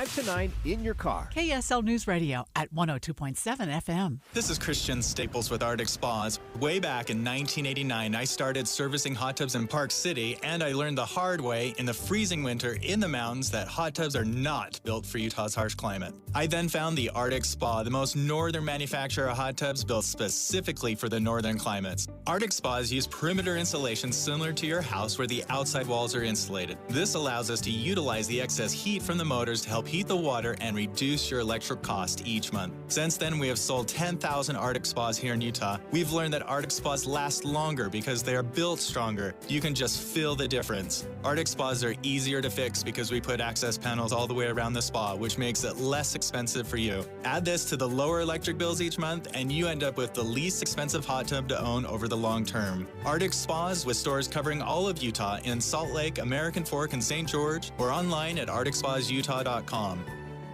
5 to 9 in your car. KSL News Radio at 102.7 FM. This is Christian Staples with Arctic Spas. Way back in 1989, I started servicing hot tubs in Park City, and I learned the hard way in the freezing winter in the mountains that hot tubs are not built for Utah's harsh climate. I then found the Arctic Spa, the most northern manufacturer of hot tubs built specifically for the northern climates. Arctic Spas use perimeter insulation similar to your house where the outside walls are insulated. This allows us to utilize the excess heat from the motors to help heat the water and reduce your electric cost each month. Since then, we have sold 10,000 Arctic Spas here in Utah. We've learned that Arctic Spas last longer because they are built stronger. You can just feel the difference. Arctic Spas are easier to fix because we put access panels all the way around the spa, which makes it less expensive for you. Add this to the lower electric bills each month, and you end up with the least expensive hot tub to own over the long term. Arctic Spas, with stores covering all of Utah in Salt Lake, American Fork, and St. George, or online at arcticspasutah.com.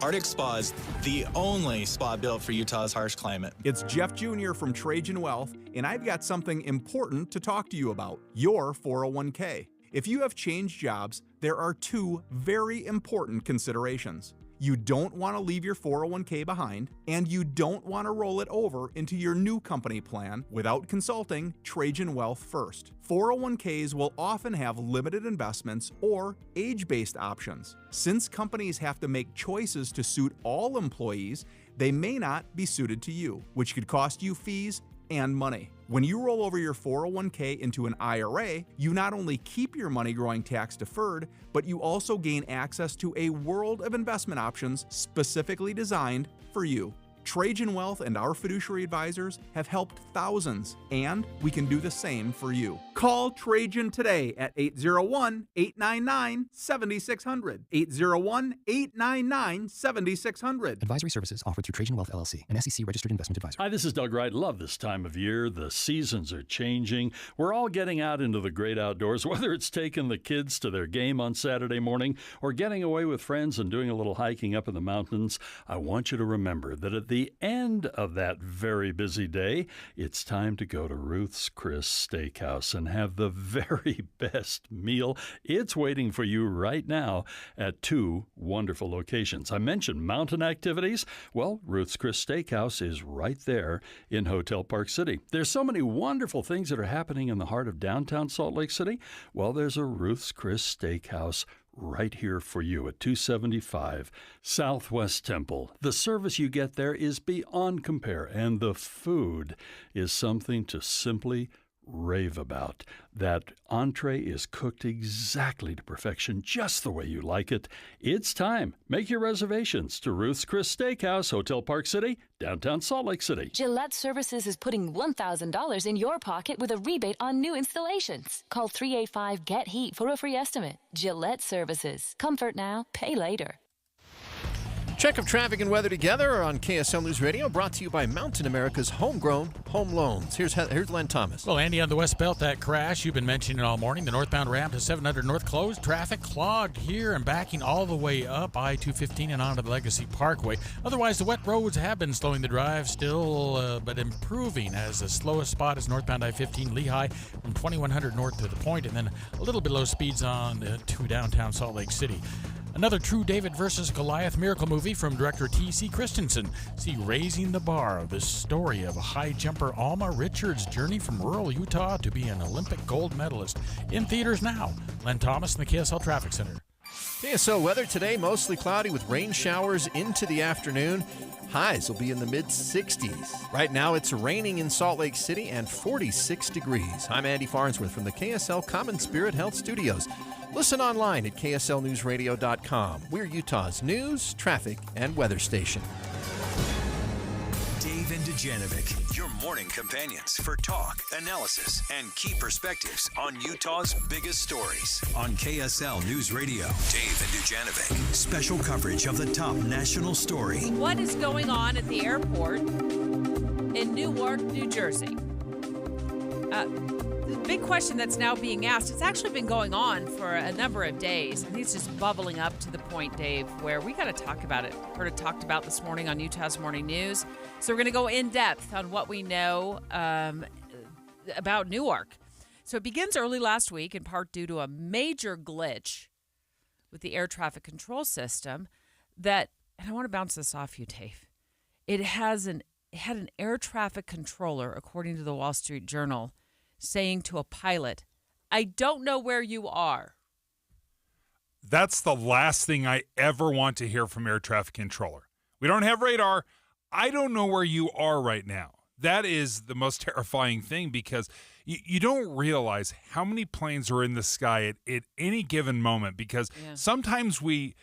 Arctic Spas, the only spa built for Utah's harsh climate. It's Jeff Jr. from Trajan Wealth, and I've got something important to talk to you about, your 401k. If you have changed jobs, there are two very important considerations. You don't want to leave your 401k behind, and you don't want to roll it over into your new company plan without consulting Trajan Wealth first. 401ks will often have limited investments or age-based options. Since companies have to make choices to suit all employees, they may not be suited to you, which could cost you fees and money. When you roll over your 401k into an IRA, you not only keep your money growing tax deferred, but you also gain access to a world of investment options specifically designed for you. Trajan Wealth and our fiduciary advisors have helped thousands, and we can do the same for you. Call Trajan today at 801-899-7600. 801-899-7600. Advisory services offered through Trajan Wealth LLC, an SEC-registered investment advisor. Hi, this is Doug Wright. Love this time of year. The seasons are changing. We're all getting out into the great outdoors, whether it's taking the kids to their game on Saturday morning or getting away with friends and doing a little hiking up in the mountains. I want you to remember that at the end of that very busy day, it's time to go to Ruth's Chris Steakhouse and have the very best meal. It's waiting for you right now at two wonderful locations. I mentioned mountain activities. Well, Ruth's Chris Steakhouse is right there in Hotel Park City. There's so many wonderful things that are happening in the heart of downtown Salt Lake City. Well, there's a Ruth's Chris Steakhouse right here for you at 275 Southwest Temple. The service you get there is beyond compare, and the food is something to simply rave about. That entree is cooked exactly to perfection, just the way you like it. It's time. Make your reservations to Ruth's Chris Steakhouse, Hotel Park City, downtown Salt Lake City. Gillette Services is putting $1,000 in your pocket with a rebate on new installations. Call 385-GET-HEAT for a free estimate. Gillette Services. Comfort now, pay later. Check of traffic and weather together on KSL News Radio, brought to you by Mountain America's Homegrown Home Loans. Here's Len Thomas. Well, Andy, on the West Belt, that crash you've been mentioning all morning, the northbound ramp to 700 North closed. Traffic clogged here and backing all the way up I-215 and onto the Legacy Parkway. Otherwise, the wet roads have been slowing the drive still, but improving, as the slowest spot is northbound I-15 Lehigh from 2100 north to the point, and then a little below speeds on to downtown Salt Lake City. Another true David versus Goliath miracle movie from director T.C. Christensen. See Raising the Bar, the story of high jumper Alma Richards' journey from rural Utah to be an Olympic gold medalist. In theaters now. Len Thomas in the KSL Traffic Center. KSL weather today, mostly cloudy with rain showers into the afternoon. Highs will be in the mid-60s. Right now it's raining in Salt Lake City and 46 degrees. I'm Andy Farnsworth from the KSL Common Spirit Health Studios. Listen online at kslnewsradio.com. We're Utah's news, traffic, and weather station. Dave and Dujanovic, your morning companions for talk, analysis, and key perspectives on Utah's biggest stories. On KSL News Radio, Dave and Dujanovic, special coverage of the top national story. What is going on at the airport in Newark, New Jersey? The big question that's now being asked, it's actually been going on for a number of days. I think it's just bubbling up to the point, Dave, where we got to talk about it. Heard it talked about this morning on Utah's Morning News. So we're going to go in depth on what we know about Newark. So it begins early last week, in part due to a major glitch with the air traffic control system. that, and I want to bounce this off you, Dave. It had an air traffic controller, according to the Wall Street Journal, saying to a pilot, "I don't know where you are." That's the last thing I ever want to hear from air traffic controller. We don't have radar. I don't know where you are right now. That is the most terrifying thing, because you don't realize how many planes are in the sky at any given moment, because sometimes we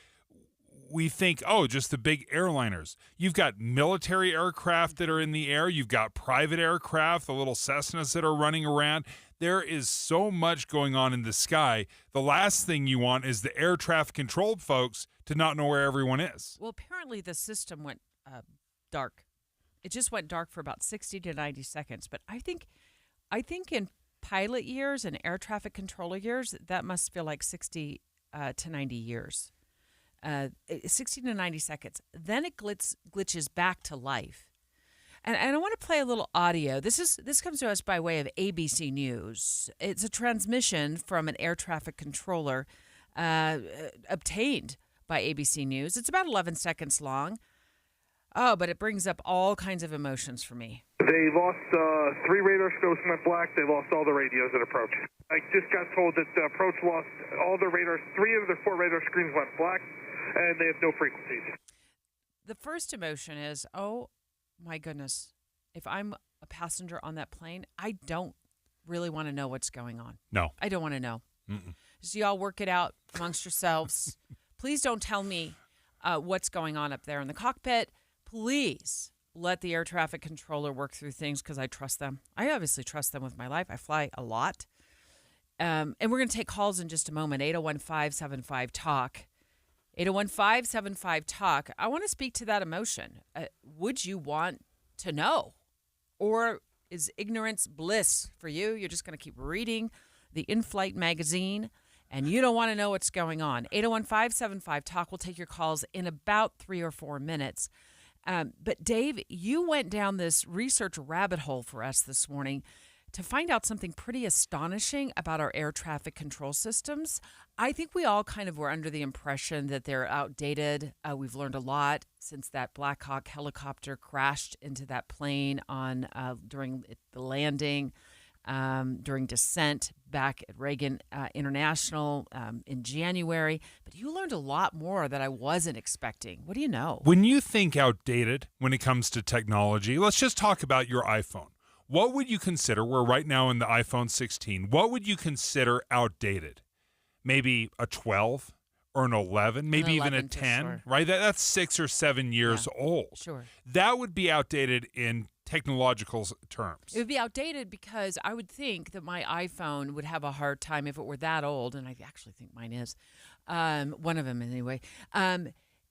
think, oh, just the big airliners. You've got military aircraft that are in the air. You've got private aircraft, the little Cessnas that are running around. There is so much going on in the sky. The last thing you want is the air traffic control folks to not know where everyone is. Well, apparently the system went dark. It just went dark for about 60 to 90 seconds. But I think in pilot years and air traffic controller years, that must feel like 60 to 90 years. 60 to 90 seconds. Then it glitches back to life. And I want to play a little audio. This comes to us by way of ABC News. It's a transmission from an air traffic controller obtained by ABC News. It's about 11 seconds long. Oh, but it brings up all kinds of emotions for me. They lost 3 radar scopes went black. They lost all the radios at approach. I just got told that the approach lost all their radars. 3 of their 4 radar screens went black, and they have no frequencies. The first emotion is, oh, my goodness. If I'm a passenger on that plane, I don't really want to know what's going on. No. I don't want to know. Mm-mm. So y'all work it out amongst yourselves. Please don't tell me what's going on up there in the cockpit. Please let the air traffic controller work through things, because I trust them. I obviously trust them with my life. I fly a lot. And we're going to take calls in just a moment. 801-575-TALK. 801-575-TALK. I want to speak to that emotion. Would you want to know? Or is ignorance bliss for you? You're just going to keep reading the in-flight magazine, and you don't want to know what's going on. 801-575-TALK. We'll take your calls in about 3 or 4 minutes. But Dave, you went down this research rabbit hole for us this morning to find out something pretty astonishing about our air traffic control systems. I think we all kind of were under the impression that they're outdated. We've learned a lot since that Black Hawk helicopter crashed into that plane during the landing, during descent back at Reagan International in January. But you learned a lot more that I wasn't expecting. What do you know? When you think outdated when it comes to technology, let's just talk about your iPhone. What would you consider, we're right now in the iPhone 16, what would you consider outdated? Maybe a 12 or an 11, maybe even a 10, sure. Right? That's 6 or 7 years old. Sure. That would be outdated in technological terms. It would be outdated because I would think that my iPhone would have a hard time if it were that old, and I actually think mine is, one of them anyway.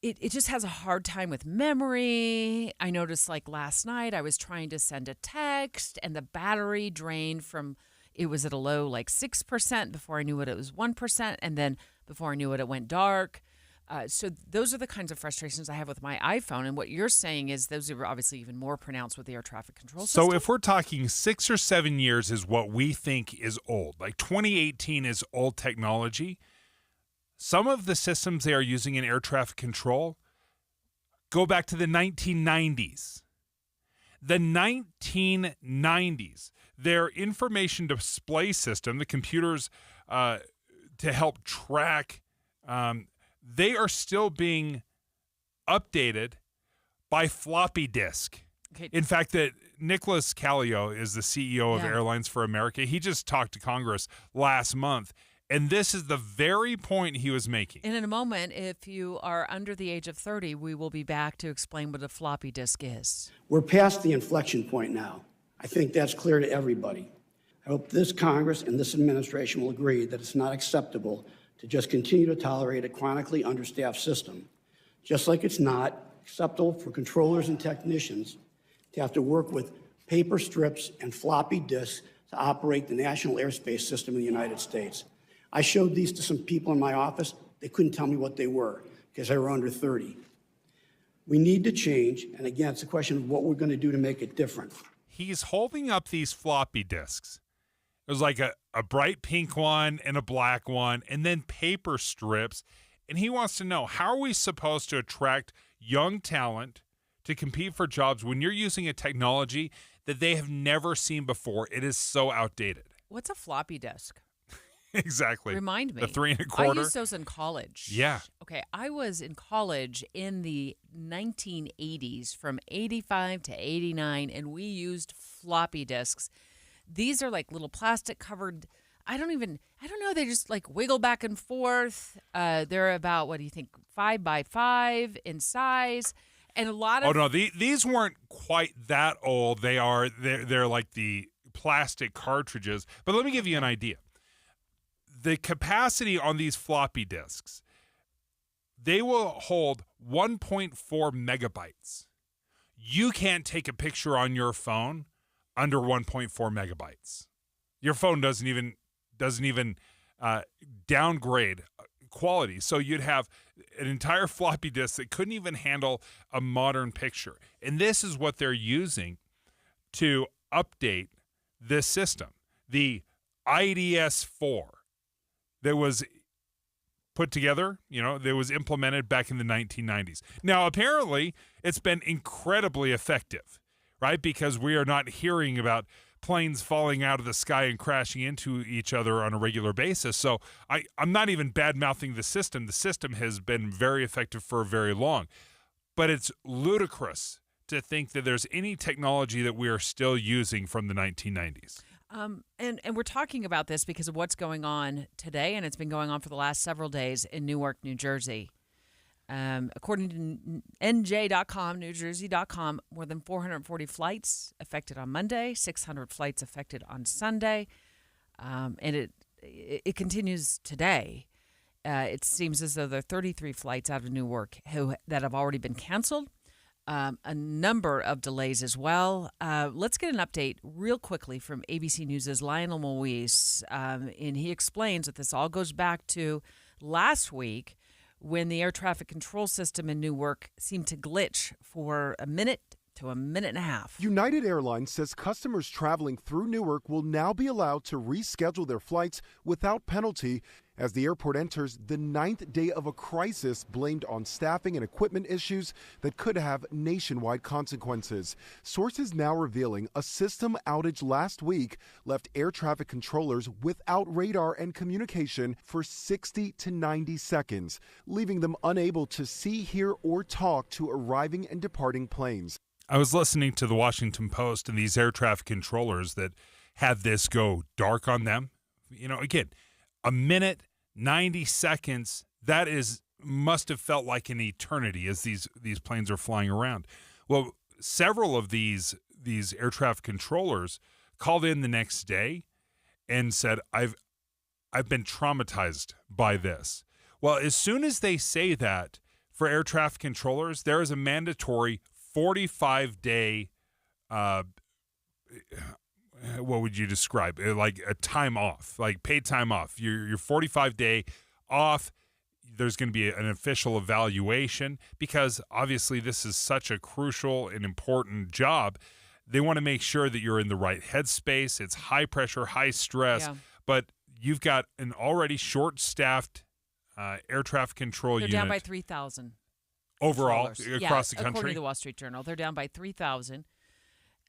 It just has a hard time with memory. I noticed, like last night, I was trying to send a text, and the battery drained from, it was at a low like 6% before I knew it was 1%, and then before I knew it went dark. So those are the kinds of frustrations I have with my iPhone. And what you're saying is those are obviously even more pronounced with the air traffic control system. So if we're talking 6 or 7 years is what we think is old, like 2018 is old technology, some of the systems they are using in air traffic control go back to the 1990s. The 1990s, their information display system, the computers to help track, they are still being updated by floppy disk. Okay. In fact, that Nicholas Callio is the CEO of Airlines for America. He just talked to Congress last month, and this is the very point he was making. And in a moment, if you are under the age of 30, we will be back to explain what a floppy disk is. We're past the inflection point now. I think that's clear to everybody. I hope this Congress and this administration will agree that it's not acceptable to just continue to tolerate a chronically understaffed system, just like it's not acceptable for controllers and technicians to have to work with paper strips and floppy disks to operate the national airspace system in the United States. I showed these to some people in my office. They couldn't tell me what they were because they were under 30. We need to change, and again, it's a question of what we're going to do to make it different. He's holding up these floppy disks. It was like a bright pink one and a black one, and then paper strips. And he wants to know, how are we supposed to attract young talent to compete for jobs when you're using a technology that they have never seen before? It is so outdated. What's a floppy disk? Exactly. Remind me. The 3 1/4. I used those in college. Yeah. Okay, I was in college in the 1980s from 85 to 89, and we used floppy disks. These are like little plastic covered, I don't know, they just like wiggle back and forth. They're about, what do you think, 5 by 5 in size. And a lot of... Oh, no, these weren't quite that old. They're like the plastic cartridges. But let me give you an idea. The capacity on these floppy disks, they will hold 1.4 megabytes. You can't take a picture on your phone under 1.4 megabytes. Your phone doesn't even downgrade quality. So you'd have an entire floppy disk that couldn't even handle a modern picture. And this is what they're using to update this system. The IDS-4 that was put together, that was implemented back in the 1990s. Now, apparently, it's been incredibly effective, right? Because we are not hearing about planes falling out of the sky and crashing into each other on a regular basis. So I'm not even bad-mouthing the system. The system has been very effective for very long. But it's ludicrous to think that there's any technology that we are still using from the 1990s. And we're talking about this because of what's going on today, and it's been going on for the last several days in Newark, New Jersey. According to NJ.com, NewJersey.com, more than 440 flights affected on Monday, 600 flights affected on Sunday, and it continues today. It seems as though there are 33 flights out of Newark that have already been canceled. A number of delays as well. Let's get an update real quickly from ABC News' Lionel Moise, and he explains that this all goes back to last week when the air traffic control system in Newark seemed to glitch for a minute to a minute and a half. United Airlines says customers traveling through Newark will now be allowed to reschedule their flights without penalty as the airport enters the 9th day of a crisis blamed on staffing and equipment issues that could have nationwide consequences. Sources now revealing a system outage last week left air traffic controllers without radar and communication for 60 to 90 seconds, leaving them unable to see, hear, or talk to arriving and departing planes. I was listening to the Washington Post and these air traffic controllers that had this go dark on them. Again, a minute, 90 seconds, that must have felt like an eternity as these planes are flying around. Well, several of these air traffic controllers called in the next day and said, I've been traumatized by this. Well, as soon as they say that for air traffic controllers, there is a mandatory 45-day, what would you describe? Like a time off, like paid time off. Your 45-day off, there's going to be an official evaluation because obviously this is such a crucial and important job. They want to make sure that you're in the right headspace. It's high pressure, high stress, but you've got an already short-staffed air traffic control unit. They're down by 3,000. Overall, across the country? According to the Wall Street Journal, they're down by 3,000.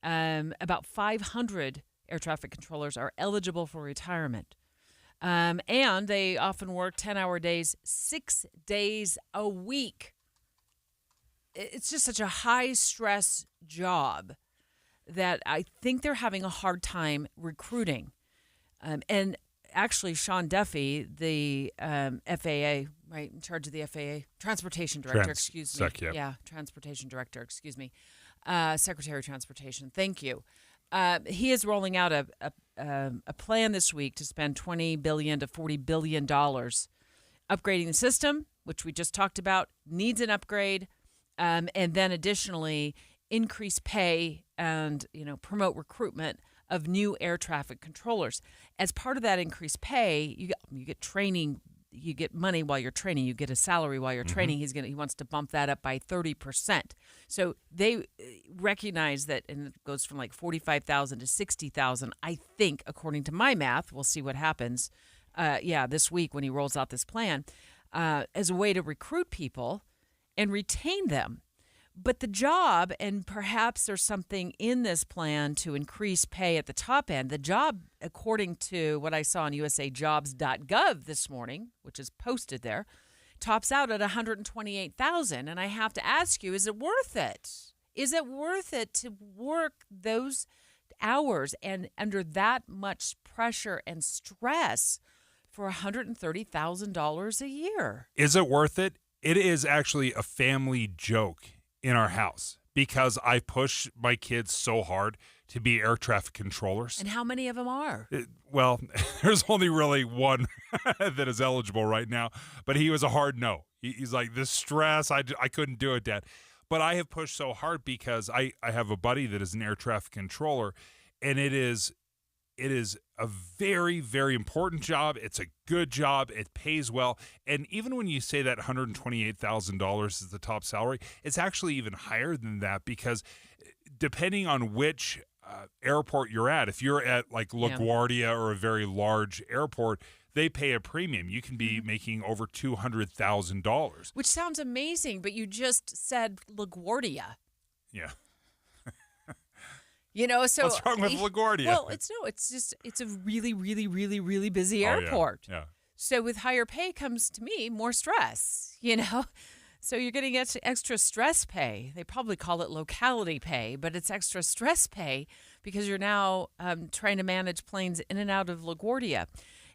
About 500 air traffic controllers are eligible for retirement. And they often work 10-hour days, 6 days a week. It's just such a high-stress job that I think they're having a hard time recruiting. And actually, Sean Duffy, the FAA, right, in charge of the FAA, Transportation Director, excuse me. Transportation Director, excuse me. Secretary of Transportation, thank you. He is rolling out a plan this week to spend $20 billion to $40 billion upgrading the system, which we just talked about, needs an upgrade, and then additionally increase pay and promote recruitment of new air traffic controllers. As part of that increased pay, you get training. You get money while you're training. You get a salary while you're training. He wants to bump that up by 30%. So they recognize that, and it goes from like 45,000 to 60,000. I think, according to my math, we'll see what happens. This week when he rolls out this plan. as a way to recruit people and retain them. But the job, and perhaps there's something in this plan to increase pay at the top end, the job, according to what I saw on usajobs.gov this morning, which is posted there, tops out at $128,000. And I have to ask you, is it worth it? Is it worth it to work those hours and under that much pressure and stress for $130,000 a year? Is it worth it? It is actually a family joke in our house because I push my kids so hard to be air traffic controllers. And how many of them are? Well, there's only really one that is eligible right now, but he was a hard no. He's like, this stress, I couldn't do it, Dad. But I have pushed so hard because I have a buddy that is an air traffic controller, and it is a very, very important job. It's a good job. It pays well. And even when you say that $128,000 is the top salary, it's actually even higher than that because depending on which airport you're at, if you're at like LaGuardia or a very large airport, they pay a premium. You can be making over $200,000. Which sounds amazing, but you just said LaGuardia. Yeah. You know, so what's wrong with LaGuardia? Well, it's a really, really, really, really busy airport. Yeah. So with higher pay comes to me more stress, you know. So you're getting extra stress pay. They probably call it locality pay, but it's extra stress pay because you're now trying to manage planes in and out of LaGuardia.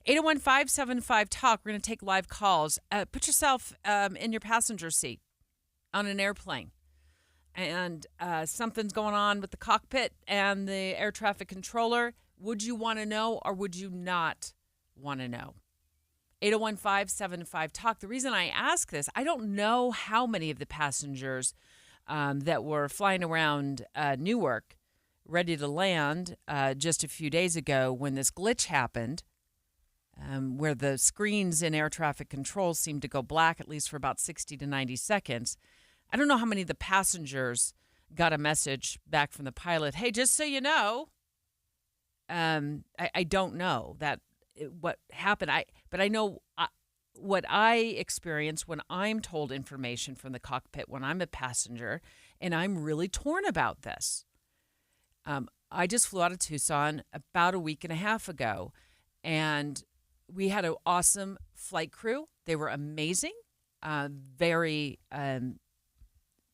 801-575-TALK. We're going to take live calls. Put yourself in your passenger seat on an airplane. And something's going on with the cockpit and the air traffic controller. Would you want to know or would you not want to know? 801-575-TALK. The reason I ask this, I don't know how many of the passengers that were flying around Newark ready to land just a few days ago when this glitch happened, where the screens in air traffic control seemed to go black at least for about 60 to 90 seconds. I don't know how many of the passengers got a message back from the pilot. Hey, just so you know, I don't know what happened. But I know what I experience when I'm told information from the cockpit when I'm a passenger, and I'm really torn about this. I just flew out of Tucson about a week and a half ago, and we had an awesome flight crew. They were amazing, very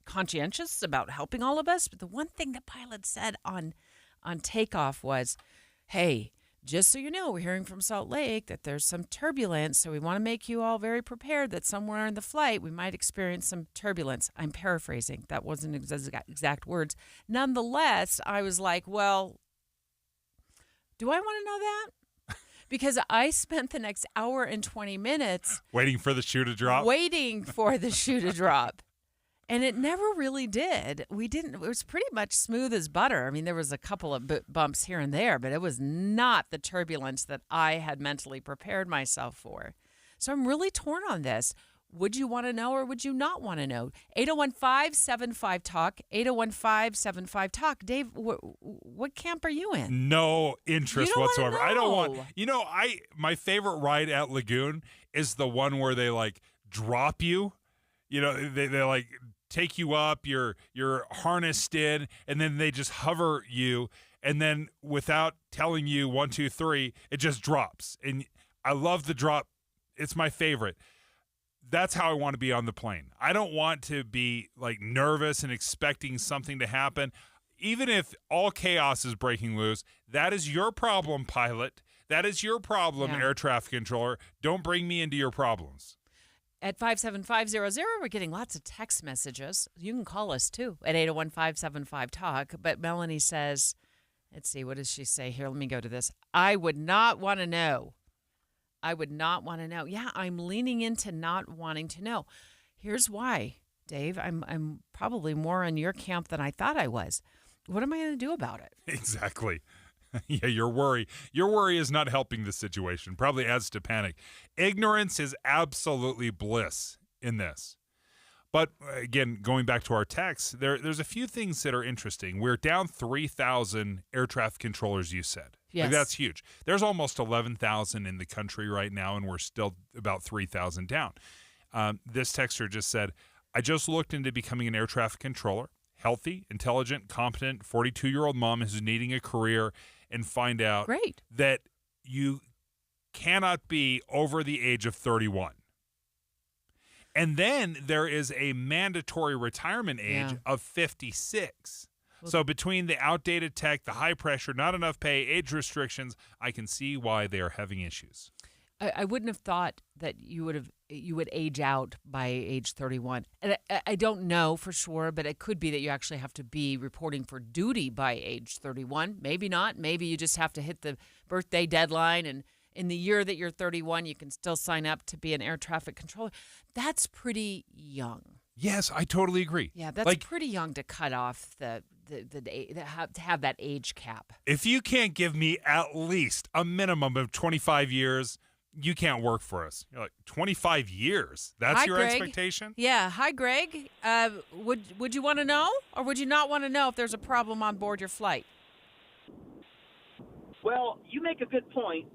conscientious about helping all of us. But the one thing the pilot said on takeoff was, hey, just so you know, we're hearing from Salt Lake that there's some turbulence, so we want to make you all very prepared that somewhere in the flight we might experience some turbulence. I'm paraphrasing. That wasn't exact words. Nonetheless, I was like, well, do I want to know that? Because I spent the next hour and 20 minutes waiting for the shoe to drop. And it never really did. It was pretty much smooth as butter. I mean, there was a couple of bumps here and there, but it was not the turbulence that I had mentally prepared myself for. So I'm really torn on this. Would you want to know or would you not want to know? 801-575-TALK, 801-575-TALK. Dave, what camp are you in? No interest whatsoever. I don't want, I my favorite ride at Lagoon is the one where they like drop you. You know, they like take you up, you're harnessed in, and then they just hover you, and then without telling you 1, 2, 3, it just drops. And I love the drop. It's my favorite. That's how I want to be on the plane. I don't want to be like nervous and expecting something to happen. Even if all chaos is breaking loose, that is your problem, pilot. That is your problem, air traffic controller. Don't bring me into your problems. At 57500, we're getting lots of text messages. You can call us, too, at 801-575-TALK. But Melanie says, let's see, what does she say here? Let me go to this. I would not want to know. I would not want to know. Yeah, I'm leaning into not wanting to know. Here's why, Dave. I'm probably more in your camp than I thought I was. What am I going to do about it? Exactly. Yeah, your worry is not helping the situation. Probably adds to panic. Ignorance is absolutely bliss in this. But again, going back to our text, there's a few things that are interesting. We're down 3,000 air traffic controllers, you said. Yes. Like, that's huge. There's almost 11,000 in the country right now, and we're still about 3,000 down. This texter just said, I just looked into becoming an air traffic controller. Healthy, intelligent, competent, 42-year-old mom who's needing a career, and find out that you cannot be over the age of 31. And then there is a mandatory retirement age of 56. So between the outdated tech, the high pressure, not enough pay, age restrictions, I can see why they are having issues. I wouldn't have thought that you would age out by age 31. And I don't know for sure, but it could be that you actually have to be reporting for duty by age 31. Maybe not. Maybe you just have to hit the birthday deadline, and in the year that you're 31, you can still sign up to be an air traffic controller. That's pretty young. Yes, I totally agree. Yeah, that's pretty young to cut off to have that age cap. If you can't give me at least a minimum of 25 years, you can't work for us. You're like, 25 years? That's your Greg. expectation? Yeah. Hi, Greg. Would you want to know, or would you not want to know if there's a problem on board your flight? Well, you make a good point,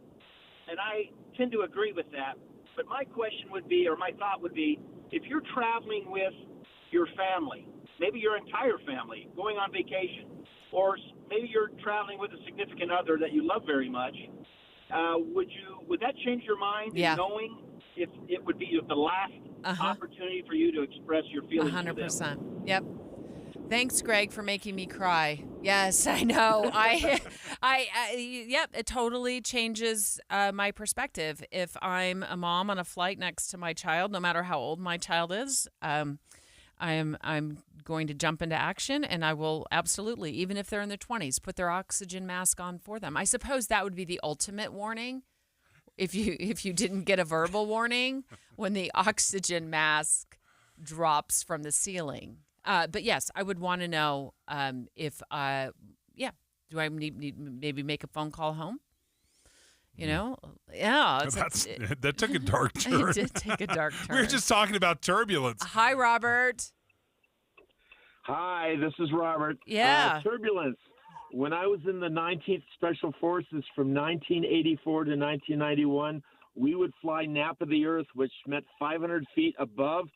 and I tend to agree with that. But my question would be, or my thought would be, if you're traveling with your family, maybe your entire family, going on vacation, or maybe you're traveling with a significant other that you love very much, would that change your mind in knowing if it would be the last opportunity for you to express your feelings? 100%. Yep. Thanks, Greg, for making me cry. Yes, I know. Yep, it totally changes my perspective. If I'm a mom on a flight next to my child, no matter how old my child is, I'm going to jump into action, and I will absolutely, even if they're in their 20s, put their oxygen mask on for them. I suppose that would be the ultimate warning. If you didn't get a verbal warning, when the oxygen mask drops from the ceiling. But yes, I would want to know do I need maybe make a phone call home? You know? Yeah. That took a dark turn. It did take a dark turn. We were just talking about turbulence. Hi, Robert. Hi, this is Robert. Yeah. Turbulence. When I was in the 19th Special Forces from 1984 to 1991, we would fly nap of the Earth, which meant 500 feet above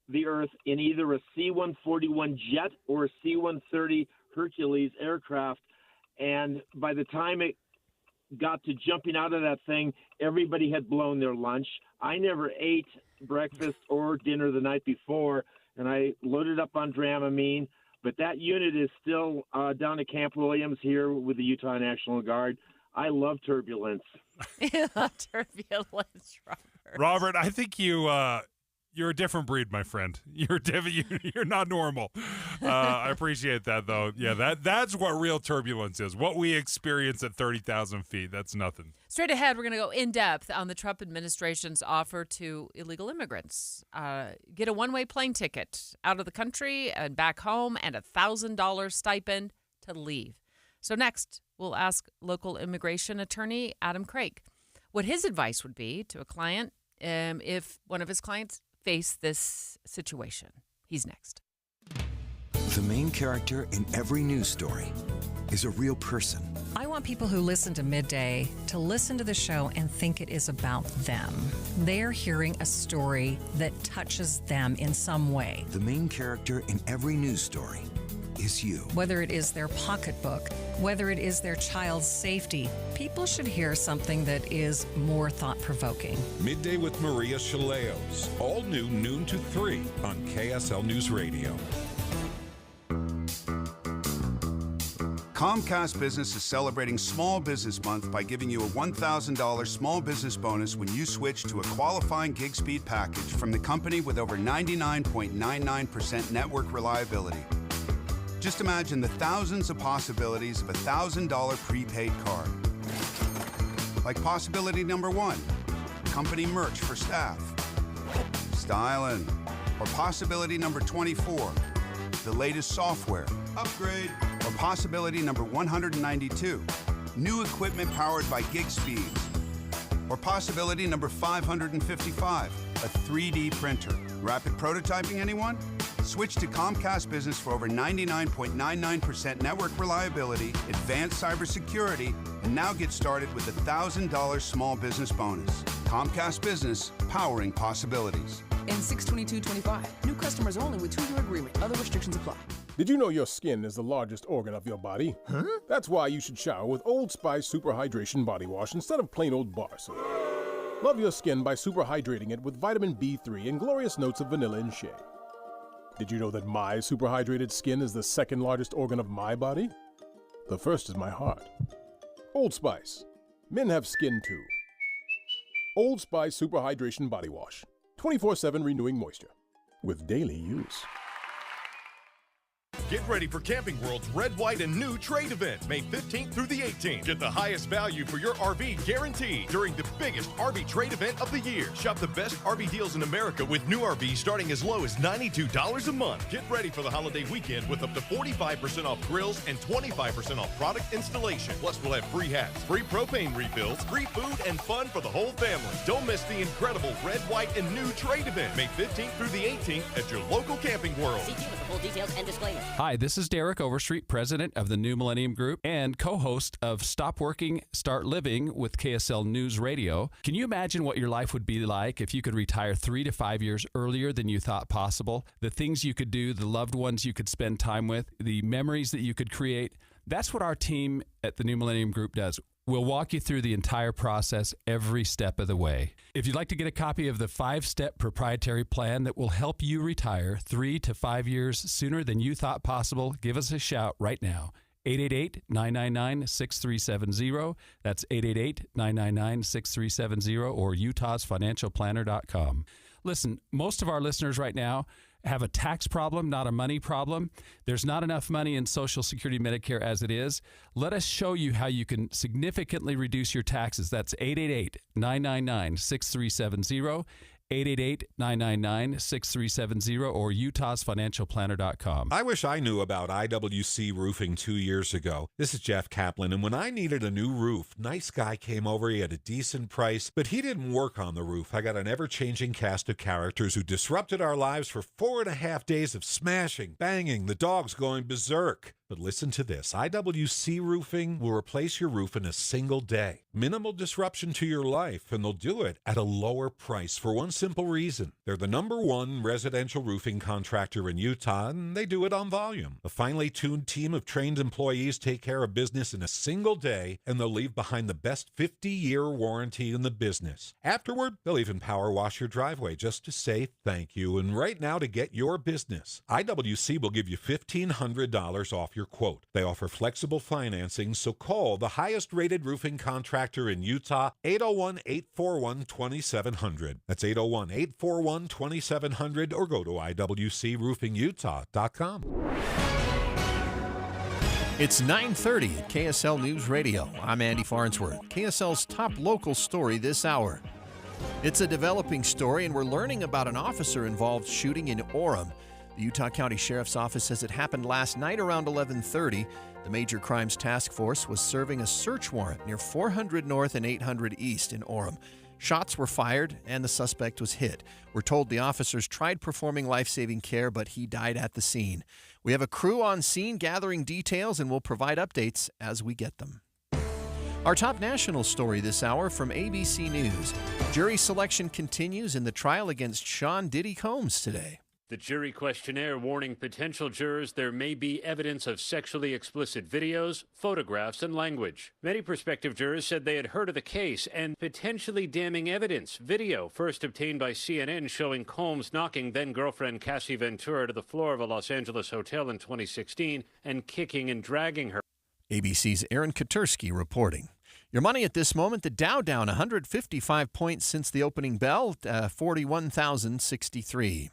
the Earth, in either a C-141 jet or a C-130 Hercules aircraft. And by the time it got to jumping out of that thing, everybody had blown their lunch. I never ate breakfast or dinner the night before, and I loaded up on Dramamine. But that unit is still down at Camp Williams here with the Utah National Guard. I love turbulence. You love turbulence, Robert. Robert, I think you're a different breed, my friend. You're not normal. I appreciate that, though. Yeah, that's what real turbulence is. What we experience at 30,000 feet. That's nothing. Straight ahead, we're going to go in depth on the Trump administration's offer to illegal immigrants. Get a one-way plane ticket out of the country and back home, and a $1,000 stipend to leave. So next, we'll ask local immigration attorney Adam Craig what his advice would be to a client if one of his clients face this situation. He's next. The main character in every news story is a real person. I want people who listen to Midday to listen to the show and think it is about them. They're hearing a story that touches them in some way. The main character in every news story is you. Whether it is their pocketbook, whether it is their child's safety, people should hear something that is more thought-provoking. Midday with Maria Chaleos. All new noon to 3 on KSL News Radio. Comcast Business is celebrating Small Business Month by giving you a $1,000 small business bonus when you switch to a qualifying gig speed package from the company with over 99.99% network reliability. Just imagine the thousands of possibilities of a $1,000 prepaid card. Like possibility number 1, company merch for staff. Styling. Or possibility number 24, the latest software. Upgrade. Or possibility number 192, new equipment powered by gig speeds. Or possibility number 555, a 3D printer. Rapid prototyping, anyone? Switch to Comcast Business for over 99.99% network reliability, advanced cybersecurity, and now get started with a $1,000 small business bonus. Comcast Business, powering possibilities. and 622.25. New customers only with 2-year agreement. Other restrictions apply. Did you know your skin is the largest organ of your body? Huh? That's why you should shower with Old Spice Super Hydration Body Wash instead of plain old bar soap. Love your skin by super hydrating it with vitamin B3 and glorious notes of vanilla and shea. Did you know that my super hydrated skin is the second largest organ of my body? The first is my heart. Old Spice. Men have skin too. Old Spice Super Hydration Body Wash. 24/7 renewing moisture. With daily use. Get ready for Camping World's Red, White, and New Trade Event, May 15th through the 18th. Get the highest value for your RV guaranteed during the biggest RV trade event of the year. Shop the best RV deals in America with new RVs starting as low as $92 a month. Get ready for the holiday weekend with up to 45% off grills and 25% off product installation. Plus, we'll have free hats, free propane refills, free food, and fun for the whole family. Don't miss the incredible Red, White, and New Trade Event, May 15th through the 18th at your local Camping World. See with the full details and disclaimer. Hi, this is Derek Overstreet, president of the New Millennium Group and co-host of Stop Working, Start Living with KSL News Radio. Can you imagine what your life would be like if you could retire 3 to 5 years earlier than you thought possible? The things you could do, the loved ones you could spend time with, the memories that you could create. That's what our team at the New Millennium Group does. We'll walk you through the entire process every step of the way. If you'd like to get a copy of the 5-step proprietary plan that will help you retire 3 to 5 years sooner than you thought possible, give us a shout right now. 888-999-6370. That's 888-999-6370 or utahsfinancialplanner.com. Listen, most of our listeners right now have a tax problem, not a money problem. There's not enough money in Social Security Medicare as it is. Let us show you how you can significantly reduce your taxes. That's 888-999-6370. 888-999-6370 or utahsfinancialplanner.com. I wish I knew about IWC roofing 2 years ago. This is Jeff Kaplan, and when I needed a new roof, nice guy came over, he had a decent price, but he didn't work on the roof. I got an ever-changing cast of characters who disrupted our lives for 4.5 days of smashing, banging, the dogs going berserk. But listen to this. IWC Roofing will replace your roof in a single day. Minimal disruption to your life, and they'll do it at a lower price for one simple reason. They're the #1 residential roofing contractor in Utah, and they do it on volume. A finely tuned team of trained employees take care of business in a single day, and they'll leave behind the best 50-year warranty in the business. Afterward, they'll even power wash your driveway just to say thank you. And right now, to get your business, IWC will give you $1,500 off your quote. They offer flexible financing, so call the highest-rated roofing contractor in Utah, 801-841-2700. That's 801-841-2700, or go to iwcroofingutah.com. It's 9:30 at KSL News Radio. I'm Andy Farnsworth. KSL's top local story this hour. It's a developing story, and we're learning about an officer involved shooting in Orem. The Utah County Sheriff's Office says it happened last night around 11:30. The Major Crimes Task Force was serving a search warrant near 400 North and 800 East in Orem. Shots were fired and the suspect was hit. We're told the officers tried performing life-saving care, but he died at the scene. We have a crew on scene gathering details, and we'll provide updates as we get them. Our top national story this hour from ABC News. Jury selection continues in the trial against Sean Diddy Combs today. The jury questionnaire warning potential jurors there may be evidence of sexually explicit videos, photographs, and language. Many prospective jurors said they had heard of the case and potentially damning evidence. Video first obtained by CNN showing Combs knocking then-girlfriend Cassie Ventura to the floor of a Los Angeles hotel in 2016 and kicking and dragging her. ABC's Aaron Katursky reporting. Your money at this moment, the Dow down 155 points since the opening bell, 41,063.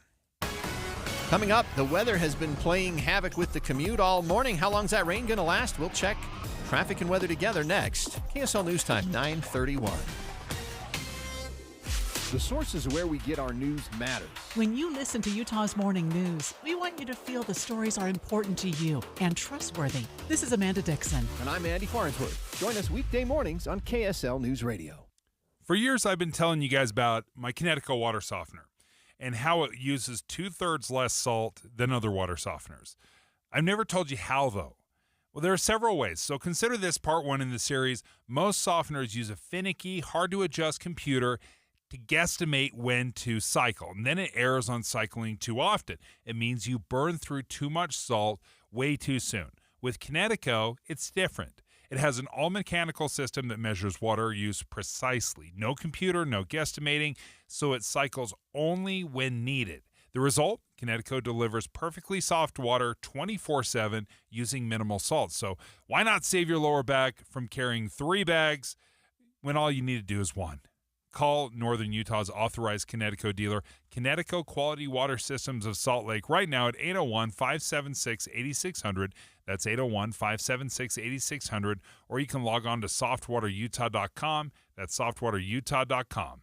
Coming up, the weather has been playing havoc with the commute all morning. How long's that rain going to last? We'll check traffic and weather together next. KSL News Time, 9:31. The sources where we get our news matters. When you listen to Utah's Morning News, we want you to feel the stories are important to you and trustworthy. This is Amanda Dixon. And I'm Andy Farnsworth. Join us weekday mornings on KSL News Radio. For years, I've been telling you guys about my Kinetico water softener and how it uses 2/3 less salt than other water softeners. I've never told you how, though. Well, there are several ways, so consider this part one in the series. Most softeners use a finicky, hard-to-adjust computer to guesstimate when to cycle, and then it errs on cycling too often. It means you burn through too much salt way too soon. With Kinetico, it's different. It has an all-mechanical system that measures water use precisely. No computer, no guesstimating, so it cycles only when needed. The result? Kinetico delivers perfectly soft water 24/7 using minimal salt. So why not save your lower back from carrying 3 bags when all you need to do is 1? Call Northern Utah's authorized Kinetico dealer, Kinetico Quality Water Systems of Salt Lake, right now at 801-576-8600. That's 801-576-8600. Or you can log on to softwaterutah.com. That's softwaterutah.com.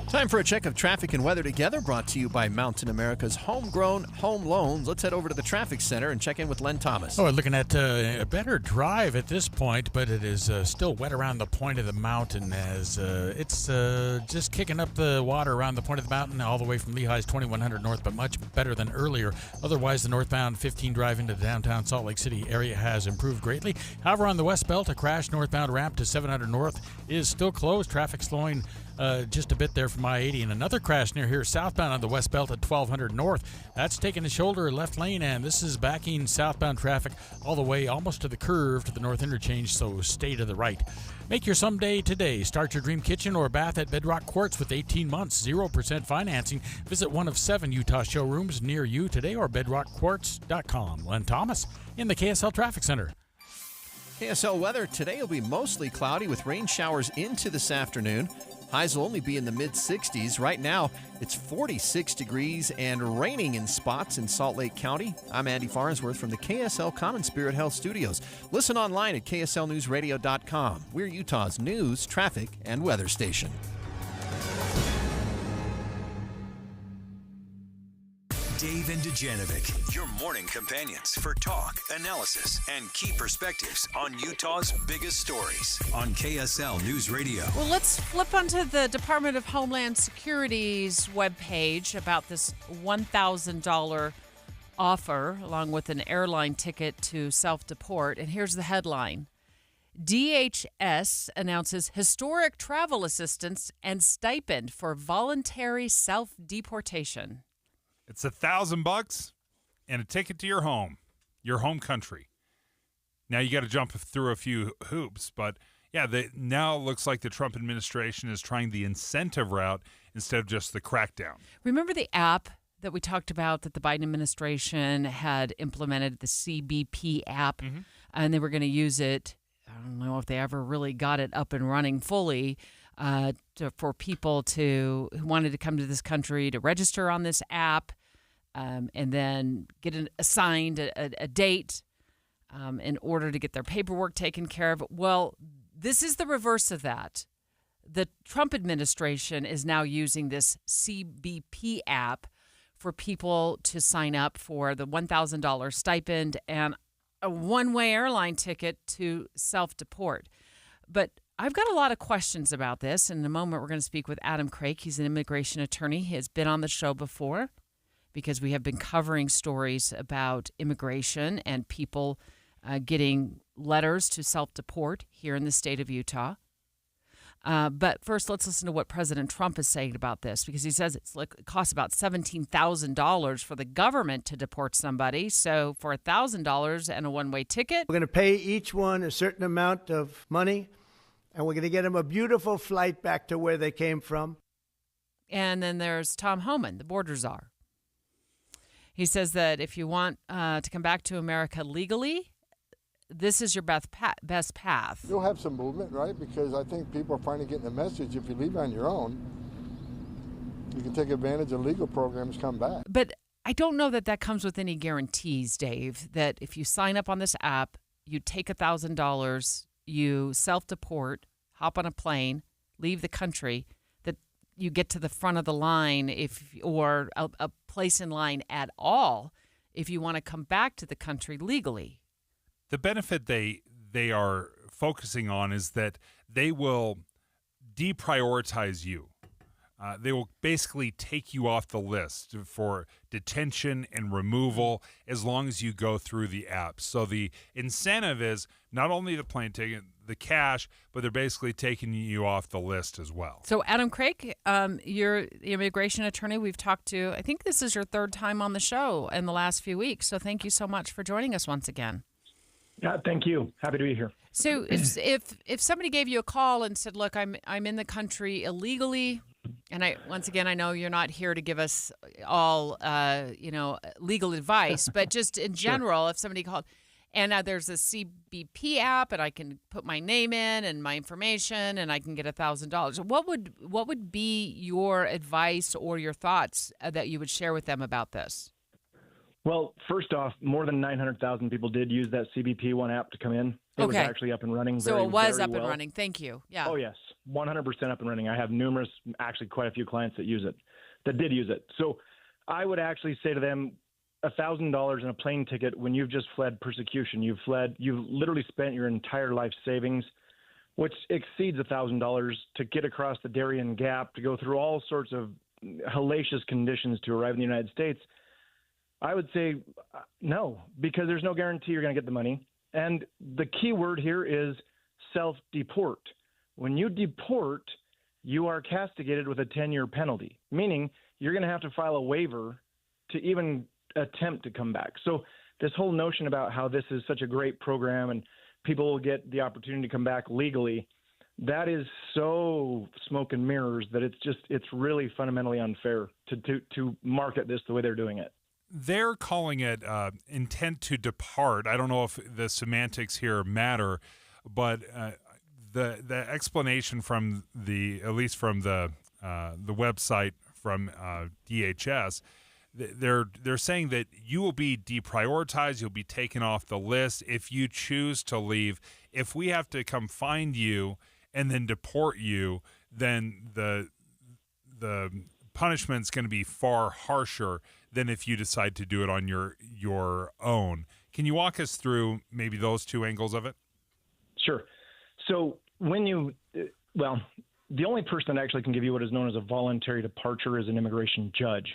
Time for a check of traffic and weather together, brought to you by Mountain America's homegrown home loans. Let's head over to the traffic center and check in with Len Thomas. Oh, we're looking at a better drive at this point, but it is still wet around the point of the mountain as it's just kicking up the water around the point of the mountain all the way from Lehigh's 2100 north, but much better than earlier. Otherwise, the northbound 15 drive into the downtown Salt Lake City area has improved greatly. However, on the West Belt, a crash northbound ramp to 700 north is still closed. Traffic slowing just a bit there from I-80, and another crash near here southbound on the West Belt at 1200 north. That's taking the shoulder left lane, and this is backing southbound traffic all the way almost to the curve to the north interchange, so stay to the right. Make your someday today. Start your dream kitchen or bath at Bedrock Quartz with 18 months, 0% financing. Visit one of 7 Utah showrooms near you today or bedrockquartz.com. Len Thomas in the KSL Traffic Center. KSL weather today will be mostly cloudy with rain showers into this afternoon. Highs will only be in the mid-60s. Right now, it's 46 degrees and raining in spots in Salt Lake County. I'm Andy Farnsworth from the KSL Common Spirit Health Studios. Listen online at kslnewsradio.com. We're Utah's news, traffic, and weather station. Dave and Dujanovic, your morning companions for talk, analysis, and key perspectives on Utah's biggest stories on KSL News Radio. Well, let's flip onto the Department of Homeland Security's webpage about this $1,000 offer along with an airline ticket to self-deport. And here's the headline. DHS announces historic travel assistance and stipend for voluntary self-deportation. It's $1,000 and a ticket to your home country. Now you got to jump through a few hoops, but yeah, now it looks like the Trump administration is trying the incentive route instead of just the crackdown. Remember the app that we talked about that the Biden administration had implemented, the CBP app, and they were going to use it. I don't know if they ever really got it up and running fully. For people who wanted to come to this country to register on this app and then get assigned a date in order to get their paperwork taken care of. Well, this is the reverse of that. The Trump administration is now using this CBP app for people to sign up for the $1,000 stipend and a one-way airline ticket to self-deport. But I've got a lot of questions about this. In a moment, we're going to speak with Adam Craik. He's an immigration attorney. He has been on the show before because we have been covering stories about immigration and people getting letters to self-deport here in the state of Utah. But first, let's listen to what President Trump is saying about this, because he says it costs about $17,000 for the government to deport somebody. So for $1,000 and a one-way ticket, we're going to pay each one a certain amount of money, and we're going to get them a beautiful flight back to where they came from. And then there's Tom Homan, the border czar. He says that if you want to come back to America legally, this is your best path. You'll have some movement, right? Because I think people are finally getting the message. If you leave on your own, you can take advantage of legal programs, come back. But I don't know that that comes with any guarantees, Dave, that if you sign up on this app, you take $1,000, you self-deport, hop on a plane, leave the country, that you get to the front of the line or a place in line at all if you want to come back to the country legally. The benefit they are focusing on is that they will deprioritize you. They will basically take you off the list for detention and removal as long as you go through the app. So the incentive is not only the plane ticket, the cash, but they're basically taking you off the list as well. So Adam Craig, you're the immigration attorney we've talked to. I think this is your third time on the show in the last few weeks. So thank you so much for joining us once again. Yeah, thank you. Happy to be here. So if somebody gave you a call and said, "Look, I'm in the country illegally," and I know you're not here to give us all legal advice, but just in general, if somebody called. And there's a CBP app, and I can put my name in and my information, and I can get $1,000. What would be your advice or your thoughts that you would share with them about this? Well, first off, more than 900,000 people did use that CBP One app to come in. It was actually up and running. So it was up and running. Thank you. Yeah. Oh, yes. 100% up and running. I have actually quite a few clients that did use it. So I would actually say to them, $1,000 in a plane ticket when you've just fled persecution. You've literally spent your entire life savings, which exceeds $1,000 to get across the Darien Gap, to go through all sorts of hellacious conditions to arrive in the United States. I would say no, because there's no guarantee you're going to get the money. And the key word here is self-deport. When you deport, you are castigated with a 10-year penalty, meaning you're going to have to file a waiver to even attempt to come back. So this whole notion about how this is such a great program and people will get the opportunity to come back legally, that is so smoke and mirrors that it's really fundamentally unfair to market this the way they're doing it. They're calling it intent to depart. I don't know if the semantics here matter, but the explanation from at least from the website from DHS, they're saying that you will be deprioritized, you'll be taken off the list if you choose to leave. If we have to come find you and then deport you, then the punishment's going to be far harsher than if you decide to do it on your own. Can you walk us through maybe those two angles of it? Sure. So the only person that actually can give you what is known as a voluntary departure is an immigration judge.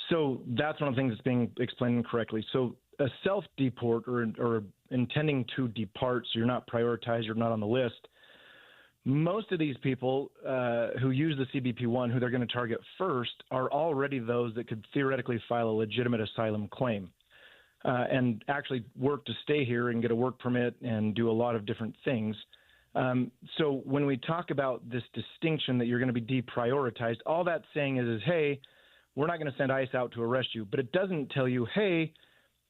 So that's one of the things that's being explained incorrectly. So a self-deport or intending to depart, so you're not prioritized, you're not on the list, most of these people who use the CBP-1, who they're going to target first, are already those that could theoretically file a legitimate asylum claim and actually work to stay here and get a work permit and do a lot of different things. So when we talk about this distinction that you're going to be deprioritized, all that's saying is hey, we're not going to send ICE out to arrest you. But it doesn't tell you, hey,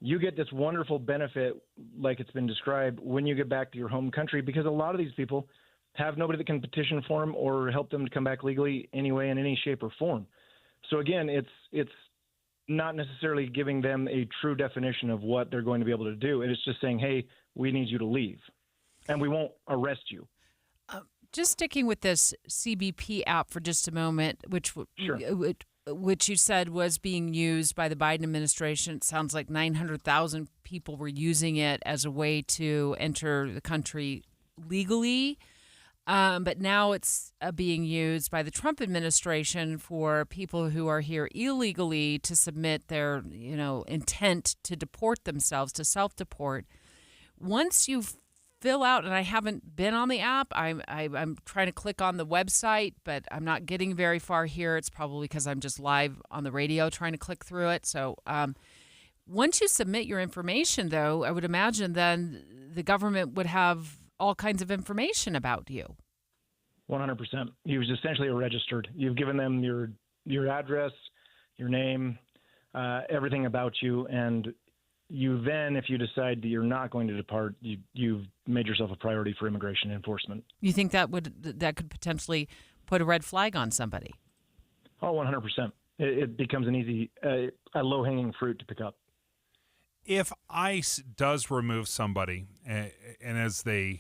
you get this wonderful benefit like it's been described when you get back to your home country, because a lot of these people have nobody that can petition for them or help them to come back legally anyway in any shape or form. So again, it's not necessarily giving them a true definition of what they're going to be able to do. It is just saying, hey, we need you to leave, and we won't arrest you. Just sticking with this CBP app for just a moment, which you said was being used by the Biden administration. It sounds like 900,000 people were using it as a way to enter the country legally. But now it's being used by the Trump administration for people who are here illegally to submit their, intent to deport themselves, to self-deport. Once you fill out, and I haven't been on the app, I'm trying to click on the website, but I'm not getting very far here. It's probably because I'm just live on the radio trying to click through it. So once you submit your information, though, I would imagine then the government would have all kinds of information about you. 100%. You've essentially registered. You've given them your address, your name, everything about you, and you then, if you decide that you're not going to depart, you've made yourself a priority for immigration enforcement. You think that could potentially put a red flag on somebody? Oh, 100%. It becomes an easy, a low-hanging fruit to pick up. If ICE does remove somebody, and as the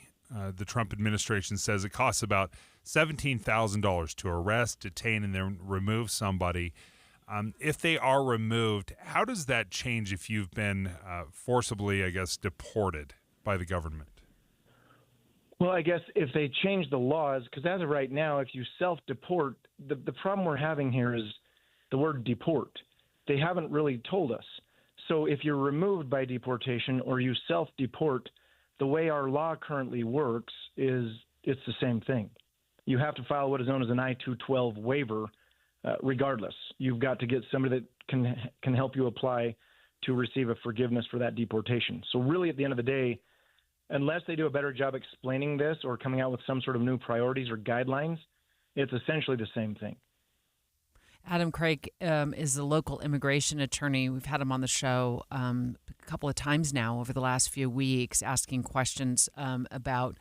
Trump administration says, it costs about $17,000 to arrest, detain, and then remove somebody. If they are removed, how does that change if you've been forcibly, deported by the government? Well, I guess if they change the laws, because as of right now, if you self-deport, the problem we're having here is the word deport. They haven't really told us. So if you're removed by deportation or you self-deport, the way our law currently works is it's the same thing. You have to file what is known as an I-212 waiver regardless. You've got to get somebody that can help you apply to receive a forgiveness for that deportation. So really at the end of the day, unless they do a better job explaining this or coming out with some sort of new priorities or guidelines, it's essentially the same thing. Adam Craig is a local immigration attorney. We've had him on the show a couple of times now over the last few weeks, asking questions about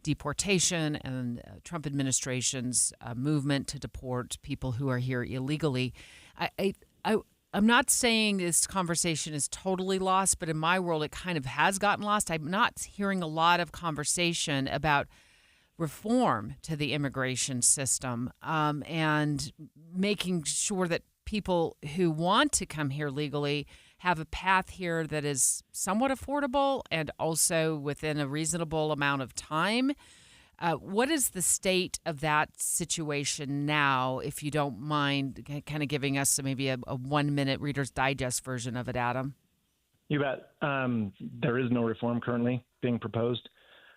deportation and Trump administration's movement to deport people who are here illegally. I'm not saying this conversation is totally lost, but in my world, it kind of has gotten lost. I'm not hearing a lot of conversation about reform to the immigration system and making sure that people who want to come here legally have a path here that is somewhat affordable and also within a reasonable amount of time. What is the state of that situation now, if you don't mind kind of giving us maybe a 1-minute Reader's Digest version of it, Adam? You bet. There is no reform currently being proposed.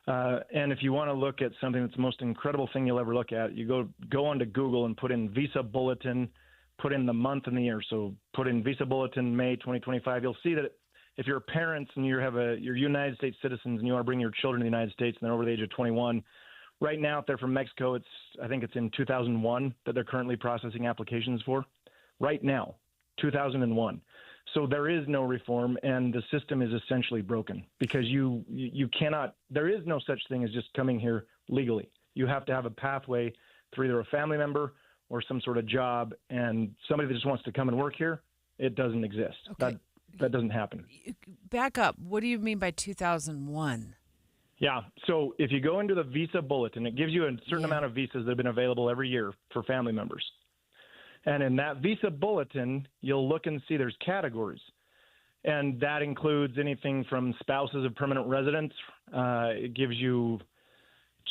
And if you want to look at something that's the most incredible thing you'll ever look at, you go onto Google and put in Visa Bulletin, put in the month and the year. So put in Visa Bulletin May 2025. You'll see that if you're parents and you're United States citizens and you want to bring your children to the United States and they're over the age of 21, right now, if they're from Mexico, I think it's in 2001 that they're currently processing applications for. Right now, 2001. So there is no reform, and the system is essentially broken because you cannot. There is no such thing as just coming here legally. You have to have a pathway through either a family member or some sort of job, and somebody that just wants to come and work here, it doesn't exist. Okay. That doesn't happen. Back up. What do you mean by 2001? Yeah. So if you go into the Visa Bulletin, it gives you a certain amount of visas that have been available every year for family members. And in that Visa Bulletin, you'll look and see there's categories. And that includes anything from spouses of permanent residents. It gives you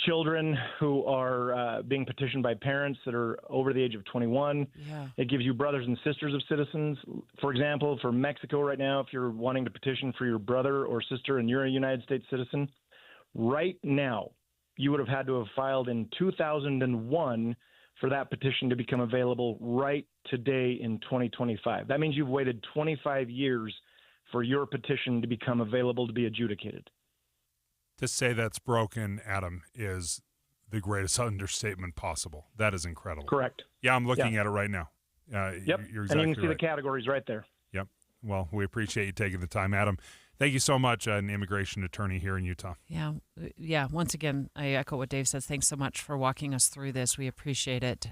children who are being petitioned by parents that are over the age of 21. Yeah. It gives you brothers and sisters of citizens. For example, for Mexico right now, if you're wanting to petition for your brother or sister and you're a United States citizen, right now, you would have had to have filed in 2001 for that petition to become available right today in 2025. That means you've waited 25 years for your petition to become available to be adjudicated. To say that's broken, Adam, is the greatest understatement possible. That is incredible. Correct. Yeah, I'm looking at it right now. Yep. You're exactly and you can see right. the categories right there. Yep. Well, we appreciate you taking the time, Adam. Thank you so much, an immigration attorney here in Utah. Yeah. Once again, I echo what Dave says. Thanks so much for walking us through this. We appreciate it.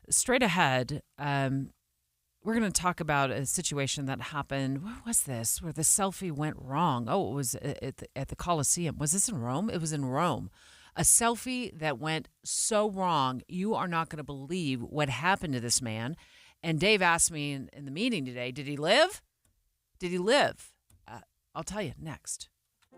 Straight ahead, we're going to talk about a situation that happened. Where was this? Where the selfie went wrong? Oh, it was at the Coliseum. Was this in Rome? It was in Rome. A selfie that went so wrong. You are not going to believe what happened to this man. And Dave asked me in the meeting today, did he live? Did he live? I'll tell you next.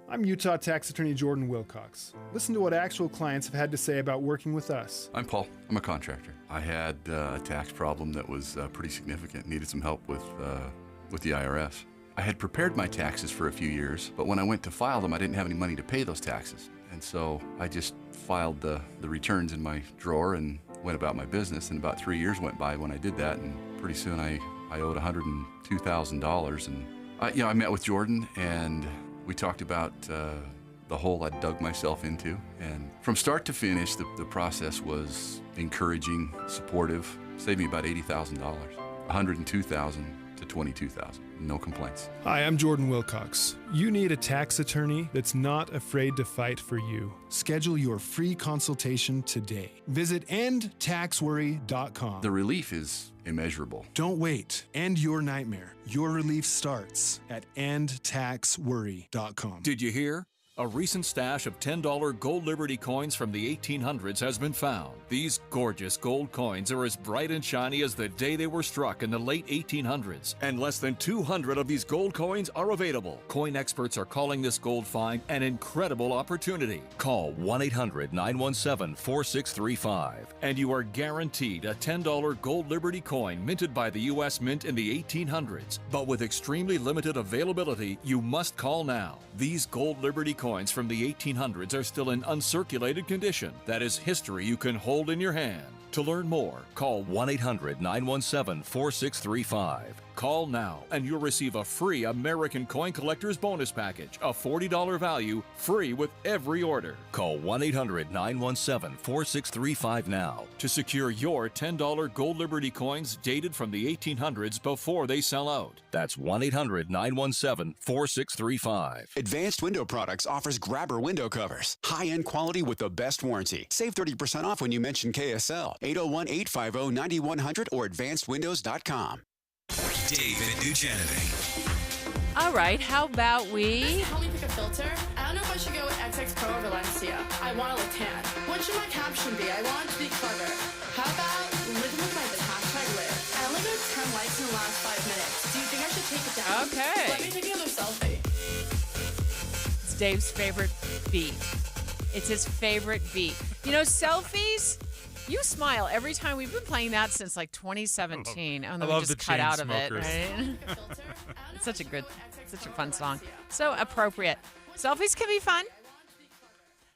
I'm Utah tax attorney Jordan Wilcox. Listen to what actual clients have had to say about working with us. I'm Paul. I'm a contractor. I had a tax problem that was pretty significant. Needed some help with the IRS. I had prepared my taxes for a few years, but when I went to file them, I didn't have any money to pay those taxes. And so I just filed the returns in my drawer and went about my business. And about 3 years went by when I did that, and pretty soon I owed $102,000. And I met with Jordan, and we talked about the hole I dug myself into. And from start to finish, the process was encouraging, supportive, saved me about $80,000, $102,000 to $22,000. No complaints. Hi, I'm Jordan Wilcox. You need a tax attorney that's not afraid to fight for you. Schedule your free consultation today. Visit endtaxworry.com. The relief is immeasurable. Don't wait. End your nightmare. Your relief starts at endtaxworry.com. Did you hear? A recent stash of $10 Gold Liberty coins from the 1800s has been found. These gorgeous gold coins are as bright and shiny as the day they were struck in the late 1800s, and less than 200 of these gold coins are available. Coin experts are calling this gold find an incredible opportunity. Call 1-800-917-4635, and you are guaranteed a $10 Gold Liberty coin minted by the U.S. Mint in the 1800s. But with extremely limited availability, you must call now. These Gold Liberty coins from the 1800s are still in uncirculated condition. That is history you can hold in your hand. To learn more, call 1-800-917-4635. Call now and you'll receive a free American Coin Collector's Bonus Package, a $40 value, free with every order. Call 1-800-917-4635 now to secure your $10 Gold Liberty coins dated from the 1800s before they sell out. That's 1-800-917-4635. Advanced Window Products offers grabber window covers. High-end quality with the best warranty. Save 30% off when you mention KSL. 801-850-9100 or advancedwindows.com. Dave and Dujanovic. All right, how about we... Help me pick a filter. I don't know if I should go with XX Pro or Valencia. I want to look tan. What should my caption be? I want it to be clever. How about living with my hashtag live? I only got 10 likes in the last 5 minutes. Do you think I should take it down? Okay. Let me take another selfie. It's Dave's favorite beat. It's his favorite beat. You know, selfies... You smile every time. We've been playing that since like 2017. And then we just cut out of it, right? It's such a fun song. So appropriate. Selfies can be fun.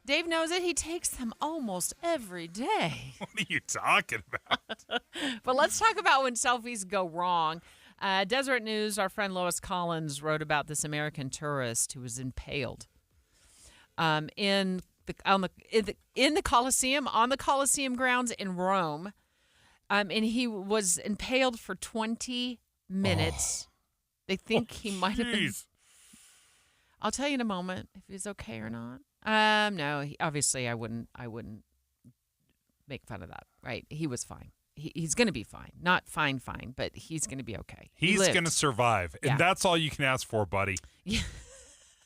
Dave knows it. He takes them almost every day. What are you talking about? But let's talk about when selfies go wrong. Deseret News, our friend Lois Collins wrote about this American tourist who was impaled in the Colosseum, on the Colosseum grounds in Rome, and he was impaled for 20 minutes. They think he might have been. I'll tell you in a moment if he's okay or not. No, obviously I wouldn't make fun of that. Right? He was fine. He's going to be fine. Not fine, but he's going to be okay. He's going to survive, and that's all you can ask for, buddy. Yeah.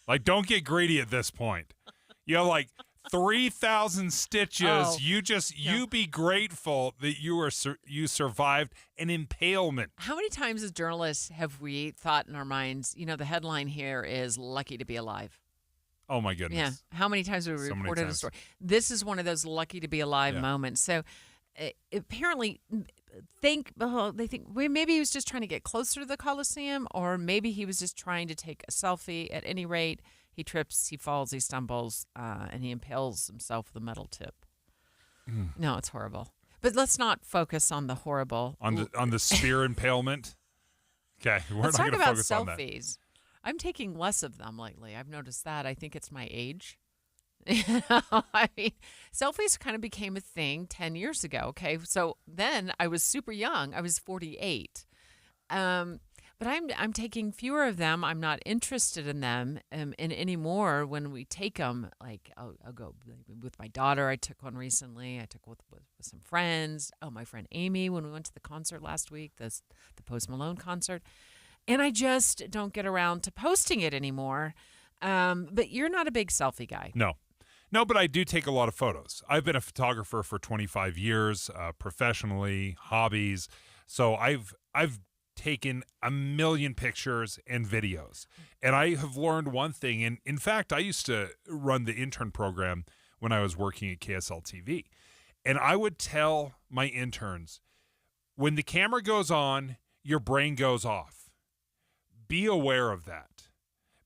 Like, don't get greedy at this point. You know, like 3,000 stitches. Oh, you be grateful that you survived an impalement. How many times as journalists have we thought in our minds, you know, the headline here is lucky to be alive? Oh my goodness. Yeah. How many times have we reported a story? This is one of those lucky to be alive moments. So apparently they think maybe he was just trying to get closer to the Colosseum, or maybe he was just trying to take a selfie. At any rate, he trips, he falls, he stumbles, and he impales himself with a metal tip. No, it's horrible. But let's not focus on the horrible. On the spear impalement? Okay, let's not going to focus on that. Let's talk about selfies. I'm taking less of them lately. I've noticed that. I think it's my age. I mean, selfies kind of became a thing 10 years ago, okay? So then I was super young. I was 48. But I'm taking fewer of them. I'm not interested in them in anymore when we take them. Like, I'll go with my daughter. I took one recently. I took with some friends. Oh, my friend Amy when we went to the concert last week, the Post Malone concert. And I just don't get around to posting it anymore. But you're not a big selfie guy. No, but I do take a lot of photos. I've been a photographer for 25 years, professionally, hobbies. So I've taken a million pictures and videos. And I have learned one thing. And in fact, I used to run the intern program when I was working at KSL TV. And I would tell my interns, when the camera goes on, your brain goes off. Be aware of that.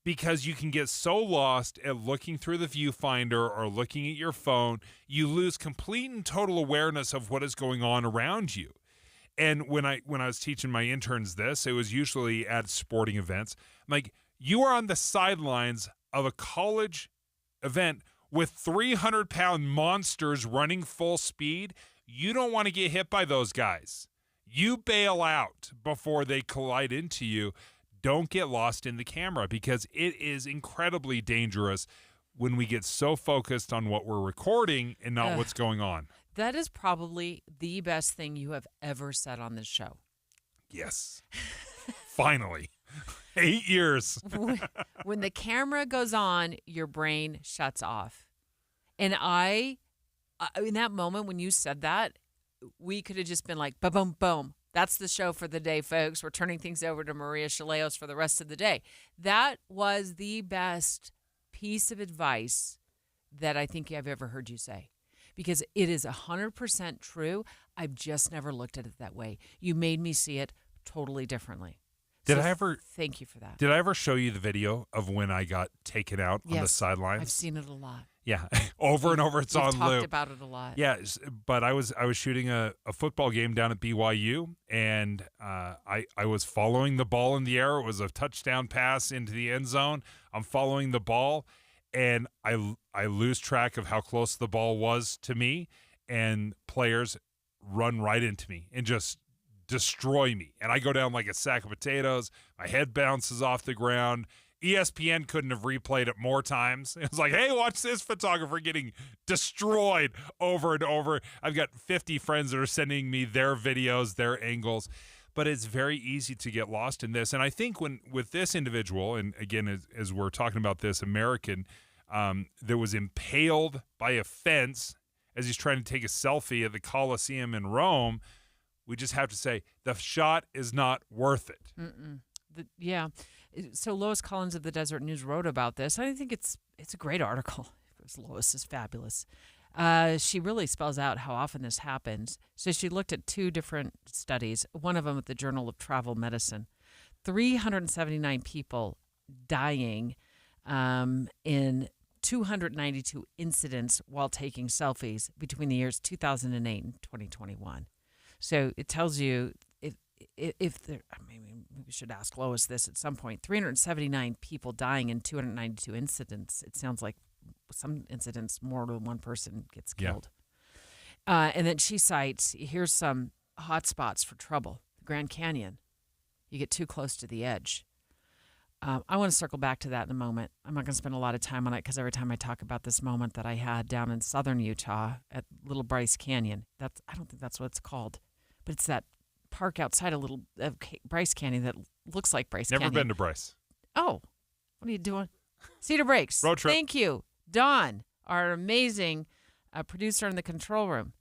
Because you can get so lost at looking through the viewfinder or looking at your phone, you lose complete and total awareness of what is going on around you. And when I was teaching my interns this, it was usually at sporting events. I'm like, you are on the sidelines of a college event with 300-pound monsters running full speed. You don't want to get hit by those guys. You bail out before they collide into you. Don't get lost in the camera because it is incredibly dangerous when we get so focused on what we're recording and not what's going on. That is probably the best thing you have ever said on this show. Yes. Finally. 8 years. When the camera goes on, your brain shuts off. And I in that moment when you said that, we could have just been like, boom, boom, boom. That's the show for the day, folks. We're turning things over to Maria Chaleos for the rest of the day. That was the best piece of advice that I think I've ever heard you say, because it is 100% true. I've just never looked at it that way. You made me see it totally differently. Thank you for that. Did I ever show you the video of when I got taken out on the sidelines? I've seen it a lot. Yeah, over and over. It's on loop. We've talked about it a lot. Yeah, but I was shooting a football game down at BYU, and I was following the ball in the air. It was a touchdown pass into the end zone. I'm following the ball, and I lose track of how close the ball was to me, and players run right into me and just destroy me. And I go down like a sack of potatoes. My head bounces off the ground. ESPN couldn't have replayed it more times. It was like, hey, watch this photographer getting destroyed over and over. I've got 50 friends that are sending me their videos, their angles. But it's very easy to get lost in this. And I think with this individual, and again, as we're talking about this American that was impaled by a fence as he's trying to take a selfie at the Colosseum in Rome, we just have to say the shot is not worth it. Yeah. So Lois Collins of the Desert News wrote about this. I think it's a great article. Lois is fabulous. She really spells out how often this happens. So she looked at 2 different studies, one of them at the Journal of Travel Medicine. 379 people dying in 292 incidents while taking selfies between the years 2008 and 2021. So it tells you if there, I mean, we should ask Lois this at some point. 379 people dying in 292 incidents. It sounds like some incidents more than one person gets killed. Yeah. And then she cites, here's some hot spots for trouble. The Grand Canyon. You get too close to the edge. I want to circle back to that in a moment. I'm not going to spend a lot of time on it because every time I talk about this moment that I had down in southern Utah at Little Bryce Canyon, I don't think that's what it's called, but it's that park outside of Bryce Canyon that looks like Bryce Canyon. Never been to Bryce. Oh, what are you doing? Cedar Breaks. Road trip. Thank you. Dawn, our amazing producer in the control room,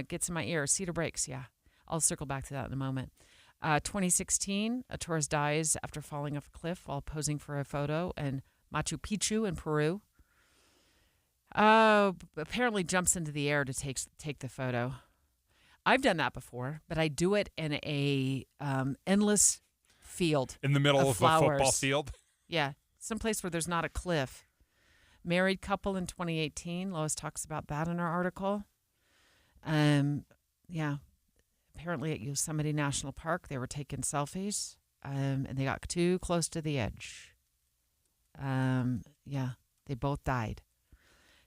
gets in my ear. Cedar Breaks, yeah. I'll circle back to that in a moment. 2016, a tourist dies after falling off a cliff while posing for a photo in Machu Picchu in Peru. Apparently jumps into the air to take the photo. I've done that before, but I do it in a endless field in the middle of a football field. Yeah, someplace where there's not a cliff. Married couple in 2018. Lois talks about that in her article. Yeah, apparently at Yosemite National Park, they were taking selfies, and they got too close to the edge. Yeah, they both died.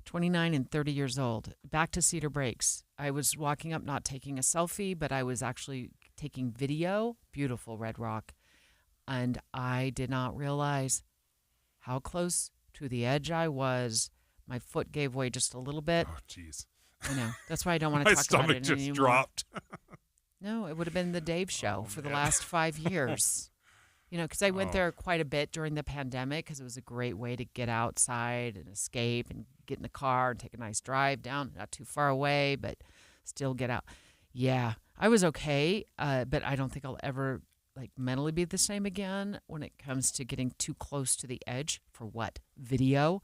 29 and 30 years old. Back to Cedar Breaks. I was walking up, not taking a selfie, but I was actually taking video. Beautiful red rock. And I did not realize how close to the edge I was. My foot gave way just a little bit. Oh, jeez. I know. That's why I don't want to talk about it My stomach just anymore. dropped. No, it would have been the Dave Show for the last 5 years. You know, because I went there quite a bit during the pandemic because it was a great way to get outside and escape and get in the car and take a nice drive down, not too far away, but still get out. Yeah, I was okay, but I don't think I'll ever mentally be the same again when it comes to getting too close to the edge for what? Video,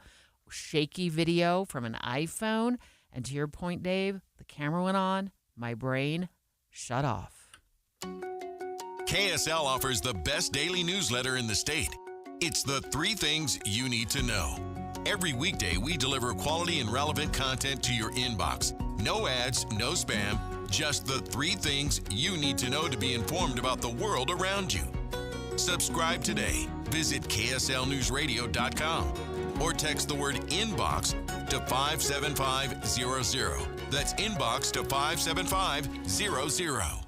shaky video from an iPhone. And to your point, Dave, the camera went on, my brain shut off. KSL offers the best daily newsletter in the state. It's the 3 things you need to know. Every weekday, we deliver quality and relevant content to your inbox. No ads, no spam, just the 3 things you need to know to be informed about the world around you. Subscribe today. Visit KSLNewsRadio.com or text the word inbox to 57500. That's inbox to 57500.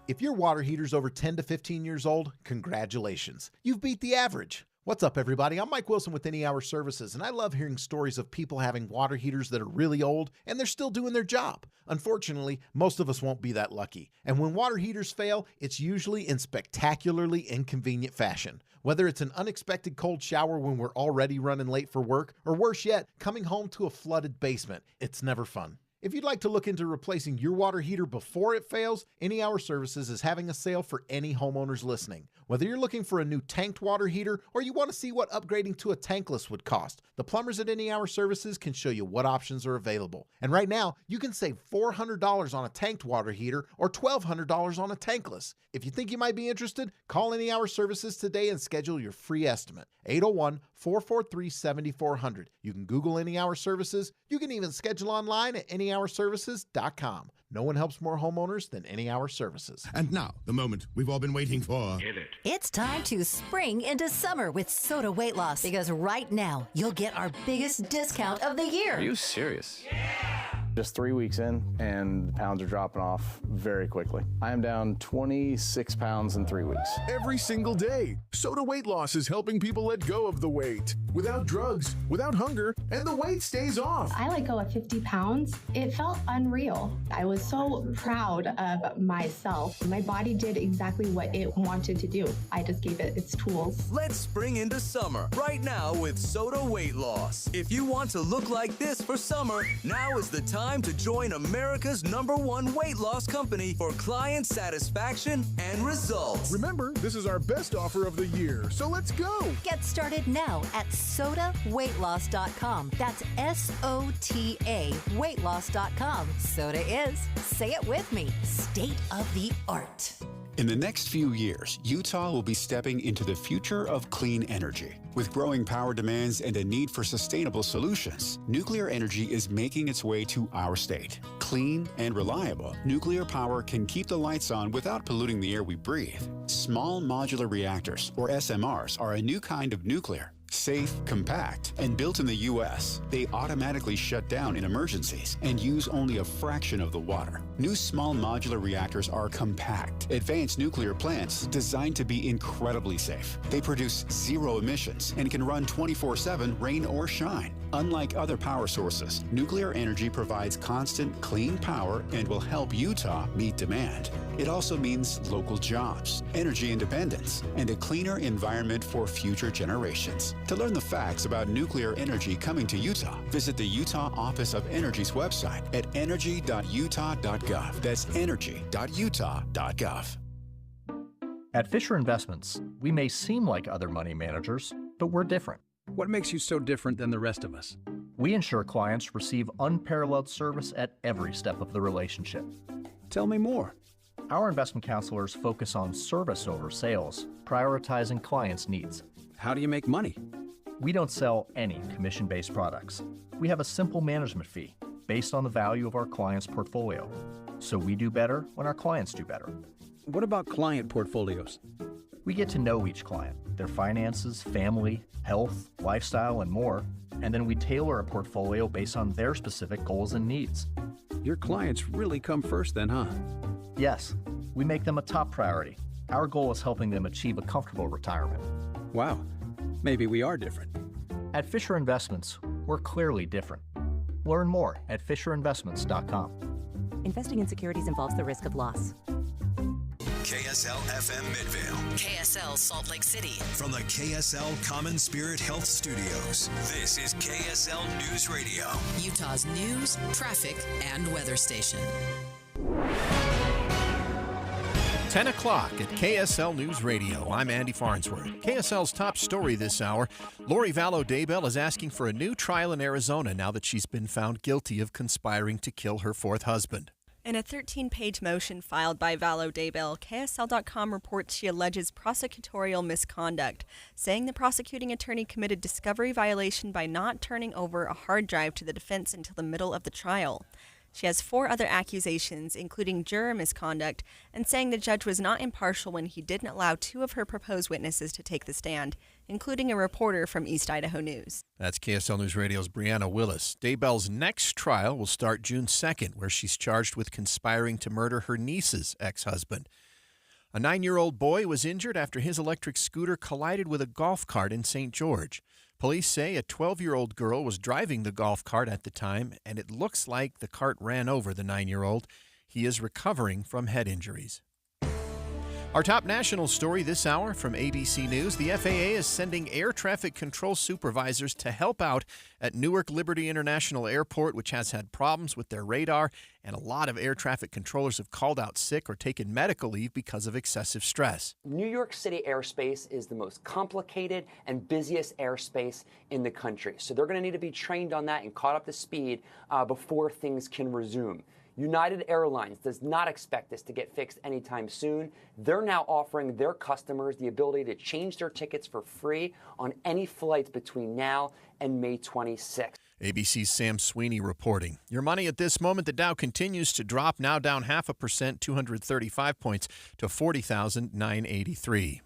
If your water heater's over 10 to 15 years old, congratulations. You've beat the average. What's up, everybody? I'm Mike Wilson with Any Hour Services, and I love hearing stories of people having water heaters that are really old and they're still doing their job. Unfortunately, most of us won't be that lucky. And when water heaters fail, it's usually in spectacularly inconvenient fashion. Whether it's an unexpected cold shower when we're already running late for work, or worse yet, coming home to a flooded basement, it's never fun. If you'd like to look into replacing your water heater before it fails, Any Hour Services is having a sale for any homeowners listening. Whether you're looking for a new tanked water heater or you want to see what upgrading to a tankless would cost, the plumbers at Any Hour Services can show you what options are available. And right now, you can save $400 on a tanked water heater or $1,200 on a tankless. If you think you might be interested, call Any Hour Services today and schedule your free estimate. 801-443-7400. You can Google Any Hour Services. You can even schedule online at anyhourservices.com. No one helps more homeowners than Any Hour Services. And now, the moment we've all been waiting for. Hit it. It's time to spring into summer with Soda Weight Loss, because right now you'll get our biggest discount of the year. Are you serious? Yeah! Just 3 weeks in, and the pounds are dropping off very quickly. I am down 26 pounds in 3 weeks. Every single day, Soda Weight Loss is helping people let go of the weight without drugs, without hunger, and the weight stays off. I let go of 50 pounds. It felt unreal. I was so proud of myself. My body did exactly what it wanted to do. I just gave it its tools. Let's spring into summer right now with Soda Weight Loss. If you want to look like this for summer, now is the time to join America's #1 weight loss company for client satisfaction and results. Remember, this is our best offer of the year, so let's go. Get started now at sodaweightloss.com. That's SOTA weightloss.com. Soda is, say it with me, state of the art. In the next few years, Utah will be stepping into the future of clean energy. With growing power demands and a need for sustainable solutions, nuclear energy is making its way to our state. Clean and reliable, nuclear power can keep the lights on without polluting the air we breathe. Small modular reactors, or SMRs, are a new kind of nuclear. Safe, compact, and built in the U.S., they automatically shut down in emergencies and use only a fraction of the water. New small modular reactors are compact, advanced nuclear plants designed to be incredibly safe. They produce zero emissions and can run 24/7, rain or shine. Unlike other power sources, nuclear energy provides constant, clean power and will help Utah meet demand. It also means local jobs, energy independence, and a cleaner environment for future generations. To learn the facts about nuclear energy coming to Utah, visit the Utah Office of Energy's website at energy.utah.gov. That's energy.utah.gov. At Fisher Investments, we may seem like other money managers, but we're different. What makes you so different than the rest of us? We ensure clients receive unparalleled service at every step of the relationship. Tell me more. Our investment counselors focus on service over sales, prioritizing clients' needs. How do you make money? We don't sell any commission-based products. We have a simple management fee based on the value of our client's portfolio. So we do better when our clients do better. What about client portfolios? We get to know each client, their finances, family, health, lifestyle, and more, and then we tailor a portfolio based on their specific goals and needs. Your clients really come first then, huh? Yes, we make them a top priority. Our goal is helping them achieve a comfortable retirement. Wow, maybe we are different. At Fisher Investments, we're clearly different. Learn more at FisherInvestments.com. Investing in securities involves the risk of loss. KSL FM Midvale. KSL Salt Lake City. From the KSL Common Spirit Health Studios, this is KSL News Radio. Utah's news, traffic, and weather station. 10 o'clock at KSL News Radio. I'm Andy Farnsworth. KSL's top story this hour. Lori Vallow Daybell is asking for a new trial in Arizona now that she's been found guilty of conspiring to kill her fourth husband. In a 13-page motion filed by Vallow Daybell, KSL.com reports she alleges prosecutorial misconduct, saying the prosecuting attorney committed discovery violation by not turning over a hard drive to the defense until the middle of the trial. She has 4 other accusations, including juror misconduct, and saying the judge was not impartial when he didn't allow 2 of her proposed witnesses to take the stand, including a reporter from East Idaho News. That's KSL News Radio's Brianna Willis. Daybell's next trial will start June 2nd, where she's charged with conspiring to murder her niece's ex-husband. A 9-year-old boy was injured after his electric scooter collided with a golf cart in St. George. Police say a 12-year-old girl was driving the golf cart at the time, and it looks like the cart ran over the 9-year-old. He is recovering from head injuries. Our top national story this hour from ABC News. The FAA is sending air traffic control supervisors to help out at Newark Liberty International Airport, which has had problems with their radar, and a lot of air traffic controllers have called out sick or taken medical leave because of excessive stress. New York City airspace is the most complicated and busiest airspace in the country. So they're going to need to be trained on that and caught up to speed before things can resume. United Airlines does not expect this to get fixed anytime soon. They're now offering their customers the ability to change their tickets for free on any flights between now and May 26th. ABC's Sam Sweeney reporting. Your money at this moment, the Dow continues to drop, now down 0.5%, 235 points to 40,983.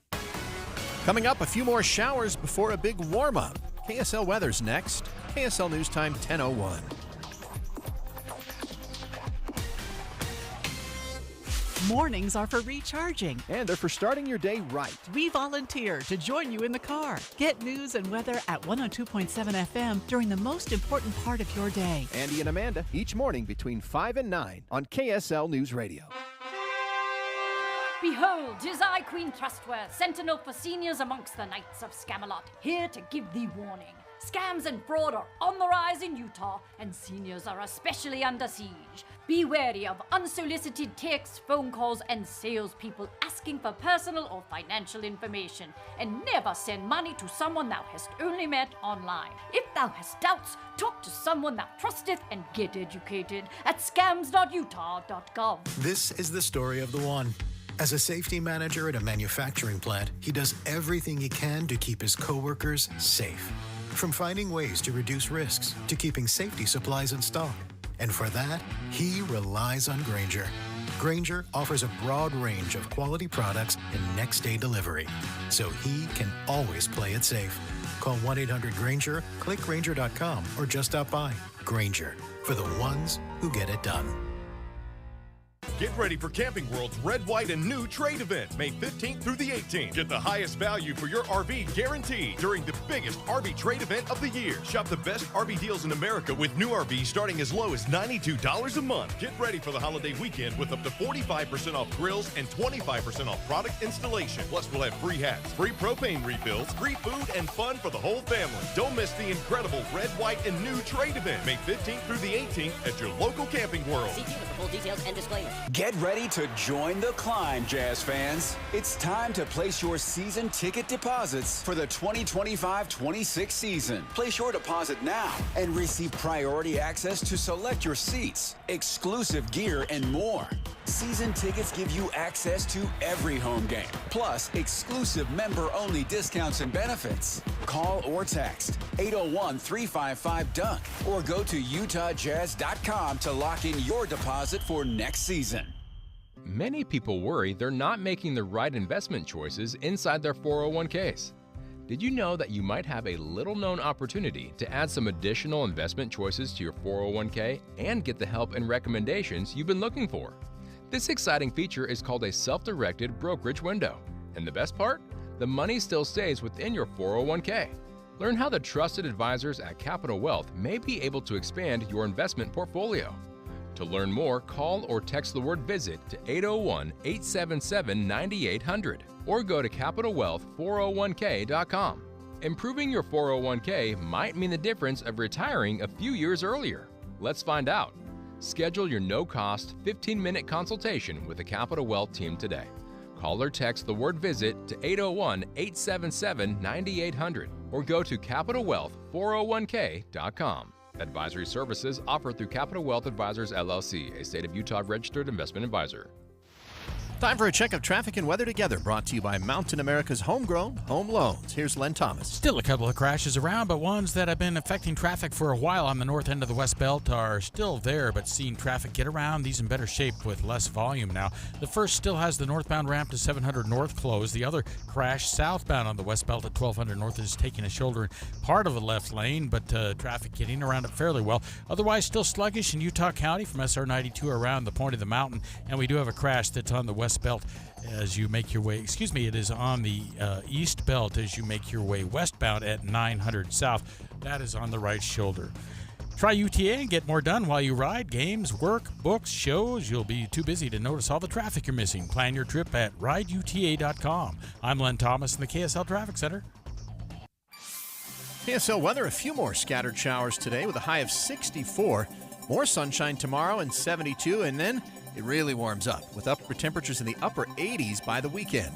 Coming up, a few more showers before a big warm-up. KSL weather's next. KSL News Time 10:01. Mornings are for recharging. And they're for starting your day right. We volunteer to join you in the car. Get news and weather at 102.7 FM during the most important part of your day. Andy and Amanda, each morning between 5 and 9 on KSL News Radio. Behold, 'tis I, Queen Trustworth, sentinel for seniors amongst the knights of Scamelot, here to give thee warning. Scams and fraud are on the rise in Utah, and seniors are especially under siege. Be wary of unsolicited texts, phone calls, and salespeople asking for personal or financial information, and never send money to someone thou hast only met online. If thou hast doubts, talk to someone thou trusteth and get educated at scams.utah.gov. This is the story of the one. As a safety manager at a manufacturing plant, he does everything he can to keep his coworkers safe. From finding ways to reduce risks to keeping safety supplies in stock. And for that, he relies on Grainger. Grainger offers a broad range of quality products and next-day delivery, so he can always play it safe. Call 1-800-GRAINGER, click Grainger.com, or just stop by. Grainger, for the ones who get it done. Get ready for Camping World's Red, White, and New Trade event, May 15th through the 18th. Get the highest value for your RV guaranteed during the biggest RV trade event of the year. Shop the best RV deals in America with new RVs starting as low as $92 a month. Get ready for the holiday weekend with up to 45% off grills and 25% off product installation. Plus, we'll have free hats, free propane refills, free food, and fun for the whole family. Don't miss the incredible Red, White, and New Trade event, May 15th through the 18th at your local Camping World. See dealer for full details and disclaimer. Get ready to join the climb, Jazz fans. It's time to place your season ticket deposits for the 2025-26 season. Place your deposit now and receive priority access to select your seats, exclusive gear, and more. Season tickets give you access to every home game, plus exclusive member-only discounts and benefits. Call or text 801-355-DUNK or go to utahjazz.com to lock in your deposit for next season. Many people worry they're not making the right investment choices inside their 401ks. Did you know that you might have a little-known opportunity to add some additional investment choices to your 401k and get the help and recommendations you've been looking for? This exciting feature is called a self-directed brokerage window. And the best part? The money still stays within your 401k. Learn how the trusted advisors at Capital Wealth may be able to expand your investment portfolio. To learn more, call or text the word VISIT to 801-877-9800 or go to CapitalWealth401k.com. Improving your 401k might mean the difference of retiring a few years earlier. Let's find out. Schedule your no-cost 15-minute consultation with the Capital Wealth team today. Call or text the word VISIT to 801-877-9800 or go to CapitalWealth401k.com. Advisory services offered through Capital Wealth Advisors, LLC, a state of Utah registered investment advisor. Time for a check of traffic and weather together, brought to you by Mountain America's homegrown home loans. Here's Len Thomas. Still a couple of crashes around, but ones that have been affecting traffic for a while on the north end of the West Belt are still there, but seeing traffic get around. These in better shape with less volume now. The first still has the northbound ramp to 700 North closed. The other crash southbound on the West Belt at 1200 North is taking a shoulder in part of the left lane, but traffic getting around it fairly well. Otherwise, still sluggish in Utah County from SR 92 around the point of the mountain, and we do have a crash that's on the West Belt as you make your way, it is on the East Belt as you make your way westbound at 900 South. That is on the right shoulder. Try UTA and get more done while you ride. Games, work, books, shows. You'll be too busy to notice all the traffic you're missing. Plan your trip at rideuta.com. I'm Len Thomas in the KSL Traffic Center. KSL weather, a few more scattered showers today with a high of 64. More sunshine tomorrow and 72, and then it really warms up with upper temperatures in the upper 80s by the weekend.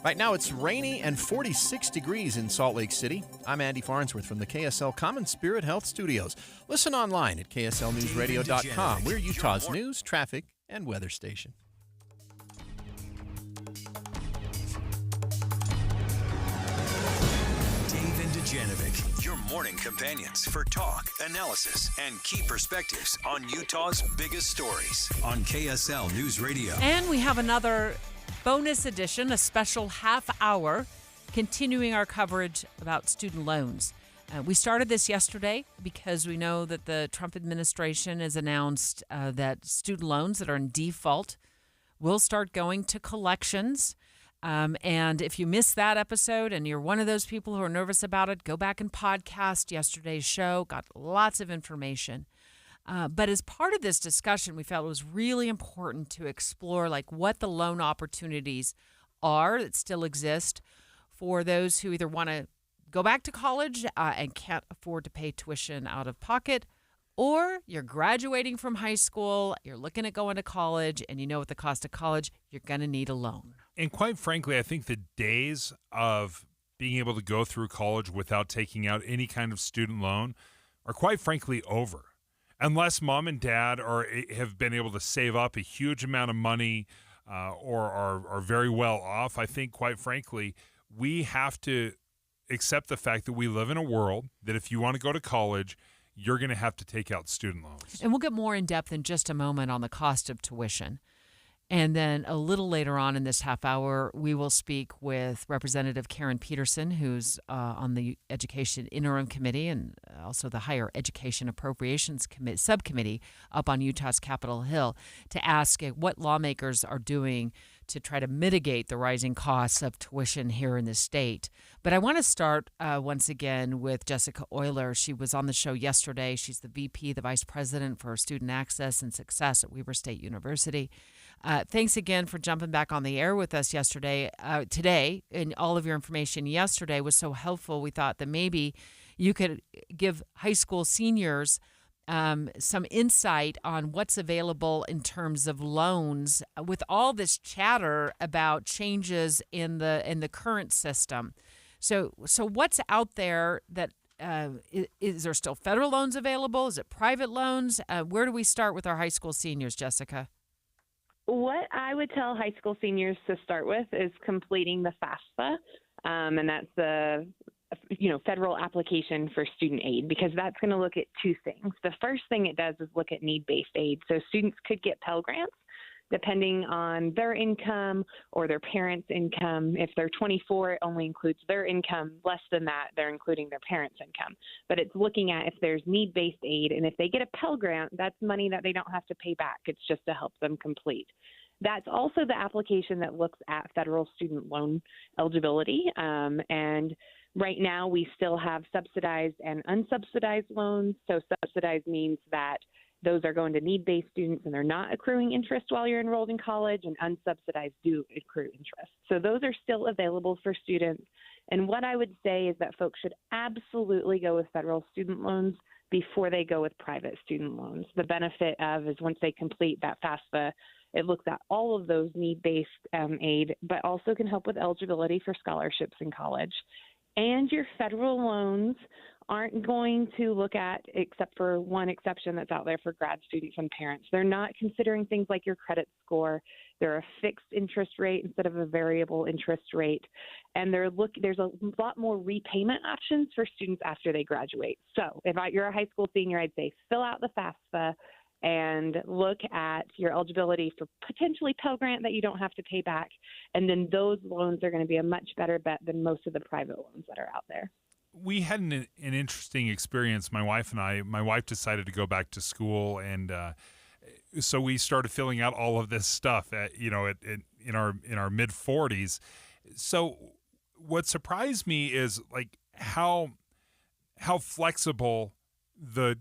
Right now it's rainy and 46 degrees in Salt Lake City. I'm Andy Farnsworth from the KSL Common Spirit Health Studios. Listen online at kslnewsradio.com. We're Utah's news, traffic, and weather station. Dave and Dujanovic, your morning companions for talk, analysis, and key perspectives on Utah's biggest stories on KSL News Radio. And we have another bonus edition, a special half hour, continuing our coverage about student loans. We started this yesterday because we know that the Trump administration has announced that student loans that are in default will start going to collections. And if you missed that episode and you're one of those people who are nervous about it, go back and podcast yesterday's show. Got lots of information. But as part of this discussion, we felt it was really important to explore what the loan opportunities are that still exist for those who either want to go back to college and can't afford to pay tuition out of pocket, or you're graduating from high school, you're looking at going to college, and you know what the cost of college, you're going to need a loan. And quite frankly, I think the days of being able to go through college without taking out any kind of student loan are quite frankly over. Unless mom and dad have been able to save up a huge amount of money or are very well off, I think, quite frankly, we have to accept the fact that we live in a world that if you want to go to college, you're going to have to take out student loans. And we'll get more in depth in just a moment on the cost of tuition. And then a little later on in this half hour, we will speak with Representative Karen Peterson, who's on the Education Interim Committee and also the Higher Education Appropriations Subcommittee up on Utah's Capitol Hill, to ask what lawmakers are doing to try to mitigate the rising costs of tuition here in the state. But I want to start once again with Jessica Euler. She was on the show yesterday. She's the VP, the Vice President for Student Access and Success at Weber State University. Thanks again for jumping back on the air with us yesterday. Today, and all of your information yesterday was so helpful. We thought that maybe you could give high school seniors some insight on what's available in terms of loans with all this chatter about changes in the current system. So what's out there that is there still federal loans available? Is it private loans? Where do we start with our high school seniors, Jessica? What I would tell high school seniors to start with is completing the FAFSA, and that's the federal application for student aid, because that's going to look at two things. The first thing it does is look at need-based aid. So students could get Pell Grants depending on their income or their parents' income. If they're 24, it only includes their income. Less than that, they're including their parents' income. But it's looking at if there's need-based aid, and if they get a Pell Grant, that's money that they don't have to pay back. It's just to help them complete. That's also the application that looks at federal student loan eligibility. And right now, we still have subsidized and unsubsidized loans. So subsidized means that those are going to need-based students and they're not accruing interest while you're enrolled in college, and unsubsidized do accrue interest. So those are still available for students. And what I would say is that folks should absolutely go with federal student loans before they go with private student loans. The benefit of is once they complete that FAFSA, it looks at all of those need-based aid, but also can help with eligibility for scholarships in college. And your federal loans aren't going to look at, except for one exception that's out there for grad students and parents, they're not considering things like your credit score. They're a fixed interest rate instead of a variable interest rate. And there's a lot more repayment options for students after they graduate. So if you're a high school senior, I'd say fill out the FAFSA and look at your eligibility for potentially Pell Grant that you don't have to pay back. And then those loans are going to be a much better bet than most of the private loans that are out there. We had an interesting experience, my wife and I. My wife decided to go back to school, and so we started filling out all of this stuff in our mid-40s. So what surprised me is how flexible the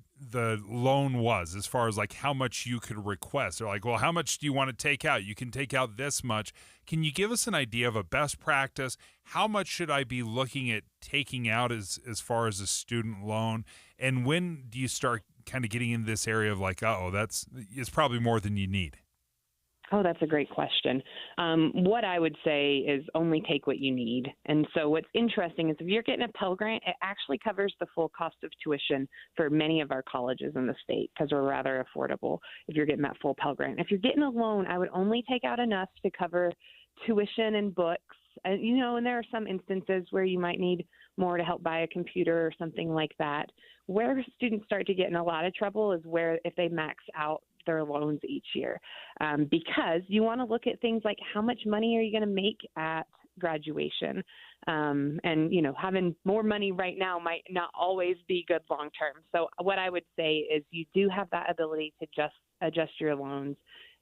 loan was, as far as like how much you could request. They're like, well, how much do you want to take out? You can take out this much. Can you give us an idea of a best practice? How much should I be looking at taking out as far as a student loan? And when do you start kind of getting in this area of like, it's probably more than you need? Oh, that's a great question. What I would say is only take what you need. And so what's interesting is if you're getting a Pell Grant, it actually covers the full cost of tuition for many of our colleges in the state because we're rather affordable if you're getting that full Pell Grant. If you're getting a loan, I would only take out enough to cover tuition and books. And, and there are some instances where you might need more to help buy a computer or something like that. Where students start to get in a lot of trouble is where if they max out their loans each year, because you want to look at things like how much money are you going to make at graduation, and having more money right now might not always be good long term. So what I would say is you do have that ability to just adjust your loans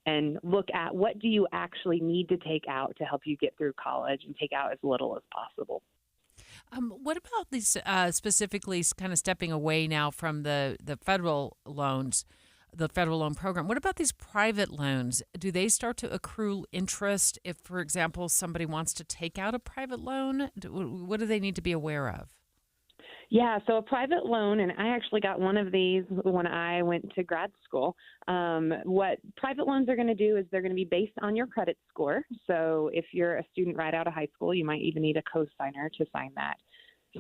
and look at what do you actually need to take out to help you get through college and take out as little as possible. What about these specifically kind of stepping away now from the federal loans, the federal loan program? What about these private loans? Do they start to accrue interest if, for example, somebody wants to take out a private loan? What do they need to be aware of? Yeah, so a private loan, and I actually got one of these when I went to grad school. What private loans are going to do is they're going to be based on your credit score. So if you're a student right out of high school, you might even need a co-signer to sign that.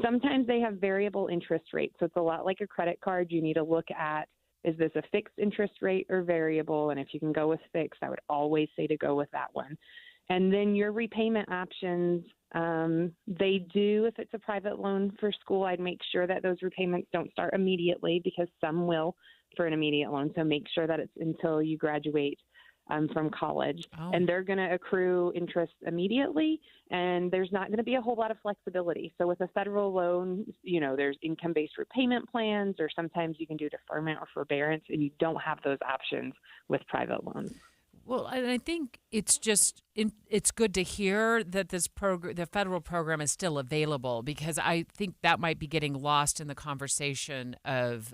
Sometimes they have variable interest rates, so it's a lot like a credit card. You need to look at, is this a fixed interest rate or variable? And if you can go with fixed, I would always say to go with that one. And then your repayment options, they do, if it's a private loan for school, I'd make sure that those repayments don't start immediately because some will for an immediate loan. So make sure that it's until you graduate from college. Oh. And they're going to accrue interest immediately, and there's not going to be a whole lot of flexibility. So with a federal loan, there's income-based repayment plans, or sometimes you can do deferment or forbearance, and you don't have those options with private loans. Well, and I think it's it's good to hear that this the federal program is still available, because I think that might be getting lost in the conversation of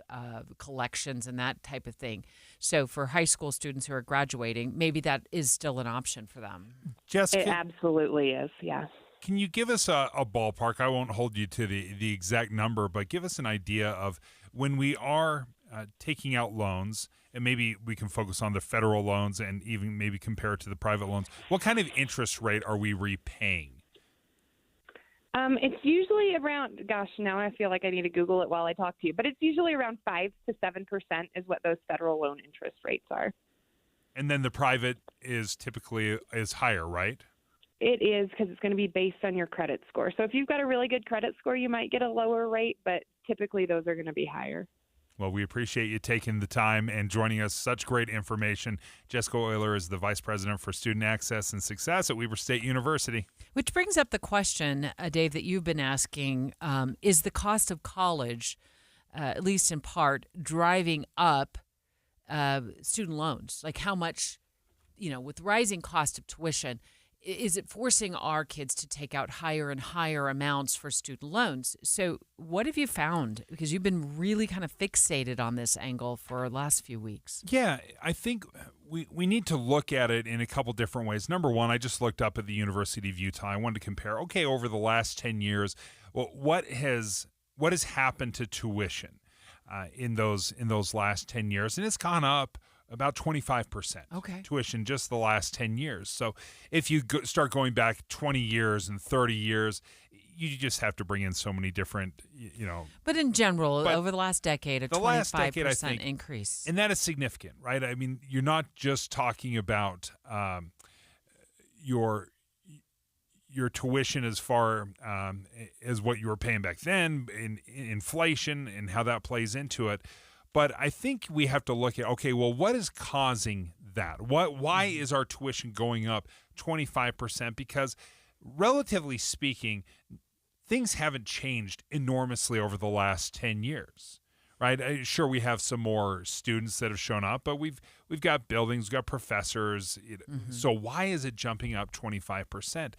collections and that type of thing. So for high school students who are graduating, maybe that is still an option for them. Jessica, it absolutely is, yeah. Can you give us a ballpark? I won't hold you to the exact number, but give us an idea of when we are taking out loans, and maybe we can focus on the federal loans and even maybe compare it to the private loans. What kind of interest rate are we repaying? It's usually around, now I feel like I need to Google it while I talk to you, but it's usually around 5 to 7% is what those federal loan interest rates are. And then the private is typically higher, right? It is, because it's going to be based on your credit score. So if you've got a really good credit score, you might get a lower rate, but typically those are going to be higher. Well, we appreciate you taking the time and joining us. Such great information. Jessica Euler is the Vice President for Student Access and Success at Weber State University. Which brings up the question, Dave, that you've been asking, is the cost of college, at least in part, driving up student loans? Like how much, with rising cost of tuition, is it forcing our kids to take out higher and higher amounts for student loans? So what have you found? Because you've been really kind of fixated on this angle for the last few weeks. Yeah, I think we need to look at it in a couple different ways. Number one, I just looked up at the University of Utah. I wanted to compare, over the last 10 years, what has happened to tuition in those last 10 years? And it's gone up about 25%. Okay. Tuition just the last 10 years. So if you start going back 20 years and 30 years, you just have to bring in so many different, But in general, over the last decade, a 25% increase. And that is significant, right? I mean, you're not just talking about your tuition as far as what you were paying back then, in inflation and how that plays into it. But I think we have to look at, what is causing that? Why is our tuition going up 25%? Because relatively speaking, things haven't changed enormously over the last 10 years, right? Sure, we have some more students that have shown up, but we've got buildings, we've got professors. So why is it jumping up 25%?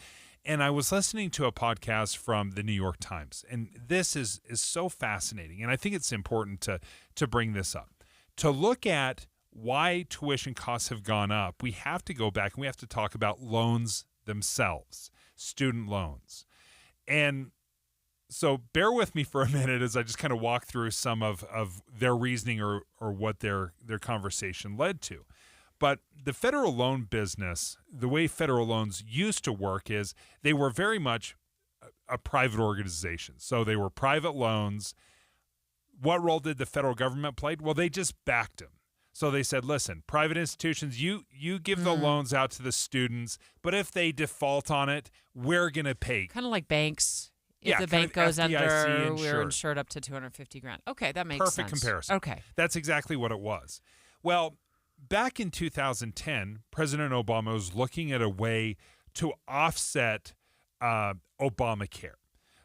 And I was listening to a podcast from the New York Times, and this is so fascinating. And I think it's important to bring this up. To look at why tuition costs have gone up, we have to go back and we have to talk about loans themselves, student loans. And so bear with me for a minute as I just kind of walk through some of their reasoning or what their conversation led to. But the federal loan business, the way federal loans used to work is they were very much a private organization. So they were private loans. What role did the federal government play? Well, they just backed them. So they said, listen, private institutions, you give the loans out to the students, but if they default on it, we're going to pay. Kind of like banks. If the bank goes under, we're insured up to $250,000. Okay, that makes sense. Perfect comparison. Okay. That's exactly what it was. Well, back in 2010, President Obama was looking at a way to offset Obamacare.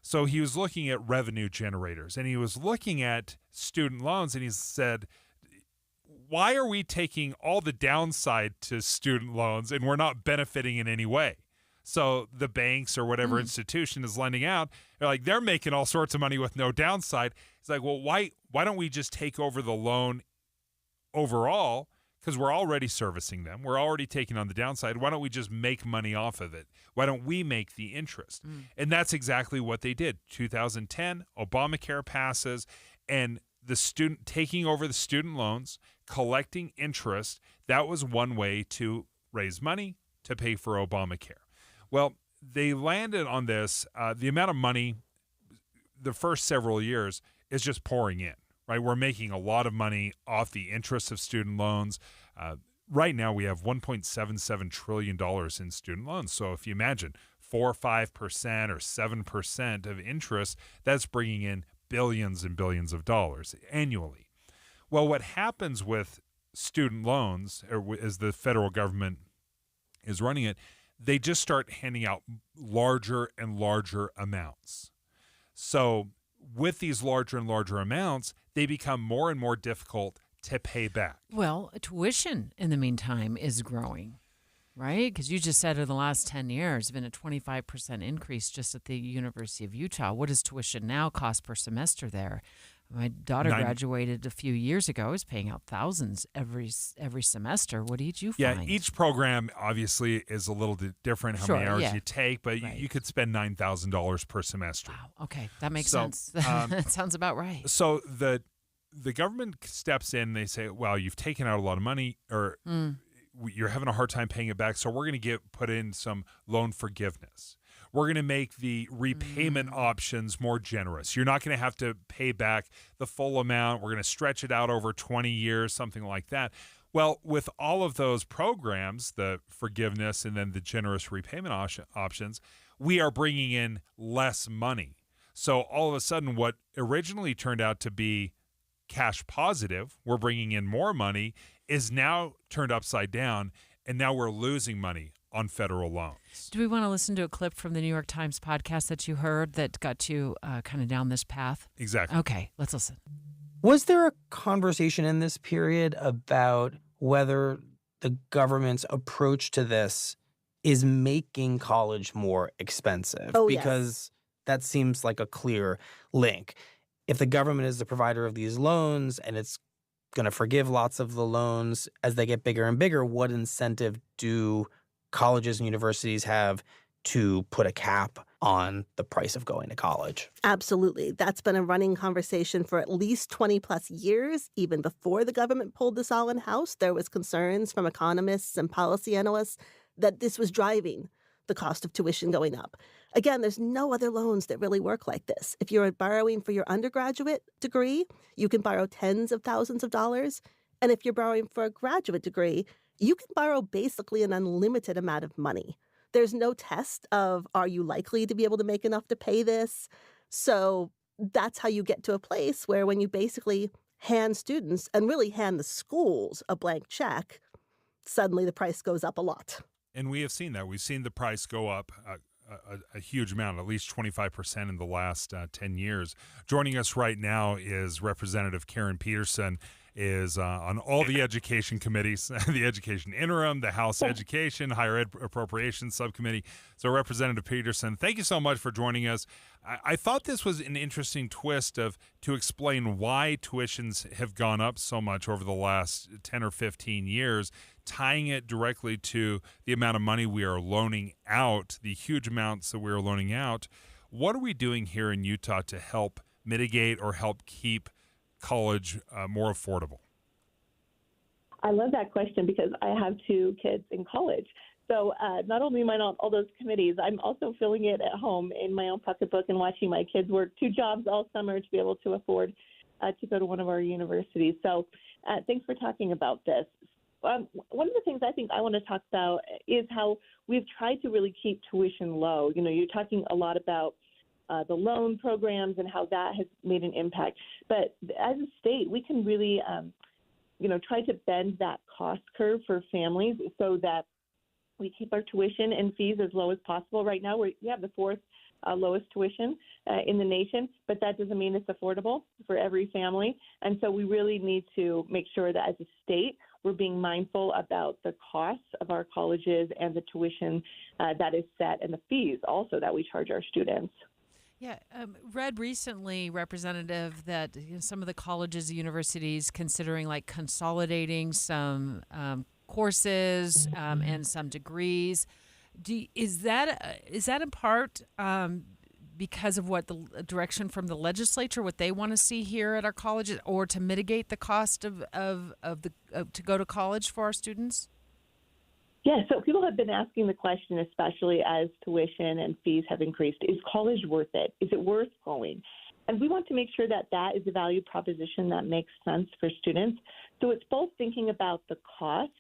So he was looking at revenue generators, and he was looking at student loans, and he said, why are we taking all the downside to student loans and we're not benefiting in any way? So the banks or whatever institution is lending out, they're making all sorts of money with no downside. It's like, well, why don't we just take over the loan overall? Because we're already servicing them. We're already taking on the downside. Why don't we just make money off of it? Why don't we make the interest? And that's exactly what they did. 2010, Obamacare passes, and the student taking over the student loans, collecting interest, that was one way to raise money to pay for Obamacare. Well, they landed on this. The amount of money the first several years is just pouring in, right? We're making a lot of money off the interest of student loans. Right now, we have $1.77 trillion in student loans. So if you imagine 4 or 5% or 7% of interest, that's bringing in billions and billions of dollars annually. Well, what happens with student loans, or as the federal government is running it, they just start handing out larger and larger amounts. So with these larger and larger amounts, they become more and more difficult to pay back. Well, tuition in the meantime is growing, right? Because you just said in the last 10 years, there's been a 25% increase just at the University of Utah. What does tuition now cost per semester there? My daughter graduated a few years ago. I was paying out thousands every semester. What did you find? Yeah, each program obviously is a little different how many hours you take, but you could spend $9,000 per semester. Wow. Okay, that makes sense. That sounds about right. So the government steps in. They say, well, you've taken out a lot of money, or you're having a hard time paying it back, so we're going to put in some loan forgiveness. We're going to make the repayment options more generous. You're not going to have to pay back the full amount. We're going to stretch it out over 20 years, something like that. Well, with all of those programs, the forgiveness and then the generous repayment options, we are bringing in less money. So all of a sudden, what originally turned out to be cash positive, we're bringing in more money, is now turned upside down, and now we're losing money on federal loans. Do we want to listen to a clip from the New York Times podcast that you heard that got you kind of down this path? Exactly. Okay, let's listen. Was there a conversation in this period about whether the government's approach to this is making college more expensive? Because that seems like a clear link. If the government is the provider of these loans and it's going to forgive lots of the loans as they get bigger and bigger, what incentive do colleges and universities have to put a cap on the price of going to college? Absolutely. That's been a running conversation for at least 20 plus years. Even before the government pulled this all in-house, there was concerns from economists and policy analysts that this was driving the cost of tuition going up. Again, there's no other loans that really work like this. If you're borrowing for your undergraduate degree, you can borrow tens of thousands of dollars. And if you're borrowing for a graduate degree, you can borrow basically an unlimited amount of money. There's no test of, are you likely to be able to make enough to pay this? So that's how you get to a place where when you basically hand students and really hand the schools a blank check, suddenly the price goes up a lot. And we have seen that. We've seen the price go up a huge amount, at least 25% in the last 10 years. Joining us right now is Representative Karen Peterson, is on all the education committees, the Education Interim, the House Education, Higher Ed Appropriations Subcommittee. So Representative Peterson, thank you so much for joining us. I thought this was an interesting twist to explain why tuitions have gone up so much over the last 10 or 15 years, tying it directly to the amount of money we are loaning out, the huge amounts that we are loaning out. What are we doing here in Utah to help mitigate or help keep college more affordable? I love that question because I have 2 kids in college. So not only am I on all those committees, I'm also filling it at home in my own pocketbook and watching my kids work 2 jobs all summer to be able to afford to go to one of our universities. So thanks for talking about this. One of the things I think I want to talk about is how we've tried to really keep tuition low. You know, you're talking a lot about the loan programs and how that has made an impact. But as a state, we can really, try to bend that cost curve for families so that we keep our tuition and fees as low as possible. Right now, we have the 4th lowest tuition in the nation, but that doesn't mean it's affordable for every family. And so we really need to make sure that as a state, we're being mindful about the costs of our colleges and the tuition that is set and the fees also that we charge our students. Yeah, read recently, Representative, that some of the colleges, universities, considering like consolidating some courses and some degrees. Is that in part because of what the direction from the legislature, what they want to see here at our colleges, or to mitigate the cost of to go to college for our students? Yeah, so people have been asking the question, especially as tuition and fees have increased, is college worth it? Is it worth going? And we want to make sure that that is a value proposition that makes sense for students. So it's both thinking about the cost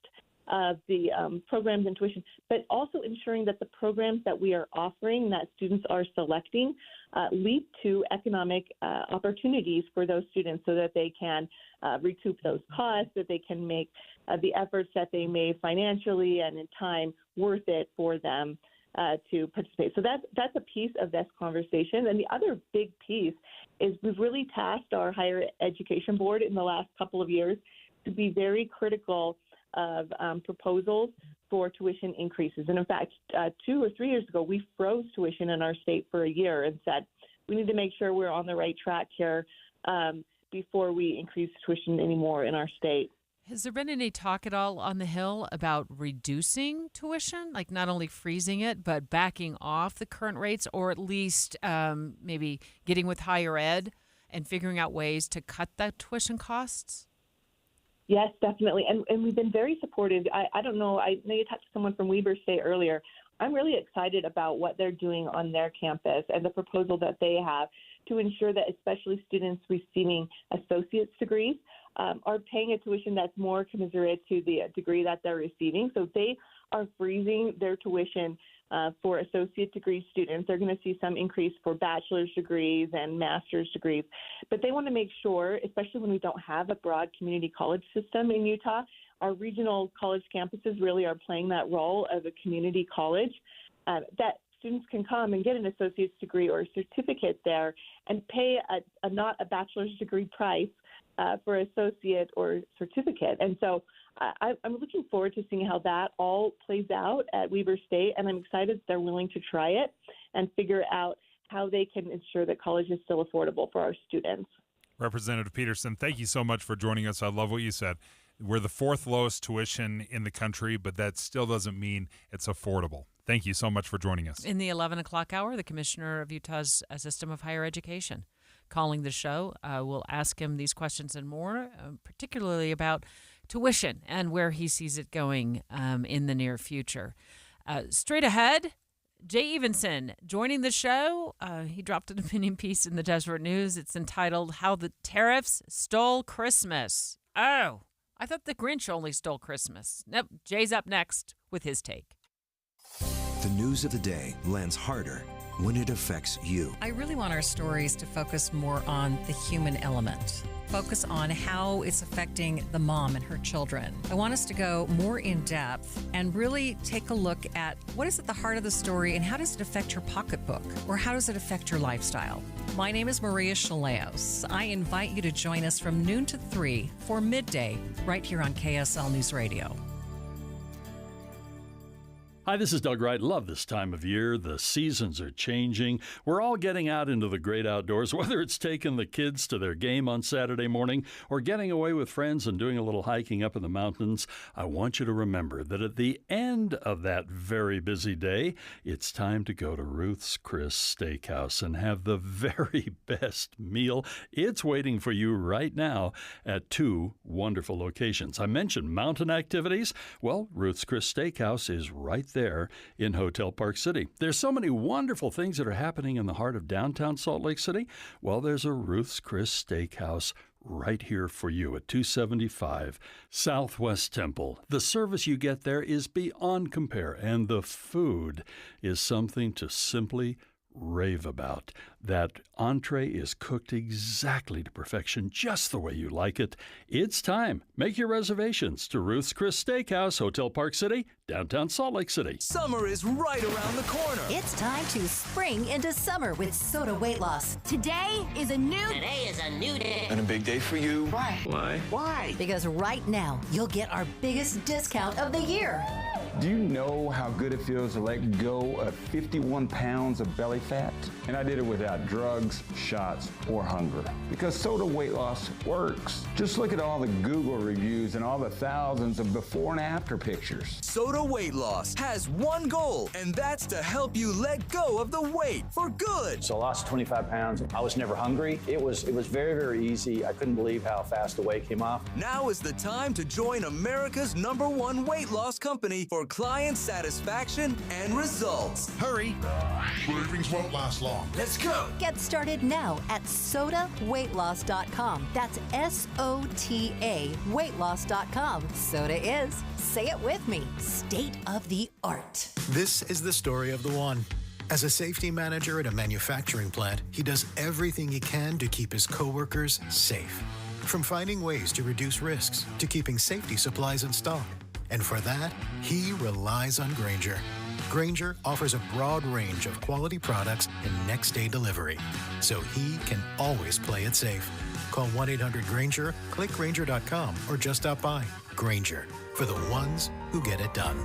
of the programs and tuition, but also ensuring that the programs that we are offering, that students are selecting, lead to economic opportunities for those students so that they can recoup those costs, that they can make the efforts that they made financially and in time worth it for them to participate. So that's a piece of this conversation. And the other big piece is we've really tasked our higher education board in the last couple of years to be very critical of proposals for tuition increases. And in fact, 2 or 3 years ago, we froze tuition in our state for a year and said, we need to make sure we're on the right track here before we increase tuition anymore in our state. Has there been any talk at all on the Hill about reducing tuition, like not only freezing it, but backing off the current rates, or at least maybe getting with higher ed and figuring out ways to cut the tuition costs? Yes, definitely. And we've been very supportive. I don't know. I know you talked to someone from Weber State earlier. I'm really excited about what they're doing on their campus and the proposal that they have to ensure that especially students receiving associate's degrees are paying a tuition that's more commensurate to the degree that they're receiving. So they are freezing their tuition for associate degree students. They're going to see some increase for bachelor's degrees and master's degrees. But they want to make sure, especially when we don't have a broad community college system in Utah, our regional college campuses really are playing that role of a community college, that students can come and get an associate's degree or a certificate there and pay not a bachelor's degree price for associate or certificate. And so I'm looking forward to seeing how that all plays out at Weber State, and I'm excited that they're willing to try it and figure out how they can ensure that college is still affordable for our students. Representative Peterson, thank you so much for joining us. I love what you said. We're the 4th lowest tuition in the country, but that still doesn't mean it's affordable. Thank you so much for joining us. In the 11 o'clock hour, the Commissioner of Utah's System of Higher Education calling the show. We'll ask him these questions and more, particularly about tuition and where he sees it going in the near future. Straight ahead, Jay Evenson joining the show. He dropped an opinion piece in the Deseret News. It's entitled, How the Tariffs Stole Christmas. Oh, I thought the Grinch only stole Christmas. Nope, Jay's up next with his take. The news of the day lands harder, when it affects you. I really want our stories to focus more on the human element. Focus on how it's affecting the mom and her children. I want us to go more in depth and really take a look at what is at the heart of the story and how does it affect your pocketbook or how does it affect your lifestyle. My name is Maria Chaleos. I invite you to join us from noon to 3 for Midday right here on KSL News Radio. Hi, this is Doug Wright. Love this time of year. The seasons are changing. We're all getting out into the great outdoors, whether it's taking the kids to their game on Saturday morning or getting away with friends and doing a little hiking up in the mountains. I want you to remember that at the end of that very busy day, it's time to go to Ruth's Chris Steakhouse and have the very best meal. It's waiting for you right now at 2 wonderful locations. I mentioned mountain activities. Well, Ruth's Chris Steakhouse is right there in Hotel Park City. There's so many wonderful things that are happening in the heart of downtown Salt Lake City. Well, there's a Ruth's Chris Steakhouse right here for you at 275 Southwest Temple. The service you get there is beyond compare, and the food is something to simply rave about. That entree is cooked exactly to perfection, just the way you like it. It's time. Make your reservations to Ruth's Chris Steakhouse, Hotel Park City, downtown Salt Lake City. Summer is right around the corner. It's time to spring into summer with Soda Weight Loss. Today is a new day. And a big day for you. Why? Why? Because right now, you'll get our biggest discount of the year. Do you know how good it feels to let go of 51 pounds of belly fat? And I did it without drugs, shots, or hunger. Because Soda Weight Loss works. Just look at all the Google reviews and all the thousands of before and after pictures. Soda Weight Loss has one goal, and that's to help you let go of the weight for good. So I lost 25 pounds. I was never hungry. It was very, very easy. I couldn't believe how fast the weight came off. Now is the time to join America's #1 weight loss company for client satisfaction and results. Hurry. Savings won't last long. Let's go. Get started now at SodaWeightLoss.com. That's SOTA weightloss.com. Soda is, say it with me, state of the art. This is the story of the one. As a safety manager at a manufacturing plant, he does everything he can to keep his coworkers safe. From finding ways to reduce risks to keeping safety supplies in stock. And for that, he relies on Grainger. Grainger offers a broad range of quality products and next-day delivery, so he can always play it safe. Call 1-800-GRAINGER, click Grainger.com, or just stop by. Grainger, for the ones who get it done.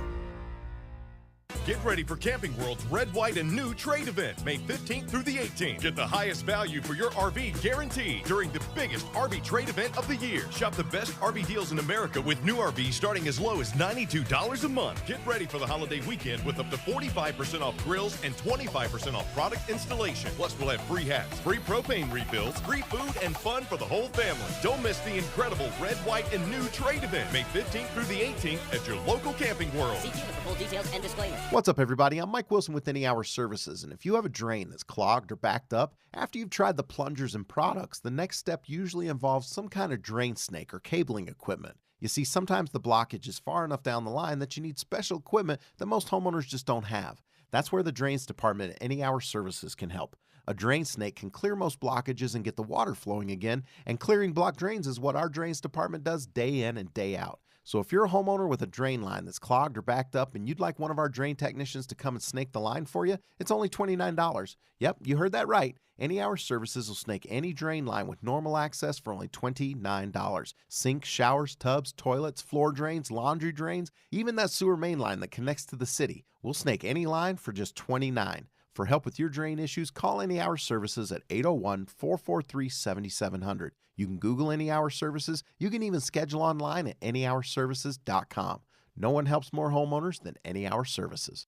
Get ready for Camping World's Red, White, and New Trade Event, May 15th through the 18th. Get the highest value for your RV guaranteed during the biggest RV trade event of the year. Shop the best RV deals in America with new RVs starting as low as $92 a month. Get ready for the holiday weekend with up to 45% off grills and 25% off product installation. Plus, we'll have free hats, free propane refills, free food, and fun for the whole family. Don't miss the incredible Red, White, and New Trade Event, May 15th through the 18th at your local Camping World. See dealer for full details and disclaimers. What's up, everybody? I'm Mike Wilson with Any Hour Services, and if you have a drain that's clogged or backed up, after you've tried the plungers and products, the next step usually involves some kind of drain snake or cabling equipment. You see, sometimes the blockage is far enough down the line that you need special equipment that most homeowners just don't have. That's where the Drains Department at Any Hour Services can help. A drain snake can clear most blockages and get the water flowing again, and clearing blocked drains is what our Drains Department does day in and day out. So if you're a homeowner with a drain line that's clogged or backed up and you'd like one of our drain technicians to come and snake the line for you, it's only $29. Yep, you heard that right. Any Hour Services will snake any drain line with normal access for only $29. Sinks, showers, tubs, toilets, floor drains, laundry drains, even that sewer main line that connects to the city. We'll snake any line for just $29. For help with your drain issues, call Any Hour Services at 801-443-7700. You can Google Any Hour Services. You can even schedule online at anyhourservices.com. No one helps more homeowners than Any Hour Services.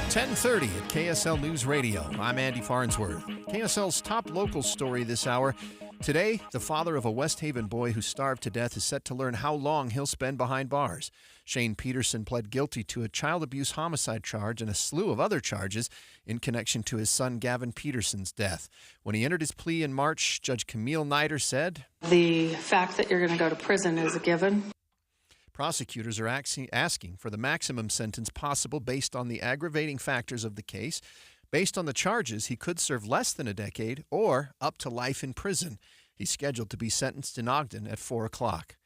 10:30 at KSL News Radio. I'm Andy Farnsworth. KSL's top local story this hour. Today, the father of a West Haven boy who starved to death is set to learn how long he'll spend behind bars. Shane Peterson pled guilty to a child abuse homicide charge and a slew of other charges in connection to his son Gavin Peterson's death. When he entered his plea in March, Judge Camille Nider said, "The fact that you're going to go to prison is a given." Prosecutors are asking for the maximum sentence possible based on the aggravating factors of the case. Based on the charges, he could serve less than a decade or up to life in prison. He's scheduled to be sentenced in Ogden at 4 o'clock.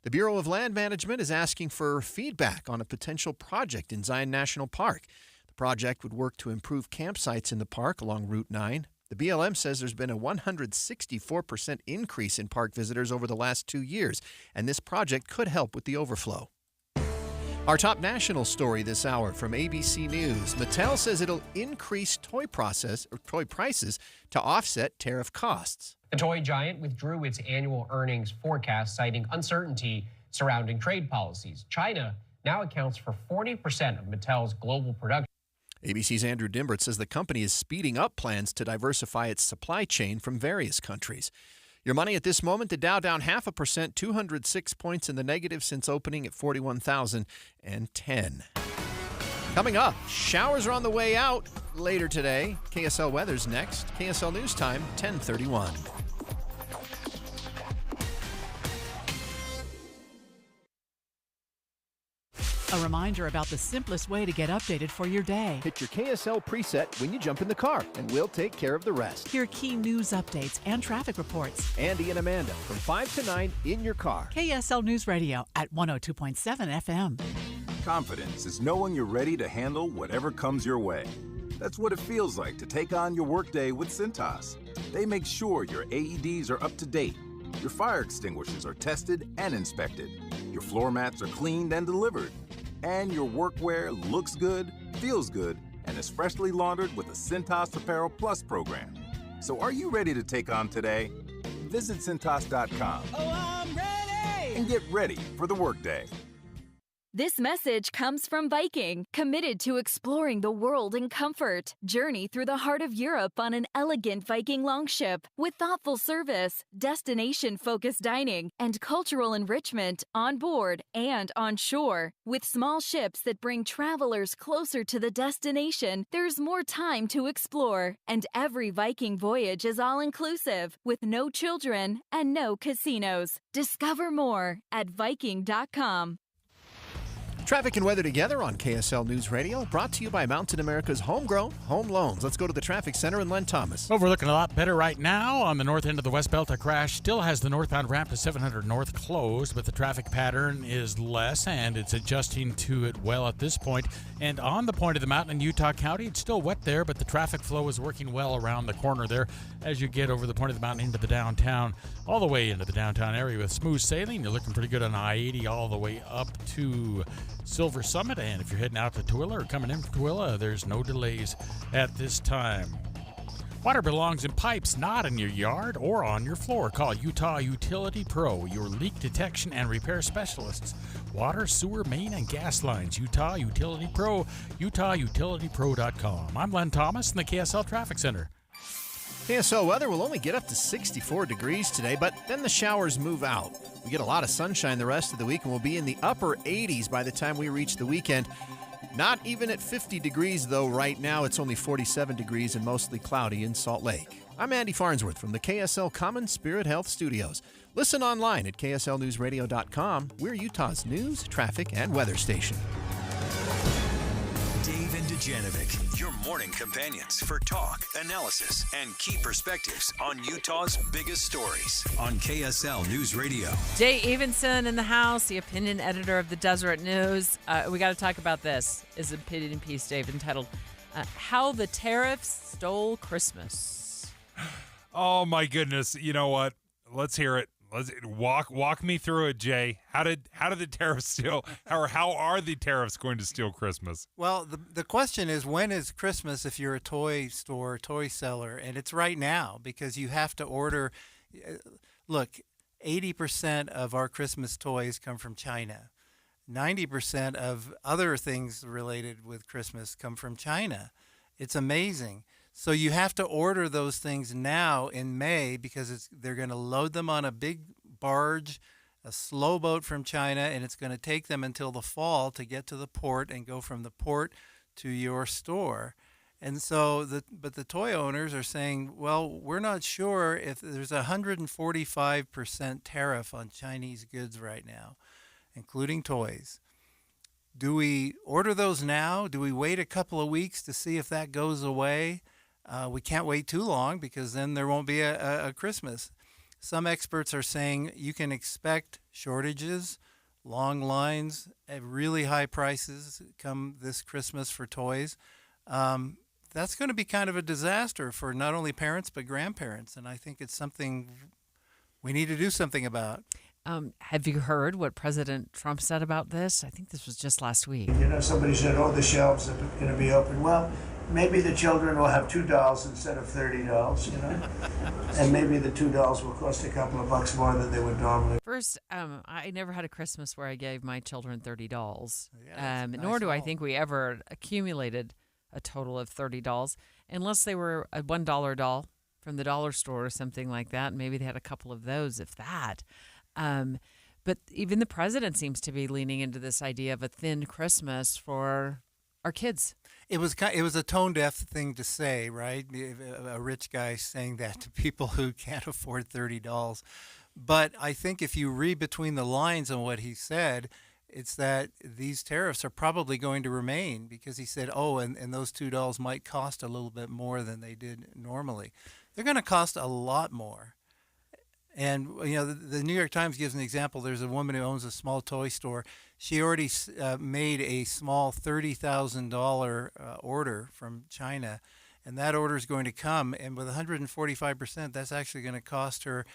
The Bureau of Land Management is asking for feedback on a potential project in Zion National Park. The project would work to improve campsites in the park along Route 9. The BLM says there's been a 164% increase in park visitors over the last 2 years, and this project could help with the overflow. Our top national story this hour from ABC News. Mattel says it'll increase toy prices to offset tariff costs. The toy giant withdrew its annual earnings forecast, citing uncertainty surrounding trade policies. China now accounts for 40% of Mattel's global production. ABC's Andrew Dimbert says the company is speeding up plans to diversify its supply chain from various countries. Your money at this moment, the Dow down 0.5%, 206 points in the negative since opening at 41,010. Coming up, showers are on the way out later today. KSL weather's next. KSL News Time, 10:31. A reminder about the simplest way to get updated for your day. Hit your KSL preset when you jump in the car, and we'll take care of the rest. Hear key news updates and traffic reports. Andy and Amanda from 5 to 9 in your car. KSL News Radio at 102.7 FM. Confidence is knowing you're ready to handle whatever comes your way. That's what it feels like to take on your workday with Cintas. They make sure your AEDs are up to date, your fire extinguishers are tested and inspected, your floor mats are cleaned and delivered, and your workwear looks good, feels good, and is freshly laundered with the Cintas Apparel Plus program. So are you ready to take on today? Visit Cintas.com. Oh, I'm ready! And get ready for the workday. This message comes from Viking, committed to exploring the world in comfort. Journey through the heart of Europe on an elegant Viking longship with thoughtful service, destination-focused dining, and cultural enrichment on board and on shore. With small ships that bring travelers closer to the destination, there's more time to explore. And every Viking voyage is all-inclusive, with no children and no casinos. Discover more at Viking.com. Traffic and weather together on KSL News Radio, brought to you by Mountain America's homegrown home loans. Let's go to the traffic center and Len Thomas. Oh, we're looking a lot better right now. On the north end of the West Belt, a crash still has the northbound ramp to 700 North closed, but the traffic pattern is less, and it's adjusting to it well at this point. And on the point of the mountain in Utah County, it's still wet there, but the traffic flow is working well around the corner there as you get over the point of the mountain into the downtown, all the way into the downtown area with smooth sailing. You're looking pretty good on I-80 all the way up to Silver Summit, and if you're heading out to Tooele or coming in from Tooele, there's no delays at this time. Water belongs in pipes, not in your yard or on your floor. Call Utah Utility Pro, your leak detection and repair specialists. Water, sewer, main, and gas lines. Utah Utility Pro, utahutilitypro.com. I'm Len Thomas in the KSL Traffic Center. KSL weather will only get up to 64 degrees today, but then the showers move out. We get a lot of sunshine the rest of the week, and we'll be in the upper 80s by the time we reach the weekend. Not even at 50 degrees, though, right now. It's only 47 degrees and mostly cloudy in Salt Lake. I'm Andy Farnsworth from the KSL Common Spirit Health Studios. Listen online at kslnewsradio.com. We're Utah's news, traffic, and weather station. Dave and Dujanovic, your morning companions for talk, analysis, and key perspectives on Utah's biggest stories on KSL News Radio. Jay Evenson in the house, the opinion editor of the Deseret News. We got to talk about this. Is an opinion piece, Dave, entitled "How the Tariffs Stole Christmas." Oh my goodness! You know what? Let's hear it. Let's walk me through it, Jay. How did the tariffs steal, or how are the tariffs going to steal Christmas? Well, the question is, when is Christmas if you're a toy store, toy seller? And it's right now, because you have to order. Look, 80% of our Christmas toys come from China. 90% of other things related with Christmas come from China. It's amazing. So you have to order those things now in May, because they're going to load them on a big barge, a slow boat from China, and it's going to take them until the fall to get to the port and go from the port to your store. And so, but the toy owners are saying, well, we're not sure if there's a 145% tariff on Chinese goods right now. including toys. Do we order those now? Do we wait a couple of weeks to see if that goes away? We can't wait too long because then there won't be a Christmas. Some experts are saying you can expect shortages, long lines, at really high prices come this Christmas for toys. That's going to be kind of a disaster for not only parents but grandparents, and I think it's something we need to do something about. Have you heard what President Trump said about this? I think this was just last week. You know, somebody said, oh, the shelves are going to be open. Well, maybe the children will have $2 instead of $30, you know? And maybe the $2 will cost a couple of bucks more than they would normally. First, I never had a Christmas where I gave my children $30. Yeah, nor do I think we ever accumulated a total of $30, unless they were a $1 doll from the dollar store or something like that. Maybe they had a couple of those, if that. But even the president seems to be leaning into this idea of a thin Christmas for our kids. It was a tone-deaf thing to say, right? A rich guy saying that to people who can't afford $30. But I think if you read between the lines on what he said, it's that these tariffs are probably going to remain because he said, oh, and those $2 might cost a little bit more than they did normally. They're going to cost a lot more. And, you know, the New York Times gives an example. There's a woman who owns a small toy store. She already made a small $30,000 order from China, and that order is going to come. And with 145%, that's actually going to cost her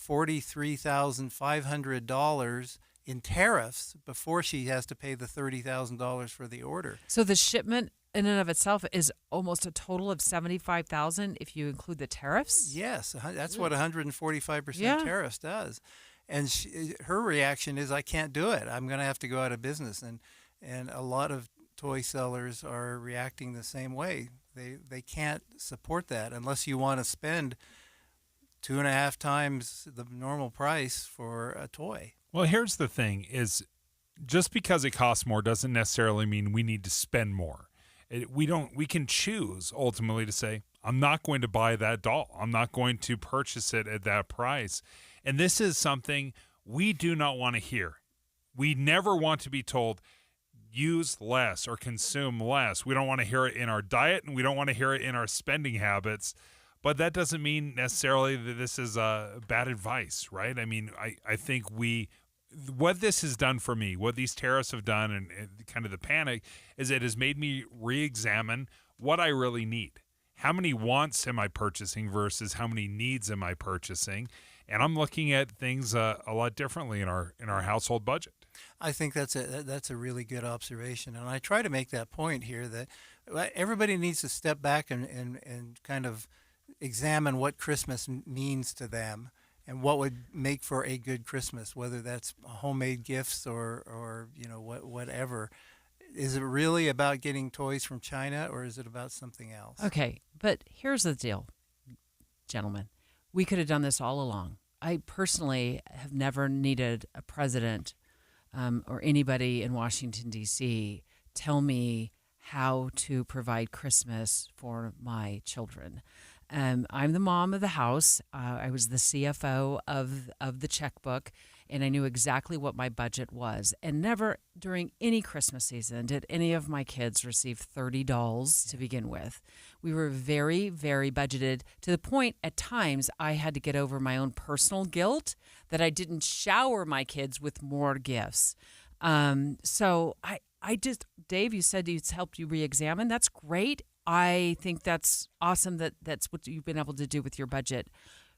$43,500 in tariffs before she has to pay the $30,000 for the order. So the shipment in and of itself is almost a total of $75,000 if you include the tariffs? Yes, that's what 145% tariffs does. And her reaction is, I can't do it. I'm going to have to go out of business. And a lot of toy sellers are reacting the same way. They can't support that unless you want to spend 2.5 times the normal price for a toy. Well, here's the thing is just because it costs more doesn't necessarily mean we need to spend more. We can choose ultimately to say, I'm not going to buy that doll. I'm not going to purchase it at that price. And this is something we do not want to hear. We never want to be told, use less or consume less. We don't want to hear it in our diet, and we don't want to hear it in our spending habits. But that doesn't mean necessarily that this is bad advice, right? I mean, I think what this has done for me, what these tariffs have done and kind of the panic, is it has made me re-examine what I really need. How many wants am I purchasing versus how many needs am I purchasing? And I'm looking at things a lot differently in our household budget. I think that's a really good observation. And I try to make that point here that everybody needs to step back and kind of examine what Christmas means to them. And what would make for a good Christmas, whether that's homemade gifts or you know whatever. Is it really about getting toys from China, or is it about something else? Okay, but here's the deal, gentlemen. We could have done this all along. I personally have never needed a president or anybody in Washington, D.C. tell me how to provide Christmas for my children. I'm the mom of the house. I was the CFO of the checkbook, and I knew exactly what my budget was. And never during any Christmas season did any of my kids receive $30 to begin with. We were very, very budgeted to the point at times I had to get over my own personal guilt that I didn't shower my kids with more gifts. So I just, Dave, you said it's helped you re-examine. That's great. I think that's awesome that's what you've been able to do with your budget.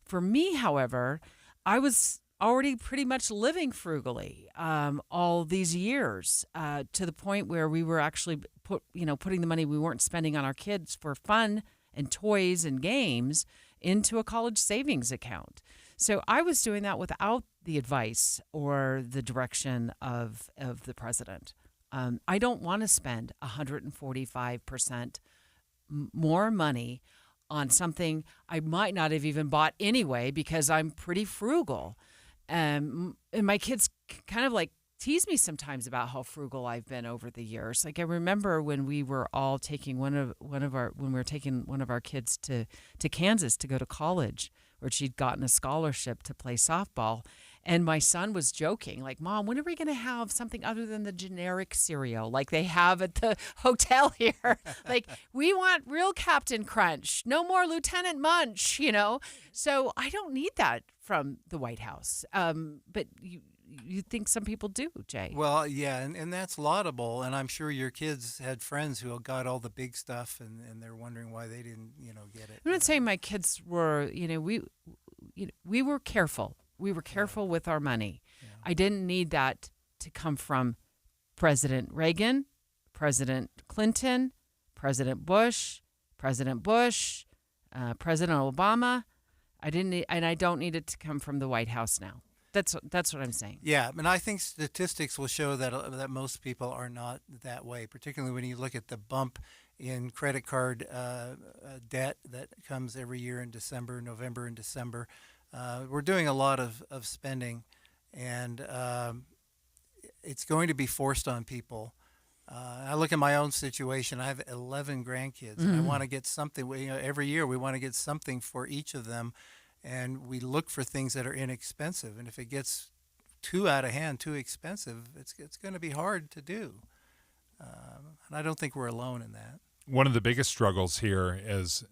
For me, however, I was already pretty much living frugally all these years to the point where we were actually putting the money we weren't spending on our kids for fun and toys and games into a college savings account. So I was doing that without the advice or the direction of the president. I don't want to spend 145% more money on something I might not have even bought anyway because I'm pretty frugal. And my kids kind of like tease me sometimes about how frugal I've been over the years. Like I remember when we were all taking when we were taking one of our kids to Kansas to go to college, where she'd gotten a scholarship to play softball. And my son was joking, like, Mom, when are we going to have something other than the generic cereal like they have at the hotel here? Like, we want real Captain Crunch, no more Lieutenant Munch, So I don't need that from the White House. But you think some people do, Jay? Well, yeah, and that's laudable. And I'm sure your kids had friends who got all the big stuff, and they're wondering why they didn't, get it. I'm not saying my kids were, we were careful. We were careful with our money. Yeah. I didn't need that to come from President Reagan, President Clinton, President Bush, President Obama. I didn't need, and I don't need it to come from the White House now. That's what I'm saying. Yeah, and I think statistics will show that most people are not that way, particularly when you look at the bump in credit card debt that comes every year in November and December. We're doing a lot of spending, and it's going to be forced on people. I look at my own situation. I have 11 grandkids, and I want to get something. Every year we want to get something for each of them, and we look for things that are inexpensive. And if it gets too out of hand, too expensive, it's going to be hard to do. And I don't think we're alone in that. One of the biggest struggles here is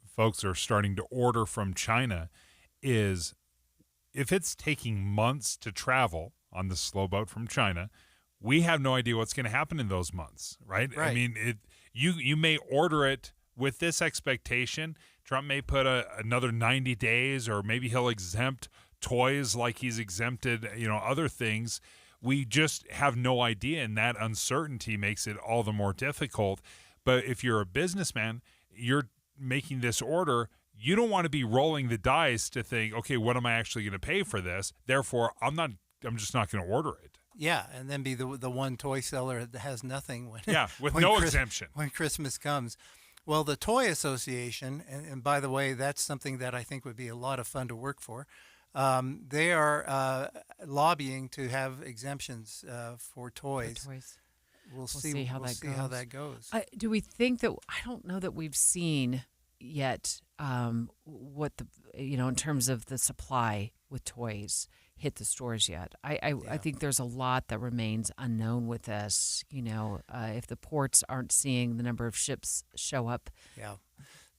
folks are starting to order from China is if it's taking months to travel on the slow boat from China, we have no idea what's going to happen in those months, right? I mean, you may order it with this expectation. Trump may put another 90 days, or maybe he'll exempt toys like he's exempted, other things. We just have no idea, and that uncertainty makes it all the more difficult. But if you're a businessman, you're making this order, you don't want to be rolling the dice to think, okay, what am I actually going to pay for this? Therefore, I'm just not going to order it. Yeah, and then be the one toy seller that has nothing with no exemption when Christmas comes. Well, the Toy Association, and by the way, that's something that I think would be a lot of fun to work for. They are lobbying to have exemptions for toys. We'll see how that goes. Do we think that? I don't know that we've seen yet what in terms of the supply with toys hit the stores yet. I think there's a lot that remains unknown with this. If the ports aren't seeing the number of ships show up. Yeah.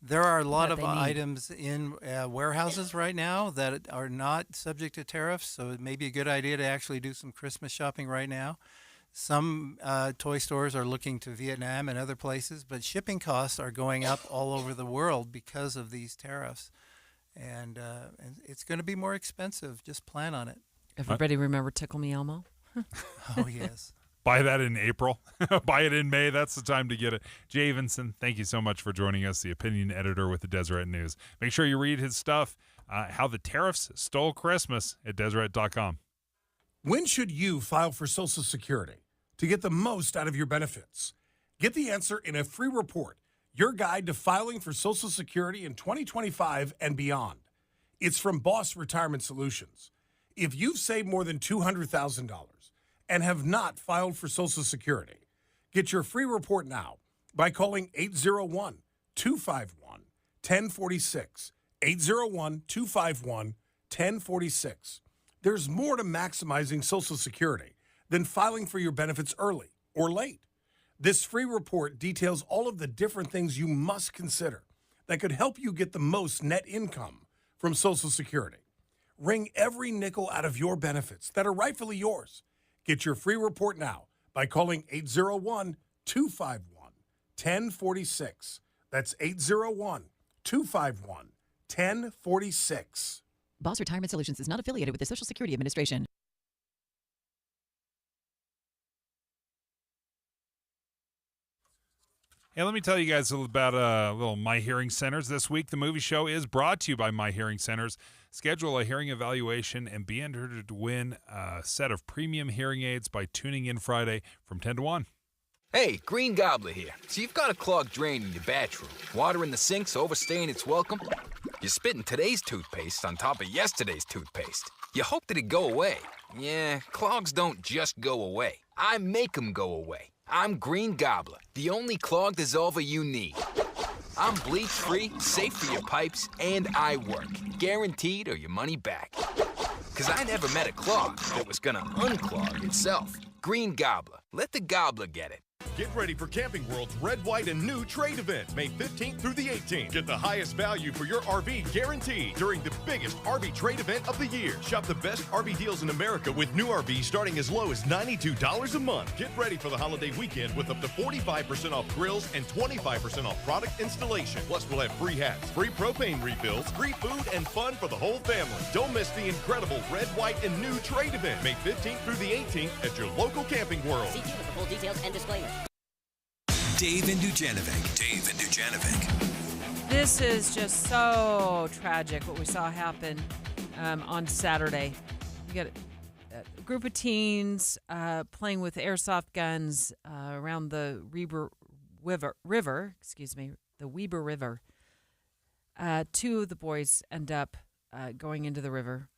There are a lot of items in warehouses right now that are not subject to tariffs, so it may be a good idea to actually do some Christmas shopping right now. Some toy stores are looking to Vietnam and other places, but shipping costs are going up all over the world because of these tariffs. And it's going to be more expensive. Just plan on it. Everybody remember Tickle Me Elmo? Oh, yes. Buy that in April. Buy it in May. That's the time to get it. Jay Evenson, thank you so much for joining us, the opinion editor with the Deseret News. Make sure you read his stuff, How the Tariffs Stole Christmas, at Deseret.com. When should you file for Social Security to get the most out of your benefits? Get the answer in a free report, your guide to filing for Social Security in 2025 and beyond. It's from Boss Retirement Solutions. If you've saved more than $200,000 and have not filed for Social Security, get your free report now by calling 801-251-1046. 801-251-1046. There's more to maximizing Social Security than filing for your benefits early or late. This free report details all of the different things you must consider that could help you get the most net income from Social Security. Wring every nickel out of your benefits that are rightfully yours. Get your free report now by calling 801-251-1046. That's 801-251-1046. Boss Retirement Solutions is not affiliated with the Social Security Administration. Hey, let me tell you guys about a little My Hearing Centers this week. The movie show is brought to you by My Hearing Centers. Schedule a hearing evaluation and be entered to win a set of premium hearing aids by tuning in Friday from 10 to 1. Hey, Green Gobbler here. So you've got a clogged drain in your bathroom. Water in the sink's overstaying its welcome. You're spitting today's toothpaste on top of yesterday's toothpaste. You hope that it'd go away. Yeah, clogs don't just go away. I make them go away. I'm Green Gobbler, the only clog dissolver you need. I'm bleach-free, safe for your pipes, and I work. Guaranteed or your money back. Because I never met a clog that was going to unclog itself. Green Gobbler. Let the gobbler get it. Get ready for Camping World's Red, White, and New Trade Event, May 15th through the 18th. Get the highest value for your RV guaranteed during the biggest RV trade event of the year. Shop the best RV deals in America with new RVs starting as low as $92 a month. Get ready for the holiday weekend with up to 45% off grills and 25% off product installation. Plus, we'll have free hats, free propane refills, free food, and fun for the whole family. Don't miss the incredible Red, White, and New Trade Event, May 15th through the 18th at your local Camping World. See dealer for full details and disclaimer. Dave and Dujanovic. Dave and Dujanovic. This is just so tragic what we saw happen on Saturday. You got a group of teens playing with airsoft guns around the Weber River. The Weber River. Two of the boys end up going into the river.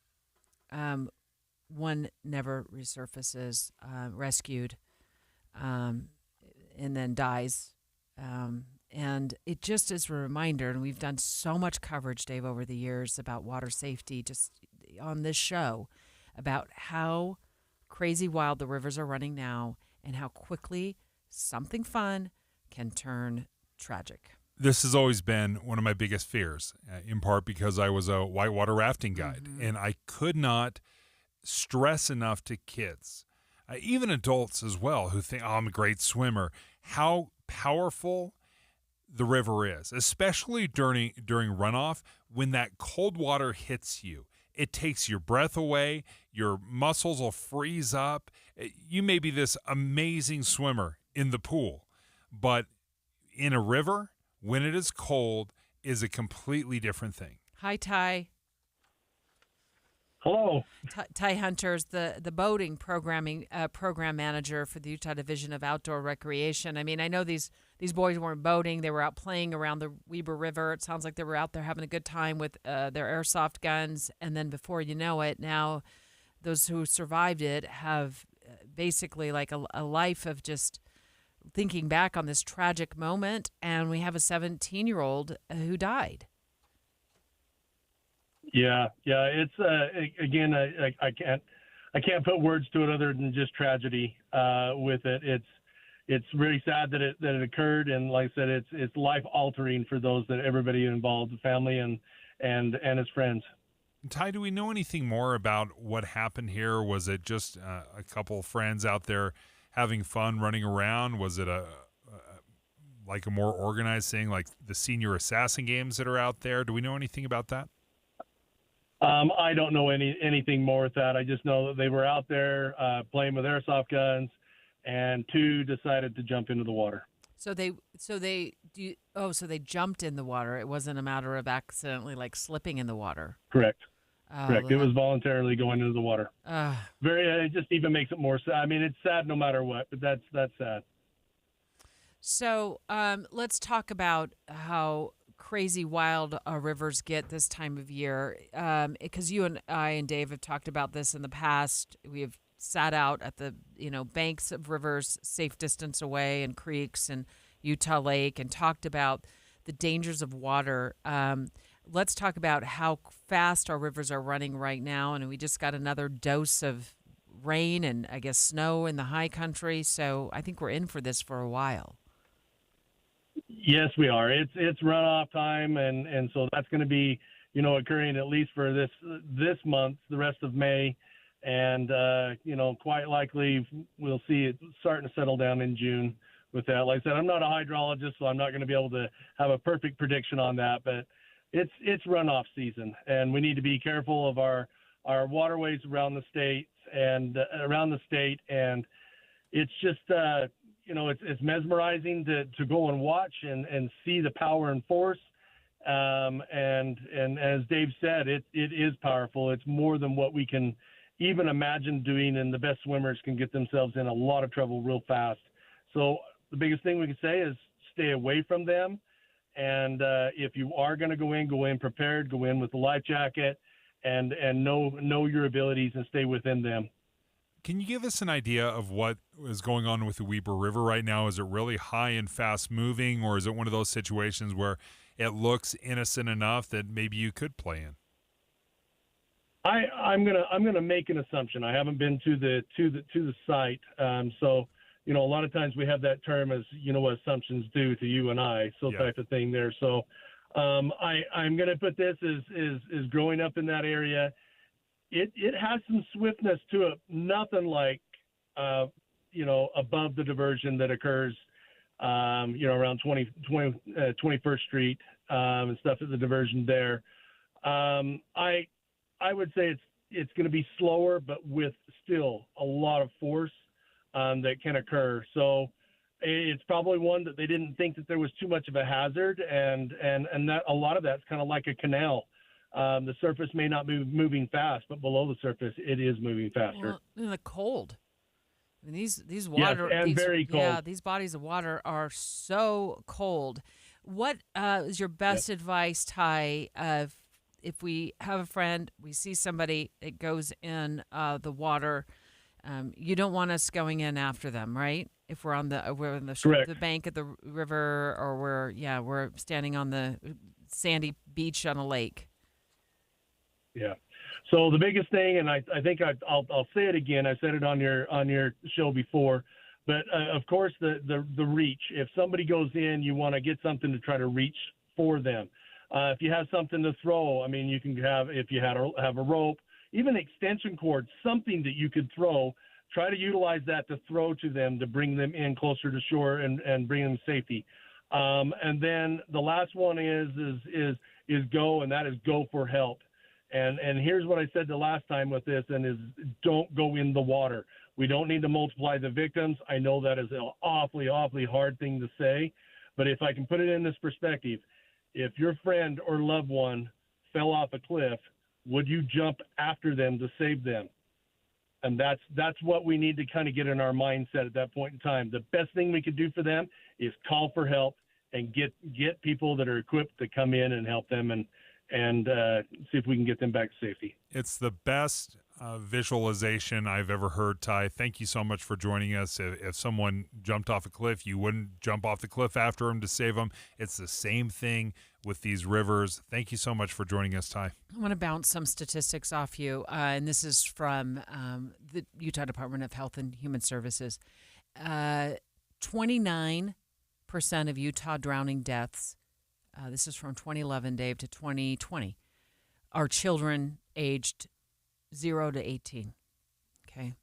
One never resurfaces, rescued. And then dies. And it just is a reminder, and we've done so much coverage, Dave, over the years about water safety just on this show, about how crazy wild the rivers are running now and how quickly something fun can turn tragic. This has always been one of my biggest fears, in part because I was a whitewater rafting guide, and I could not stress enough to kids, even adults as well, who think, I'm a great swimmer, how powerful the river is, especially during runoff. When that cold water hits you, it takes your breath away, your muscles will freeze up. You may be this amazing swimmer in the pool, but in a river, when it is cold, is a completely different thing. Hi, Ty. Hello. Ty Hunter's the boating program manager for the Utah Division of Outdoor Recreation. I mean, I know these boys weren't boating. They were out playing around the Weber River. It sounds like they were out there having a good time with their airsoft guns. And then before you know it, now those who survived it have basically like a life of just thinking back on this tragic moment. And we have a 17-year-old who died. Yeah. It's again, I can't put words to it other than just tragedy. With it, it's really sad that it occurred, and like I said, it's life altering for everybody involved, the family and his friends. Ty, do we know anything more about what happened here? Was it just a couple of friends out there having fun, running around? Was it like a more organized thing, like the senior assassin games that are out there? Do we know anything about that? I don't know anything more with that. I just know that they were out there playing with airsoft guns, and two decided to jump into the water. So they jumped in the water. It wasn't a matter of accidentally like slipping in the water. Correct. Correct. It was voluntarily going into the water. It just even makes it more sad. I mean, it's sad no matter what, but that's sad. So let's talk about how crazy wild rivers get this time of year, because you and I and Dave have talked about this in the past. We have sat out at the banks of rivers, safe distance away, and creeks and Utah Lake, and talked about the dangers of water. Let's talk about how fast our rivers are running right now, and we just got another dose of rain and I guess snow in the high country, so I think we're in for this for a while. Yes, we are. It's runoff time, and so that's going to be occurring at least for this month, the rest of May, and quite likely we'll see it starting to settle down in June with that. Like I said, I'm not a hydrologist, so I'm not going to be able to have a perfect prediction on that, but it's runoff season, and we need to be careful of our waterways around the state, and it's just it's mesmerizing to go and watch and see the power and force. And as Dave said, it is powerful. It's more than what we can even imagine doing, and the best swimmers can get themselves in a lot of trouble real fast. So the biggest thing we can say is stay away from them. And if you are going to go in prepared, go in with a life jacket, and know your abilities and stay within them. Can you give us an idea of what is going on with the Weber River right now? Is it really high and fast moving, or is it one of those situations where it looks innocent enough that maybe you could play in? I'm gonna make an assumption. I haven't been to the site, so a lot of times we have that term as what assumptions do to you and I, type of thing there. So I'm gonna put this as growing up in that area. It has some swiftness to it, nothing like above the diversion that occurs around 21st Street and stuff at the diversion there. I would say it's going to be slower, but with still a lot of force that can occur. So it's probably one that they didn't think that there was too much of a hazard, and that a lot of that's kind of like a canal. The surface may not be moving fast, but below the surface, it is moving faster. Well, the cold. I mean, these water, yes, and very cold. Yeah, these bodies of water are so cold. What is your best advice, Ty, if we have a friend, we see somebody that goes in the water, you don't want us going in after them, right? If we're on the bank of the river, or we're standing on the sandy beach on a lake. Yeah. So the biggest thing, and I think I'll say it again. I said it on your show before, but of course the reach. If somebody goes in, you want to get something to try to reach for them. If you have something to throw, I mean, you can have, if you have a rope, even extension cord, something that you could throw. Try to utilize that to throw to them to bring them in closer to shore and bring them safety. And then the last one is go, and that is go for help. And here's what I said the last time with this, and is don't go in the water. We don't need to multiply the victims. I know that is an awfully, awfully hard thing to say, but if I can put it in this perspective, if your friend or loved one fell off a cliff, would you jump after them to save them? And that's what we need to kind of get in our mindset at that point in time. The best thing we could do for them is call for help and get people that are equipped to come in and help them and see if we can get them back to safety. It's the best visualization I've ever heard, Ty. Thank you so much for joining us. If someone jumped off a cliff, you wouldn't jump off the cliff after them to save them. It's the same thing with these rivers. Thank you so much for joining us, Ty. I want to bounce some statistics off you, and this is from the Utah Department of Health and Human Services. 29% of Utah drowning deaths, this is from 2011, Dave, to 2020, are children aged 0 to 18. Okay.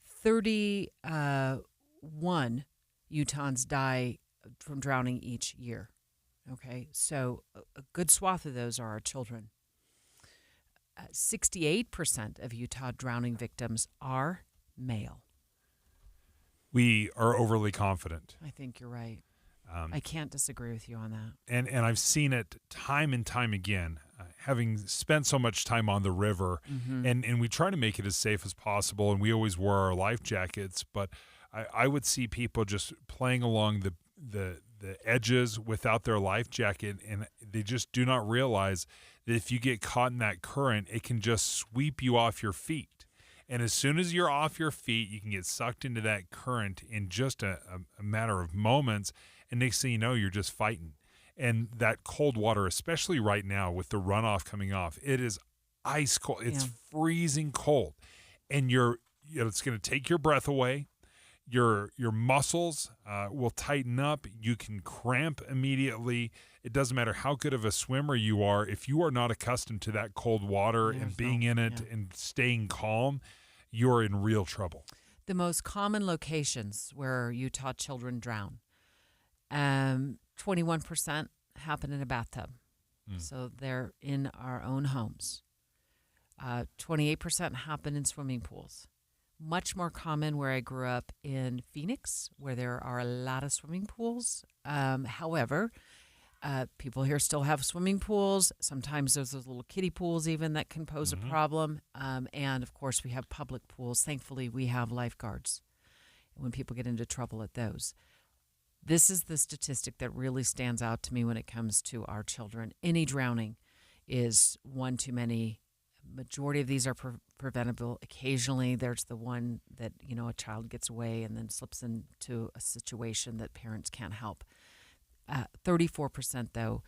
31 Utahns die from drowning each year. Okay. So a good swath of those are our children. 68% of Utah drowning victims are male. We are overly confident. I think you're right. I can't disagree with you on that. And I've seen it time and time again, having spent so much time on the river, and we try to make it as safe as possible, and we always wear our life jackets, but I would see people just playing along the edges without their life jacket, and they just do not realize that if you get caught in that current, it can just sweep you off your feet. And as soon as you're off your feet, you can get sucked into that current in just a matter of moments. And next thing you know, you're just fighting. And that cold water, especially right now with the runoff coming off, it is ice cold. It's freezing cold. And it's going to take your breath away. Your muscles will tighten up. You can cramp immediately. It doesn't matter how good of a swimmer you are. If you are not accustomed to that cold water and being in it and staying calm, you're in real trouble. The most common locations where Utah children drown, 21% happen in a bathtub. So they're in our own homes. 28% happen in swimming pools. Much more common where I grew up in Phoenix, where there are a lot of swimming pools. However, people here still have swimming pools. Sometimes there's those little kiddie pools even that can pose a problem. And, of course, we have public pools. Thankfully, we have lifeguards when people get into trouble at those. This is the statistic that really stands out to me when it comes to our children. Any drowning is one too many. Majority of these are preventable. Occasionally, there's the one that, a child gets away and then slips into a situation that parents can't help. 34%, though,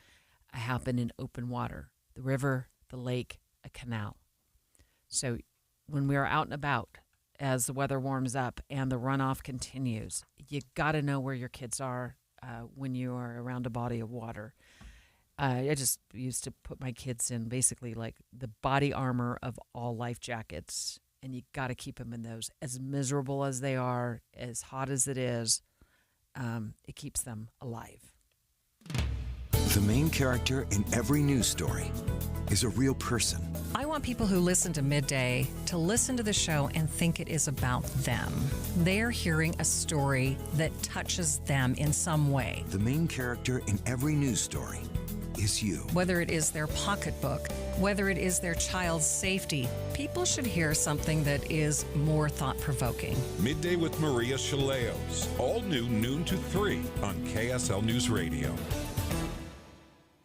happen in open water, the river, the lake, a canal. So when we are out and about, as the weather warms up and the runoff continues, you got to know where your kids are when you are around a body of water. I just used to put my kids in basically like the body armor of all life jackets, and you got to keep them in those. As miserable as they are, as hot as it is, it keeps them alive. The main character in every news story is a real person. I want people who listen to Midday to listen to the show and think it is about them. They're hearing a story that touches them in some way. The main character in every news story is you. Whether it is their pocketbook, whether it is their child's safety, people should hear something that is more thought-provoking. Midday with Maria Chaleos. All new noon to 3 on KSL News Radio.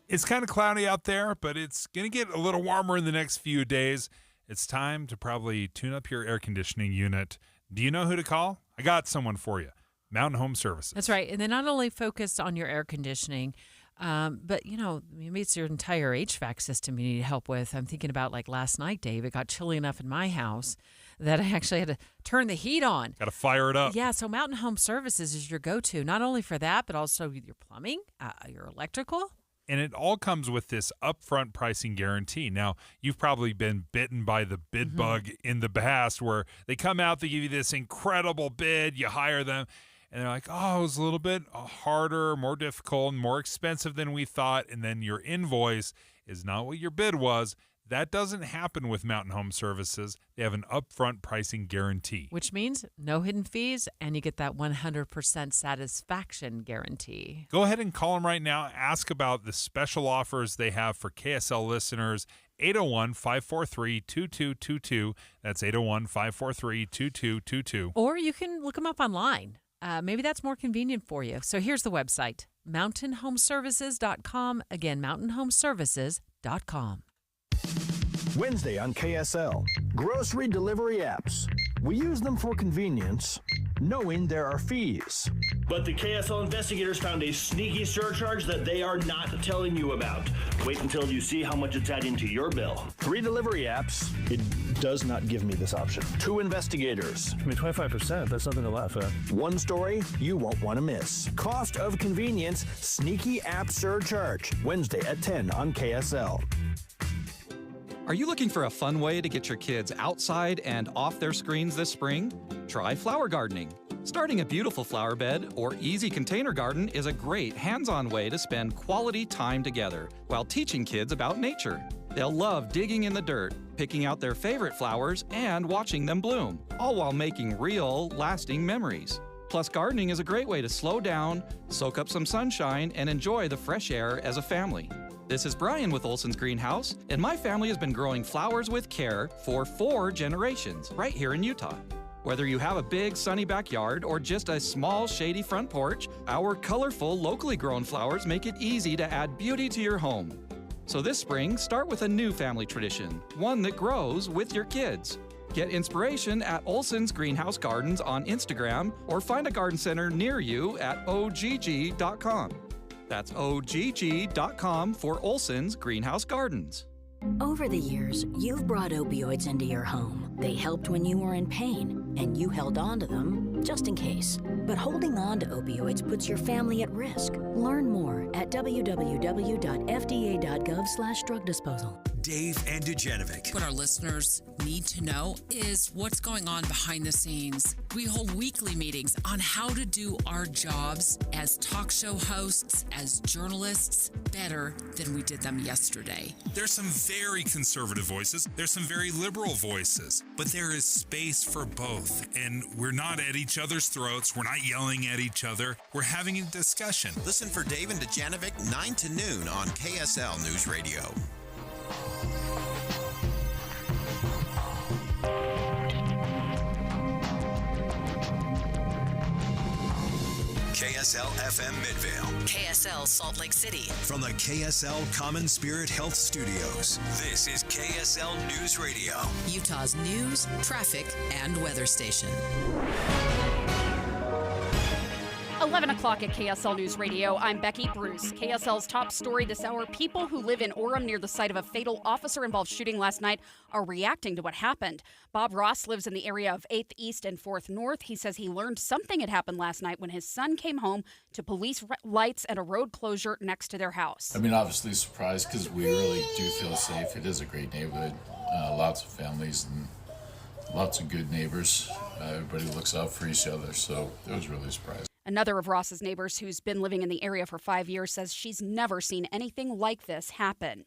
It's kind of cloudy out there, but it's going to get a little warmer in the next few days. It's time to probably tune up your air conditioning unit. Do you know who to call? I got someone for you. Mountain Home Services. That's right. And they not only focus on your air conditioning, but, maybe it's your entire HVAC system you need help with. I'm thinking about like last night, Dave. It got chilly enough in my house that I actually had to turn the heat on. Got to fire it up. Yeah, so Mountain Home Services is your go-to, not only for that, but also your plumbing, your electrical. And it all comes with this upfront pricing guarantee. Now, you've probably been bitten by the bid bug in the past where they come out, they give you this incredible bid, you hire them, and they're like, oh, it was a little bit harder, more difficult, more expensive than we thought, and then your invoice is not what your bid was. That doesn't happen with Mountain Home Services. They have an upfront pricing guarantee. Which means no hidden fees, and you get that 100% satisfaction guarantee. Go ahead and call them right now. Ask about the special offers they have for KSL listeners. 801-543-2222. That's 801-543-2222. Or you can look them up online. Maybe that's more convenient for you. So here's the website, mountainhomeservices.com. Again, mountainhomeservices.com. Wednesday on KSL, grocery delivery apps. We use them for convenience, knowing there are fees. But the KSL investigators found a sneaky surcharge that they are not telling you about. Wait until you see how much it's adding to your bill. 3 delivery apps. It does not give me this option. 2 investigators. 25%, that's nothing to laugh at. 1 story you won't want to miss. Cost of convenience, sneaky app surcharge. Wednesday at 10 on KSL. Are you looking for a fun way to get your kids outside and off their screens this spring? Try flower gardening. Starting a beautiful flower bed or easy container garden is a great hands-on way to spend quality time together while teaching kids about nature. They'll love digging in the dirt, picking out their favorite flowers, and watching them bloom, all while making real, lasting memories. Plus, gardening is a great way to slow down, soak up some sunshine, and enjoy the fresh air as a family. This is Brian with Olson's Greenhouse, and my family has been growing flowers with care for 4 generations right here in Utah. Whether you have a big sunny backyard or just a small shady front porch, our colorful, locally grown flowers make it easy to add beauty to your home. So this spring, start with a new family tradition, one that grows with your kids. Get inspiration at Olson's Greenhouse Gardens on Instagram or find a garden center near you at ogg.com. That's ogg.com for Olson's Greenhouse Gardens. Over the years, you've brought opioids into your home. They helped when you were in pain, and you held on to them just in case. But holding on to opioids puts your family at risk. Learn more at www.fda.gov/drug disposal. Dave and Dujanovic. What our listeners need to know is what's going on behind the scenes. We hold weekly meetings on how to do our jobs as talk show hosts, as journalists, better than we did them yesterday. There's some very conservative voices. There's some very liberal voices. But there is space for both. And we're not at each other's throats. We're not yelling at each other. We're having a discussion. Listen for Dave and Dujanovic 9 to noon on KSL News Radio. KSL FM Midvale. KSL Salt Lake City. From the KSL Common Spirit Health Studios, this is KSL News Radio. Utah's news, traffic, and weather station. A 11 o'clock at KSL News Radio. I'm Becky Bruce. KSL's top story this hour: people who live in Orem near the site of a fatal officer-involved shooting last night are reacting to what happened. Bob Ross lives in the area of 8th East and 4th North. He says he learned something had happened last night when his son came home to police lights and a road closure next to their house. I mean, obviously surprised because we really do feel safe. It is a great neighborhood, lots of families and lots of good neighbors. Everybody looks out for each other, so it was really surprising. Another of Ross's neighbors, who's been living in the area for 5 years, says she's never seen anything like this happen.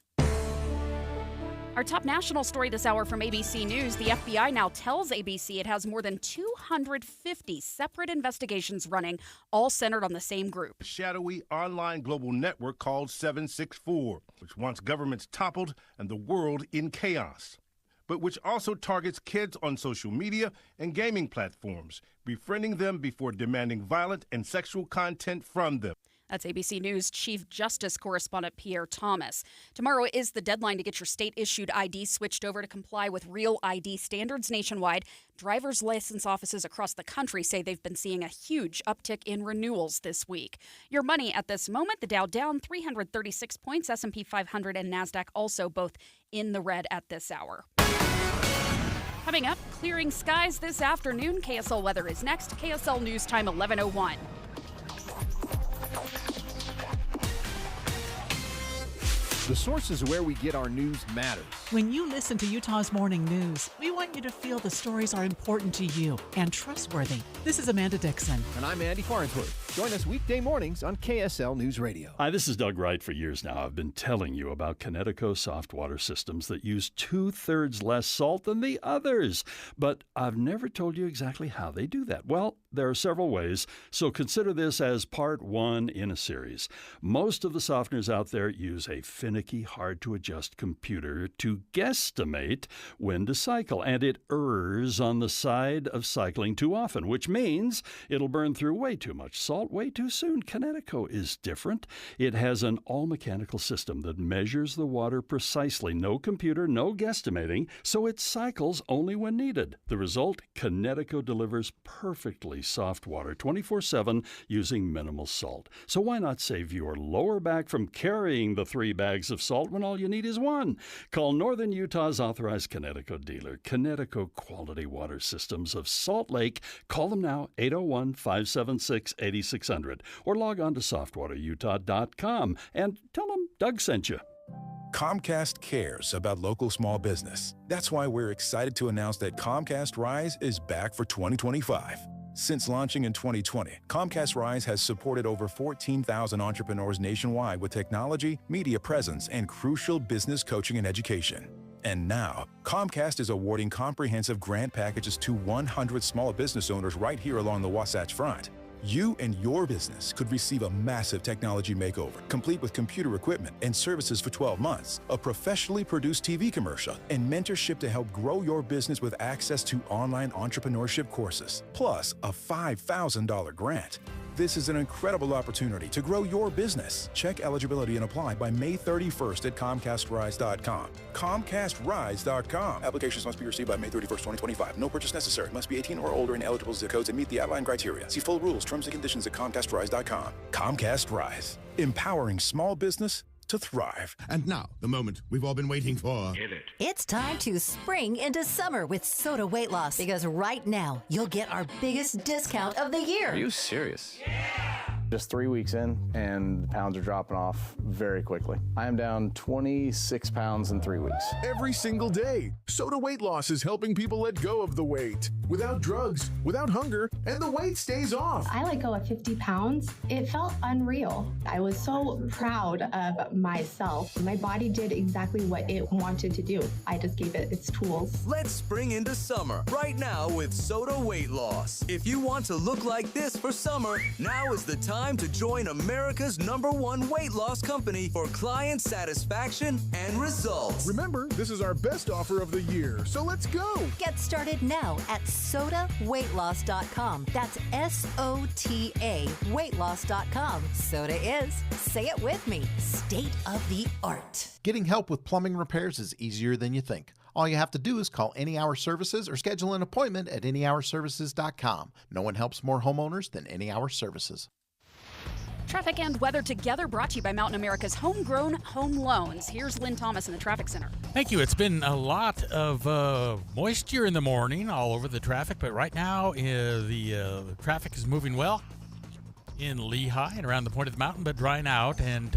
Our top national story this hour from ABC News: the FBI now tells ABC it has more than 250 separate investigations running, all centered on the same group. A shadowy online global network called 764, which wants governments toppled and the world in chaos, but which also targets kids on social media and gaming platforms, befriending them before demanding violent and sexual content from them. That's ABC News Chief Justice Correspondent Pierre Thomas. Tomorrow is the deadline to get your state-issued ID switched over to comply with Real ID standards nationwide. Driver's license offices across the country say they've been seeing a huge uptick in renewals this week. Your money at this moment: the Dow down 336 points, S&P 500 and NASDAQ also both in the red at this hour. Coming up, clearing skies this afternoon. KSL weather is next. KSL News Time 11:01. The sources where we get our news matters. When you listen to Utah's Morning News, we want you to feel the stories are important to you and trustworthy. This is Amanda Dixon. And I'm Andy Farnsworth. Join us weekday mornings on KSL News Radio. Hi, this is Doug Wright. For years now, I've been telling you about Connecticut soft water systems that use 2/3 less salt than the others. But I've never told you exactly how they do that. Well, there are several ways, so consider this as part one in a series. Most of the softeners out there use a finicky, hard-to-adjust computer to guesstimate when to cycle, and it errs on the side of cycling too often, which means it'll burn through way too much salt way too soon. Connecticut is different. It has an all-mechanical system that measures the water precisely. No computer, no guesstimating, so it cycles only when needed. The result? Connecticut delivers perfectly soft water 24/7 using minimal salt. So why not save your lower back from carrying the 3 bags of salt when all you need is 1? Call Northern Utah's authorized Connecticut dealer, Connecticut Quality Water Systems of Salt Lake. Call them now, 801-576-8600, or log on to softwaterutah.com and tell them Doug sent you. Comcast cares about local small business. That's why we're excited to announce that Comcast Rise is back for 2025. Since launching in 2020, Comcast Rise has supported over 14,000 entrepreneurs nationwide with technology, media presence, and crucial business coaching and education. And now, Comcast is awarding comprehensive grant packages to 100 small business owners right here along the Wasatch Front. You and your business could receive a massive technology makeover, complete with computer equipment and services for 12 months, a professionally produced TV commercial, and mentorship to help grow your business with access to online entrepreneurship courses, plus a $5,000 grant. This is an incredible opportunity to grow your business. Check eligibility and apply by May 31st at ComcastRise.com. ComcastRise.com. Applications must be received by May 31st, 2025. No purchase necessary. Must be 18 or older in eligible zip codes and meet the outlined criteria. See full rules, terms, and conditions at ComcastRise.com. Comcast Rise. Empowering small business to thrive. And now, the moment we've all been waiting for. It's time to spring into summer with Soda Weight Loss, because right now you'll get our biggest discount of the year. Are you serious? Just 3 weeks in, and the pounds are dropping off very quickly. I am down 26 pounds in 3 weeks. Every single day, Soda Weight Loss is helping people let go of the weight without drugs, without hunger, and the weight stays off. I let go of 50 pounds. It felt unreal. I was so proud of myself. My body did exactly what it wanted to do. I just gave it its tools. Let's spring into summer right now with Soda Weight Loss. If you want to look like this for summer, now is the time to join America's #1 weight loss company for client satisfaction and results. Remember, this is our best offer of the year, so let's go. Get started now at SodaWeightLoss.com. That's SOTA weightloss.com. Soda is, say it with me, state of the art. Getting help with plumbing repairs is easier than you think. All you have to do is call Any Hour Services or schedule an appointment at anyhourservices.com. No one helps more homeowners than Any Hour Services. Traffic and weather together brought to you by Mountain America's homegrown home loans. Here's Lynn Thomas in the traffic center. Thank you. It's been a lot of moisture in the morning all over the traffic, but right now the traffic is moving well in Lehigh and around the point of the mountain, but drying out, and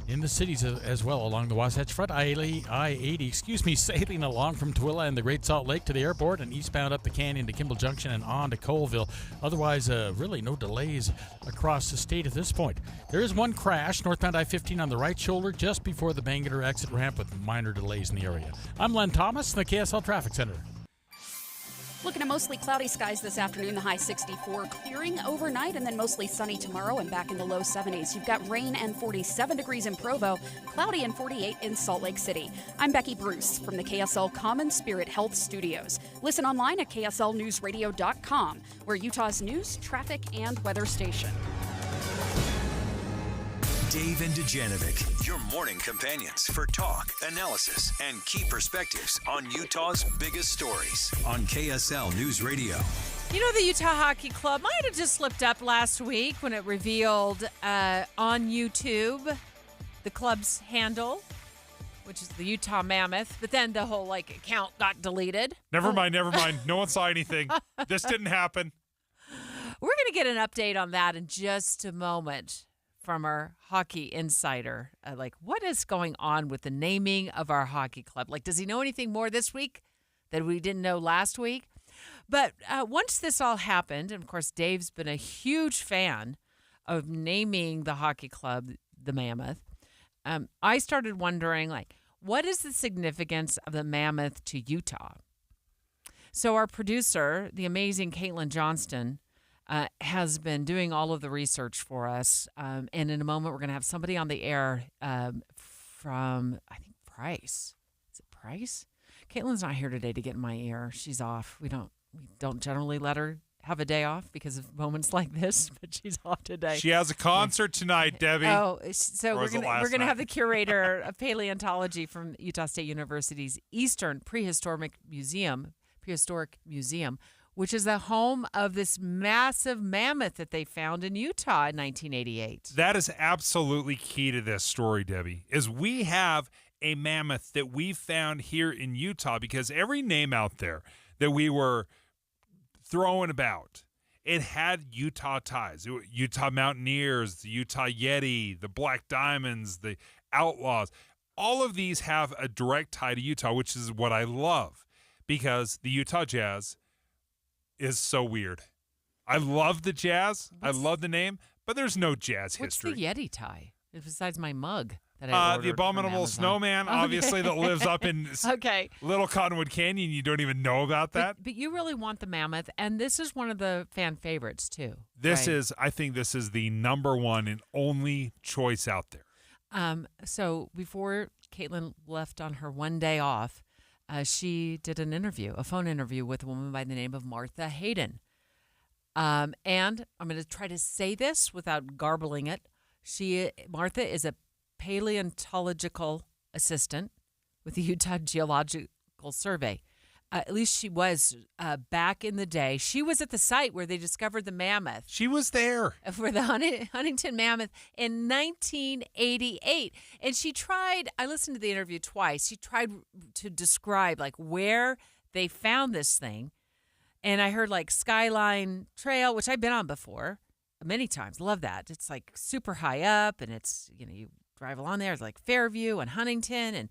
in the cities as well along the Wasatch Front. I-80, sailing along from Tooele and the Great Salt Lake to the airport and eastbound up the canyon to Kimball Junction and on to Colville. Otherwise, really no delays across the state at this point. There is one crash northbound I-15 on the right shoulder just before the Bangerter exit ramp with minor delays in the area. I'm Len Thomas in the KSL Traffic Center. Looking at mostly cloudy skies this afternoon, the high 64, clearing overnight and then mostly sunny tomorrow and back in the low 70s. You've got rain and 47 degrees in Provo, cloudy and 48 in Salt Lake City. I'm Becky Bruce from the KSL Common Spirit Health Studios. Listen online at kslnewsradio.com. We're Utah's news, traffic, and weather station. Dave and Dujanovic, your morning companions for talk, analysis, and key perspectives on Utah's biggest stories on KSL News Radio. You know, the Utah Hockey Club might have just slipped up last week when it revealed on YouTube the club's handle, which is the Utah Mammoth, but then the whole account got deleted. Never mind. No one saw anything. This didn't happen. We're going to get an update on that in just a moment from our hockey insider. What is going on with the naming of our hockey club? Does he know anything more this week that we didn't know last week? But once this all happened, and of course, Dave's been a huge fan of naming the hockey club the Mammoth, I started wondering, what is the significance of the Mammoth to Utah? So our producer, the amazing Caitlin Johnston, has been doing all of the research for us. And in a moment, we're going to have somebody on the air from, I think, Price. Is it Price? Caitlin's not here today to get in my ear. She's off. We don't generally let her have a day off because of moments like this, but she's off today. She has a concert tonight, Debbie. Oh, so we're gonna have the curator of paleontology from Utah State University's Eastern Prehistoric Museum, which is the home of this massive mammoth that they found in Utah in 1988. That is absolutely key to this story, Debbie, is we have a mammoth that we found here in Utah, because every name out there that we were throwing about, it had Utah ties. Utah Mountaineers, the Utah Yeti, the Black Diamonds, the Outlaws. All of these have a direct tie to Utah, which is what I love, because the Utah Jazz is so weird. I love the Jazz. I love the name, but there's no Jazz history. What's the Yeti tie? Besides my mug that I ordered the abominable snowman, obviously, that lives up in Little Cottonwood Canyon. You don't even know about that. But you really want the mammoth, and this is one of the fan favorites, too. I think this is the number one and only choice out there. So before Caitlin left on her one day off, she did a phone interview with a woman by the name of Martha Hayden. And I'm going to try to say this without garbling it. Martha is a paleontological assistant with the Utah Geological Survey. At least she was back in the day. She was at the site where they discovered the mammoth. She was there. For the Huntington Mammoth in 1988. And she tried, I listened to the interview twice, she tried to describe where they found this thing. And I heard Skyline Trail, which I've been on before many times. Love that. It's super high up, and it's, you drive along there. It's Fairview and Huntington. And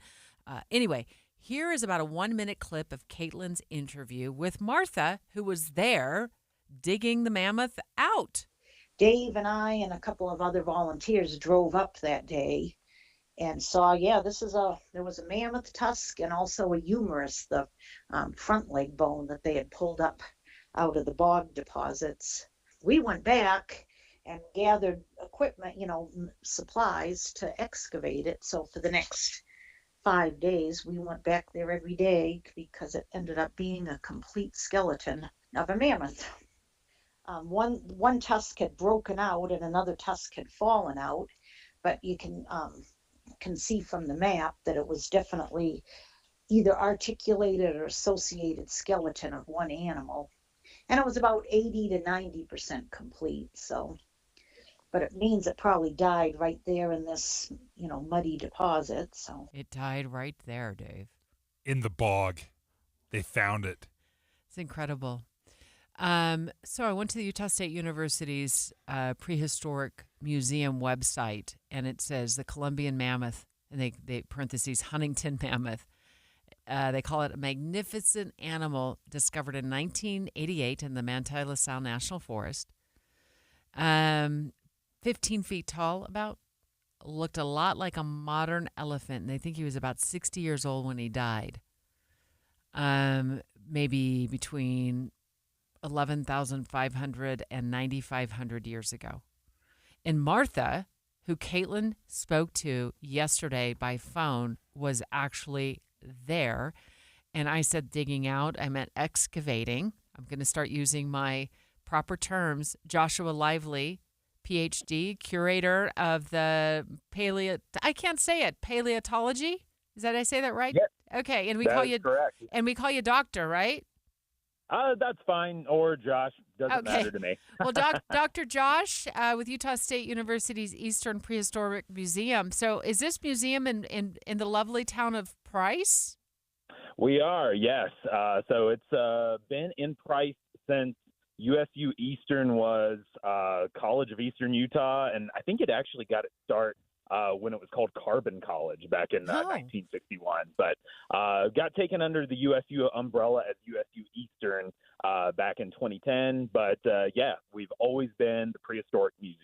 anyway, here is about a 1-minute clip of Caitlin's interview with Martha, who was there digging the mammoth out. Dave and I and a couple of other volunteers drove up that day and saw, there was a mammoth tusk and also a humerus, the front leg bone that they had pulled up out of the bog deposits. We went back and gathered equipment, supplies to excavate it. So for the next 5 days, we went back there every day because it ended up being a complete skeleton of a mammoth. One tusk had broken out and another tusk had fallen out, but you can see from the map that it was definitely either articulated or associated skeleton of one animal. And it was about 80 to 90% complete. So but it means it probably died right there in this, muddy deposit. So It died right there, Dave. In the bog. They found it. It's incredible. So I went to the Utah State University's prehistoric museum website, and it says the Columbian mammoth, and they parentheses Huntington mammoth. They call it a magnificent animal discovered in 1988 in the Manti La Sal National Forest. 15 feet tall, about, looked a lot like a modern elephant, and they think he was about 60 years old when he died. Maybe between 11,500 and 9,500 years ago. And Martha, who Caitlin spoke to yesterday by phone, was actually there. And I said digging out, I meant excavating. I'm going to start using my proper terms. Joshua Lively, PhD, curator of the I can't say it, paleontology? Is that, I say that right? Yep. Okay, and we That call is you correct. And we call you doctor, right? That's fine. Or Josh. Doesn't matter to me. Well, Dr. Josh with Utah State University's Eastern Prehistoric Museum. So is this museum in the lovely town of Price? We are, yes. So it's been in Price since USU Eastern was College of Eastern Utah, and I think it actually got its start when it was called Carbon College back in 1961. But got taken under the USU umbrella as USU Eastern back in 2010. But yeah, we've always been the prehistoric museum.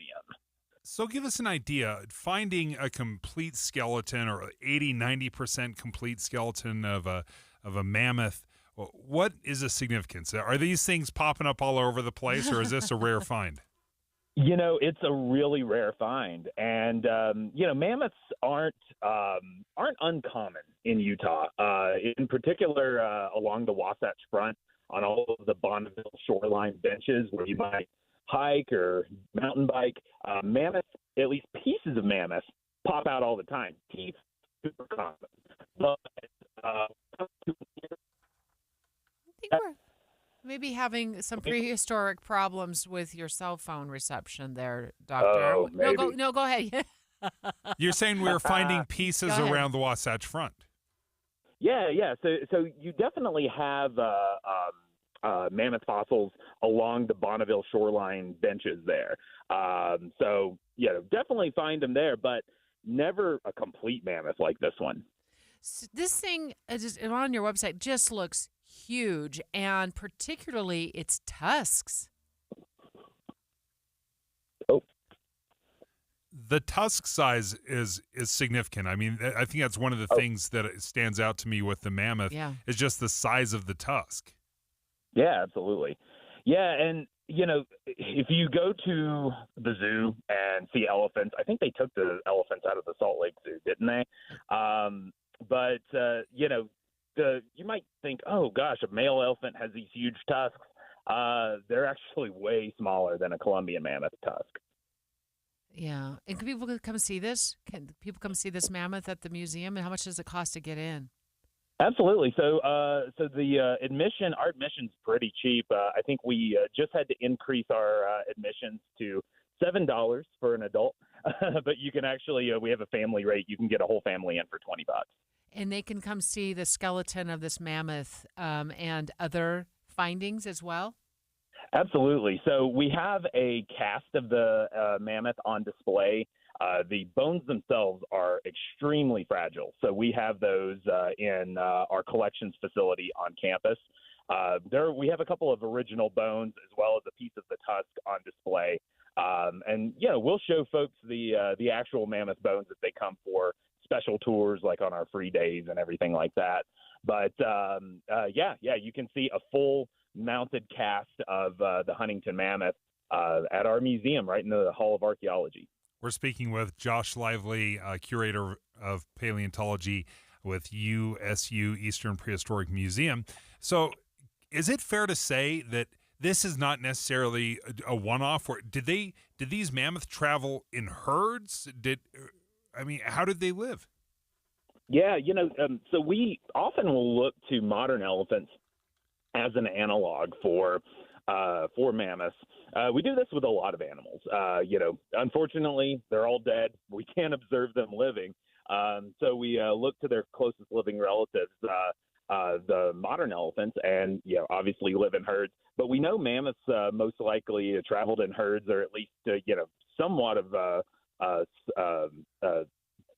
So give us an idea, finding a complete skeleton or 80-90% complete skeleton of a mammoth, what is the significance? Are these things popping up all over the place, or is this a rare find? It's a really rare find, and mammoths aren't uncommon in Utah. In particular, along the Wasatch Front, on all of the Bonneville shoreline benches where you might hike or mountain bike, mammoths, at least pieces of mammoths, pop out all the time. Teeth, super common. But, I think we're maybe having some prehistoric problems with your cell phone reception there, Doctor. Oh, maybe. Go ahead. You're saying we're finding pieces Go ahead. around the Wasatch Front. Yeah. So you definitely have mammoth fossils along the Bonneville shoreline benches there. So definitely find them there, but never a complete mammoth like this one. So this thing just on your website just looks huge, and particularly its tusks. The tusk size is significant. I mean, I think that's one of the things that stands out to me with the mammoth is just the size of the tusk. Yeah, absolutely. Yeah, and if you go to the zoo and see elephants, I think they took the elephants out of the Salt Lake Zoo, didn't they? But you might think, oh gosh, a male elephant has these huge tusks. They're actually way smaller than a Columbian mammoth tusk. Yeah, and can people come see this? Can people come see this mammoth at the museum? And how much does it cost to get in? Absolutely. So the our admission's pretty cheap. I think we just had to increase our admissions to $7 for an adult, but you can actually we have a family rate. You can get a whole family in for $20. And they can come see the skeleton of this mammoth and other findings as well? Absolutely. So we have a cast of the mammoth on display. The bones themselves are extremely fragile. So we have those in our collections facility on campus. We have a couple of original bones as well as a piece of the tusk on display. We'll show folks the actual mammoth bones if they come for special tours, like on our free days and everything like that. But you can see a full mounted cast of the Huntington mammoth at our museum right in the Hall of Archaeology. We're speaking with Josh Lively, curator of paleontology with USU Eastern Prehistoric Museum. So is it fair to say that this is not necessarily a one-off? Or did these mammoth travel in herds? How did they live? Yeah, so we often will look to modern elephants as an analog for for mammoths. We do this with a lot of animals. Unfortunately, they're all dead. We can't observe them living. So we look to their closest living relatives, the modern elephants, and obviously live in herds. But we know mammoths most likely traveled in herds, or at least somewhat of a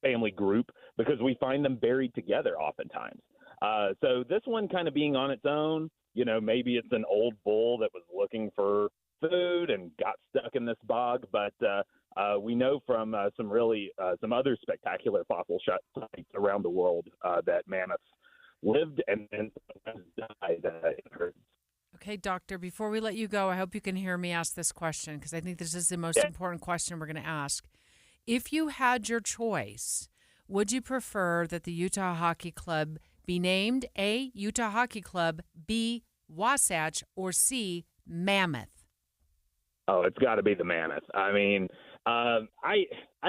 family group, because we find them buried together oftentimes. So this one kind of being on its own, maybe it's an old bull that was looking for food and got stuck in this bog. But we know from some other spectacular fossil sites around the world that mammoths lived and then sometimes died in herds. Okay, Doctor, before we let you go, I hope you can hear me ask this question, because I think this is the most important question we're going to ask. If you had your choice, would you prefer that the Utah Hockey Club be named A, Utah Hockey Club, B, Wasatch, or C, Mammoth? Oh, it's got to be the Mammoth. I mean, I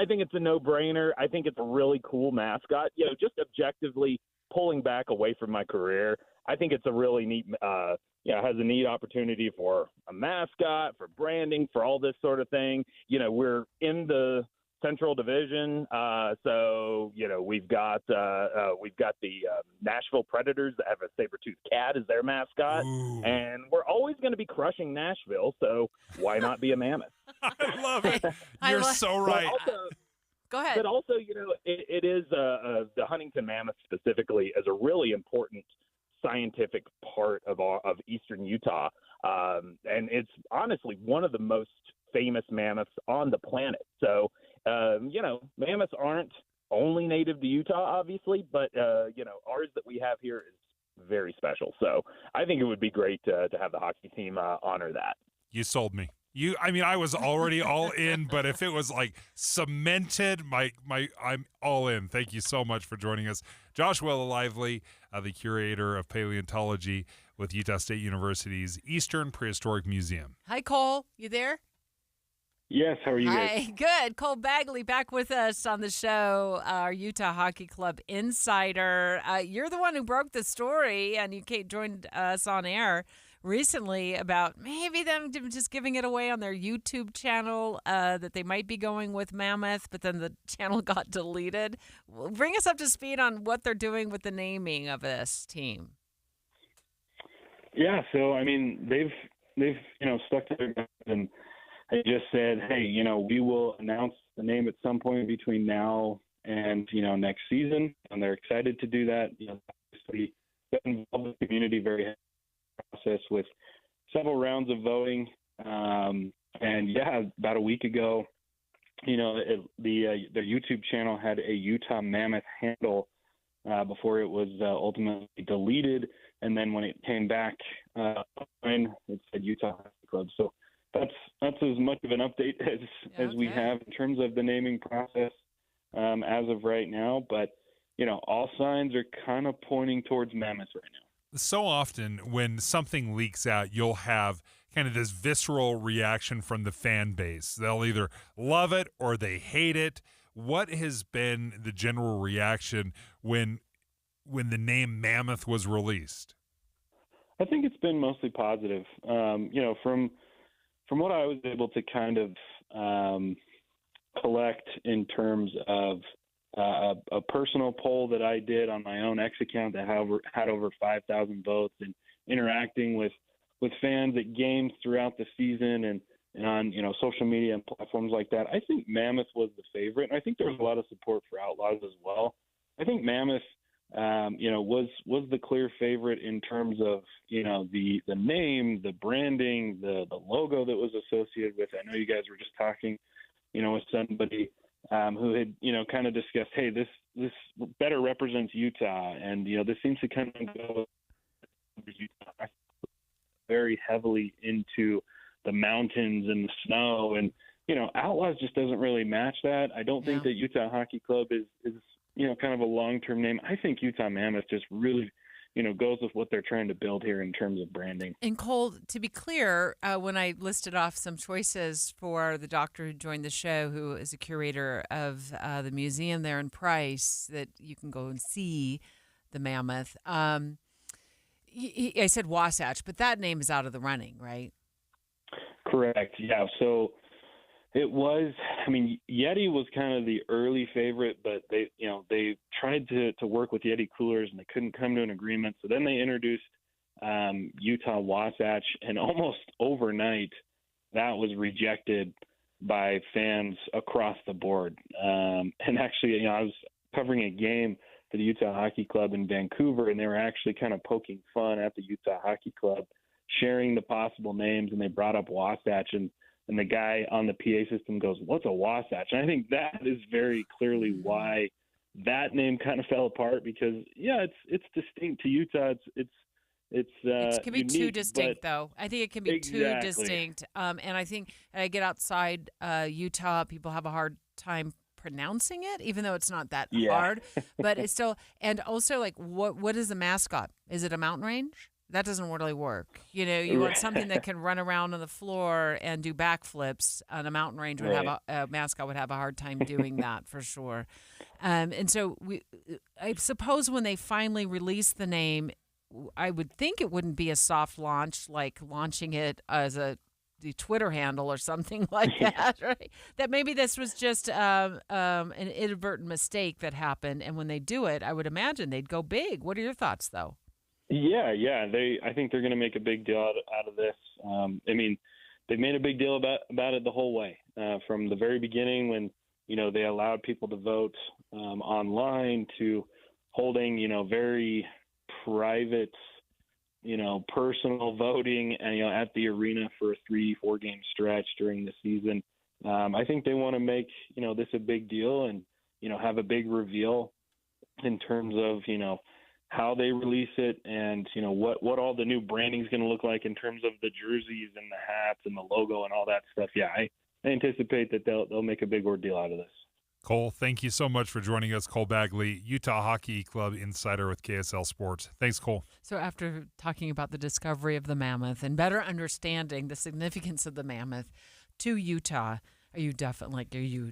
think it's a no-brainer. I think it's a really cool mascot. Just objectively pulling back away from my career, I think it's a really neat, has a neat opportunity for a mascot, for branding, for all this sort of thing. We're in the Central Division, so we've got the Nashville Predators that have a saber-toothed cat as their mascot. Ooh. And we're always going to be crushing Nashville, so why not be a mammoth? I love it. You're so right. Go ahead. But also, it is the Huntington mammoth specifically is a really important scientific part of eastern Utah, and it's honestly one of the most famous mammoths on the planet. So. Mammoths aren't only native to Utah, obviously, but, ours that we have here is very special. So I think it would be great to have the hockey team honor that. You sold me. I was already all in, but if it was like cemented, I'm all in. Thank you so much for joining us. Joshua Lively, the curator of paleontology with Utah State University's Eastern Prehistoric Museum. Hi, Cole. You there? Yes, how are you guys? Hi, good. Cole Bagley back with us on the show, our Utah Hockey Club insider. You're the one who broke the story, and you joined us on air recently about maybe them just giving it away on their YouTube channel, that they might be going with Mammoth, but then the channel got deleted. Bring us up to speed on what they're doing with the naming of this team. Yeah, so, they've stuck to their guns, and they just said, hey, we will announce the name at some point between now and, next season. And they're excited to do that. Obviously, got involved with the community very heavily process with several rounds of voting. About a week ago, the YouTube channel had a Utah Mammoth handle before it was ultimately deleted. And then when it came back online, it said Utah Hockey Club. So that's as much of an update as we have in terms of the naming process as of right now. But, all signs are kind of pointing towards Mammoth right now. So often when something leaks out, you'll have kind of this visceral reaction from the fan base. They'll either love it or they hate it. What has been the general reaction when the name Mammoth was released? I think it's been mostly positive. From what I was able to kind of collect in terms of a personal poll that I did on my own X account that had over 5,000 votes, and interacting with fans at games throughout the season and on social media and platforms like that, I think Mammoth was the favorite. And I think there was a lot of support for Outlaws as well. I think Mammoth was the clear favorite in terms of, the name, the branding, the logo that was associated with it. I know you guys were just talking, with somebody who had, kind of discussed, hey, this better represents Utah. And, this seems to kind of go Utah very heavily into the mountains and the snow. And, Outlaws just doesn't really match that. I don't think that Utah Hockey Club is kind of a long-term name. I think Utah Mammoth just really, goes with what they're trying to build here in terms of branding. And Cole, to be clear, when I listed off some choices for the doctor who joined the show, who is a curator of the museum there in Price, that you can go and see the Mammoth, I said Wasatch, but that name is out of the running, right? Correct. Yeah. So it was, I mean, Yeti was kind of the early favorite, but they tried to work with Yeti coolers and they couldn't come to an agreement. So then they introduced Utah Wasatch, and almost overnight that was rejected by fans across the board. And actually, I was covering a game for the Utah Hockey Club in Vancouver, and they were actually kind of poking fun at the Utah Hockey Club, sharing the possible names, and they brought up Wasatch, and the guy on the PA system goes, "What's a Wasatch?" And I think that is very clearly why that name kind of fell apart, because it's distinct to Utah. It can be unique, too distinct, but though. I think it can be too distinct. And I think I get outside Utah, people have a hard time pronouncing it, even though it's not that hard. But it's still, and also, like, what is the mascot? Is it a mountain range? That doesn't really work. You want something that can run around on the floor and do backflips. On a mountain range would have a mascot would have a hard time doing that for sure. And so I suppose when they finally release the name, I would think it wouldn't be a soft launch, like launching it as the Twitter handle or something like that, right? That maybe this was just an inadvertent mistake that happened, and when they do it, I would imagine they'd go big. What are your thoughts, though? Yeah. I think they're going to make a big deal out of this. I mean, they've made a big deal about it the whole way, from the very beginning when they allowed people to vote online, to holding very private, personal voting, and at the arena for a 3-4 game stretch during the season. I think they want to make this a big deal, and have a big reveal in terms of how they release it, and what all the new branding is going to look like in terms of the jerseys and the hats and the logo and all that stuff. Yeah, I anticipate that they'll make a big ordeal out of this. Cole, thank you so much for joining us. Cole Bagley, Utah Hockey Club insider with KSL Sports. Thanks, Cole. So after talking about the discovery of the mammoth and better understanding the significance of the mammoth to Utah, are you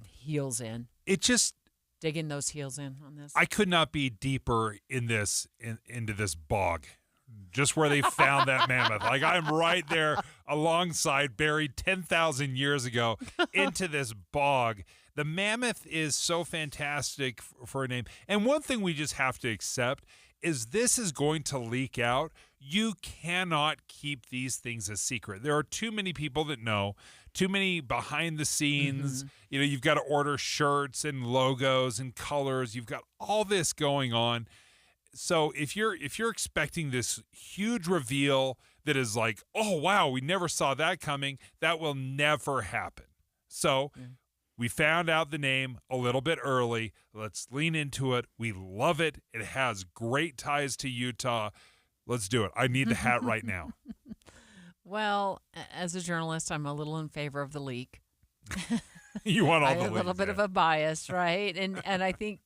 heels in? It just digging those heels in on this. I could not be deeper in this into this bog. Just where they found that mammoth. Like, I'm right there alongside, buried 10,000 years ago into this bog. The mammoth is so fantastic for a name. And one thing we just have to accept is this is going to leak out. You cannot keep these things a secret. There are too many people that know, too many behind the scenes. Mm-hmm. You've got to order shirts and logos and colors. You've got all this going on. So if you're expecting this huge reveal that is like, oh, wow, we never saw that coming, that will never happen. So we found out the name a little bit early. Let's lean into it. We love it. It has great ties to Utah. Let's do it. I need the hat right now. Well, as a journalist, I'm a little in favor of the leak. You want all the leaks. A little bit of a bias, right? And I think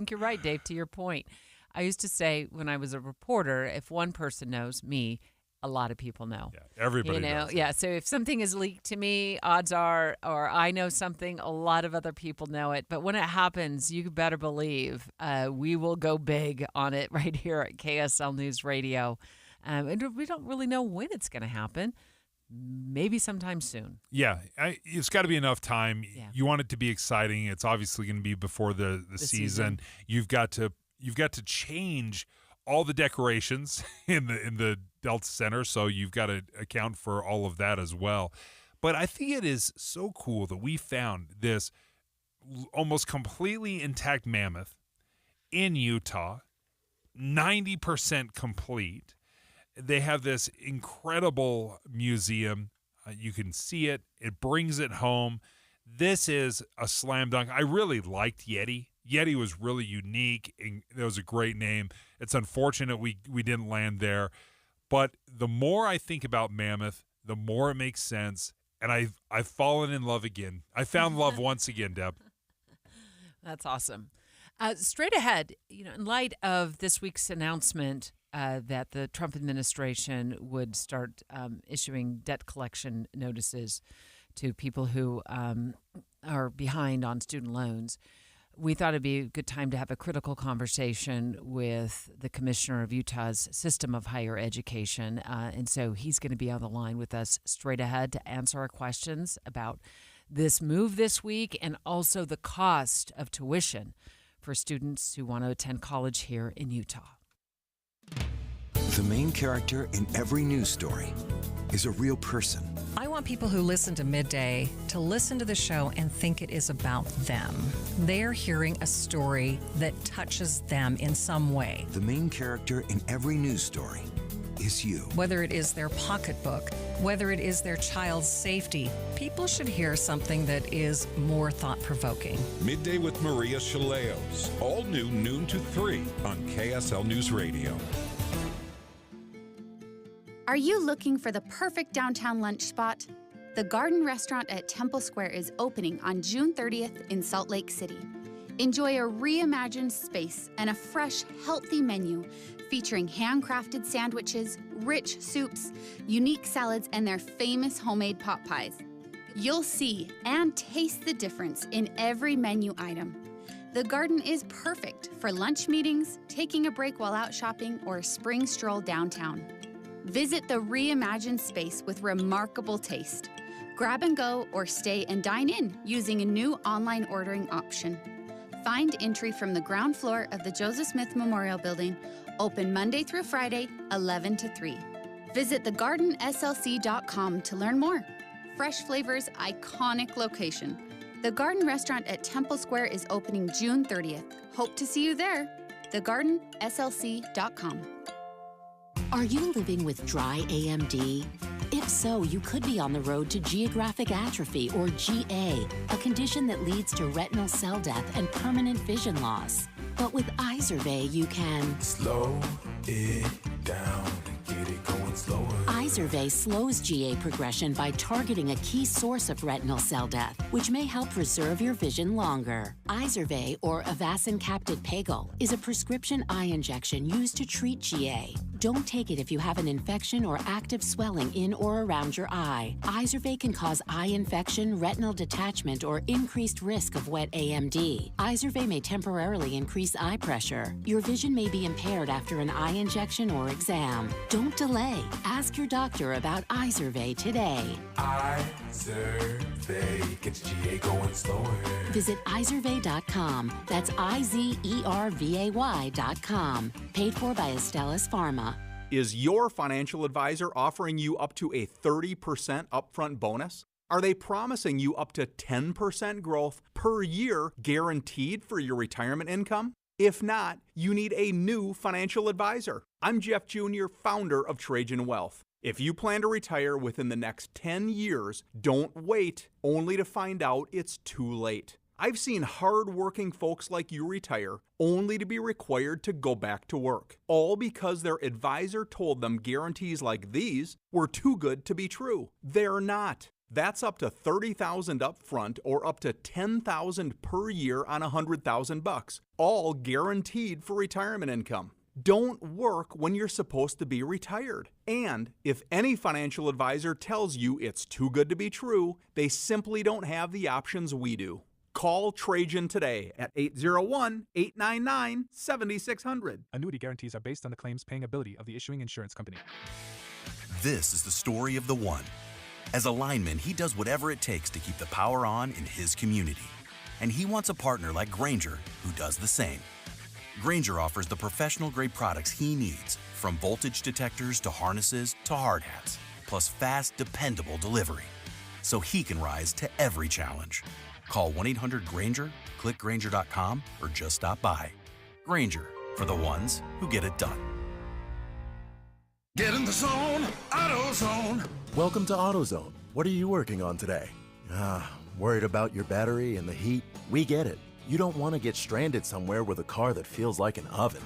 you're right, Dave, to your point. I used to say when I was a reporter, if one person knows, me, a lot of people know. Yeah, everybody knows. Yeah, so if something is leaked to me, odds are, or I know something, a lot of other people know it. But when it happens, you better believe we will go big on it right here at KSL News Radio. And we don't really know when it's going to happen. Maybe sometime soon. Yeah, it's got to be enough time. Yeah. You want it to be exciting. It's obviously going to be before the season. You've got to change all the decorations in the Delta Center, so you've got to account for all of that as well. But I think it is so cool that we found this almost completely intact mammoth in Utah, 90% complete. They have this incredible museum. You can see it. It brings it home. This is a slam dunk. I really liked Yeti. Yeti was really unique, and it was a great name. It's unfortunate we didn't land there. But the more I think about Mammoth, the more it makes sense. And I've fallen in love again. I found love once again, Deb. That's awesome. Straight ahead, in light of this week's announcement that the Trump administration would start issuing debt collection notices to people who are behind on student loans, we thought it'd be a good time to have a critical conversation with the commissioner of Utah's system of higher education. And so he's going to be on the line with us straight ahead to answer our questions about this move this week and also the cost of tuition for students who want to attend college here in Utah. The main character in every news story is a real person. I want people who listen to Midday to listen to the show and think it is about them. They're hearing a story that touches them in some way. The main character in every news story is you. Whether it is their pocketbook, whether it is their child's safety, people should hear something that is more thought-provoking. Midday with Maria Chaleos. All new noon to 3 on KSL News Radio. Are you looking for the perfect downtown lunch spot? The Garden Restaurant at Temple Square is opening on June 30th in Salt Lake City. Enjoy a reimagined space and a fresh, healthy menu featuring handcrafted sandwiches, rich soups, unique salads, and their famous homemade pot pies. You'll see and taste the difference in every menu item. The Garden is perfect for lunch meetings, taking a break while out shopping, or a spring stroll downtown. Visit the reimagined space with remarkable taste. Grab and go or stay and dine in using a new online ordering option. Find entry from the ground floor of the Joseph Smith Memorial Building, open Monday through Friday, 11 to 3. Visit thegardenslc.com to learn more. Fresh flavors, iconic location. The Garden Restaurant at Temple Square is opening June 30th. Hope to see you there. thegardenslc.com. Are you living with dry AMD? If so, you could be on the road to geographic atrophy, or GA, a condition that leads to retinal cell death and permanent vision loss. But with Izervay, you can slow it down and get it going slower. Izervay slows GA progression by targeting a key source of retinal cell death, which may help preserve your vision longer. Izervay, or Avastin Capted Pagel, is a prescription eye injection used to treat GA. Don't take it if you have an infection or active swelling in or around your eye. Izervay can cause eye infection, retinal detachment, or increased risk of wet AMD. Izervay may temporarily increase eye pressure. Your vision may be impaired after an eye injection or exam. Don't delay. Ask your doctor about Izervay today. Izervay gets GA going slower. Visit Izervay.com. That's IZERVAY.com. Paid for by Astellas Pharma. Is your financial advisor offering you up to a 30% upfront bonus? Are they promising you up to 10% growth per year guaranteed for your retirement income? If not, you need a new financial advisor. I'm Jeff Jr., founder of Trajan Wealth. If you plan to retire within the next 10 years, don't wait only to find out it's too late. I've seen hard-working folks like you retire only to be required to go back to work, all because their advisor told them guarantees like these were too good to be true. They're not. That's up to $30,000 up front or up to $10,000 per year on $100,000, all guaranteed for retirement income. Don't work when you're supposed to be retired. And if any financial advisor tells you it's too good to be true, they simply don't have the options we do. Call Trajan today at 801-899-7600. Annuity guarantees are based on the claims paying ability of the issuing insurance company. This is the story of the one. As a lineman, he does whatever it takes to keep the power on in his community. And he wants a partner like Grainger who does the same. Grainger offers the professional-grade products he needs, from voltage detectors to harnesses to hard hats, plus fast, dependable delivery, so he can rise to every challenge. Call 1-800-GRAINGER, click Grainger.com, or just stop by. Grainger, for the ones who get it done. Get in the zone, AutoZone. Welcome to AutoZone. What are you working on today? Worried about your battery and the heat? We get it. You don't want to get stranded somewhere with a car that feels like an oven.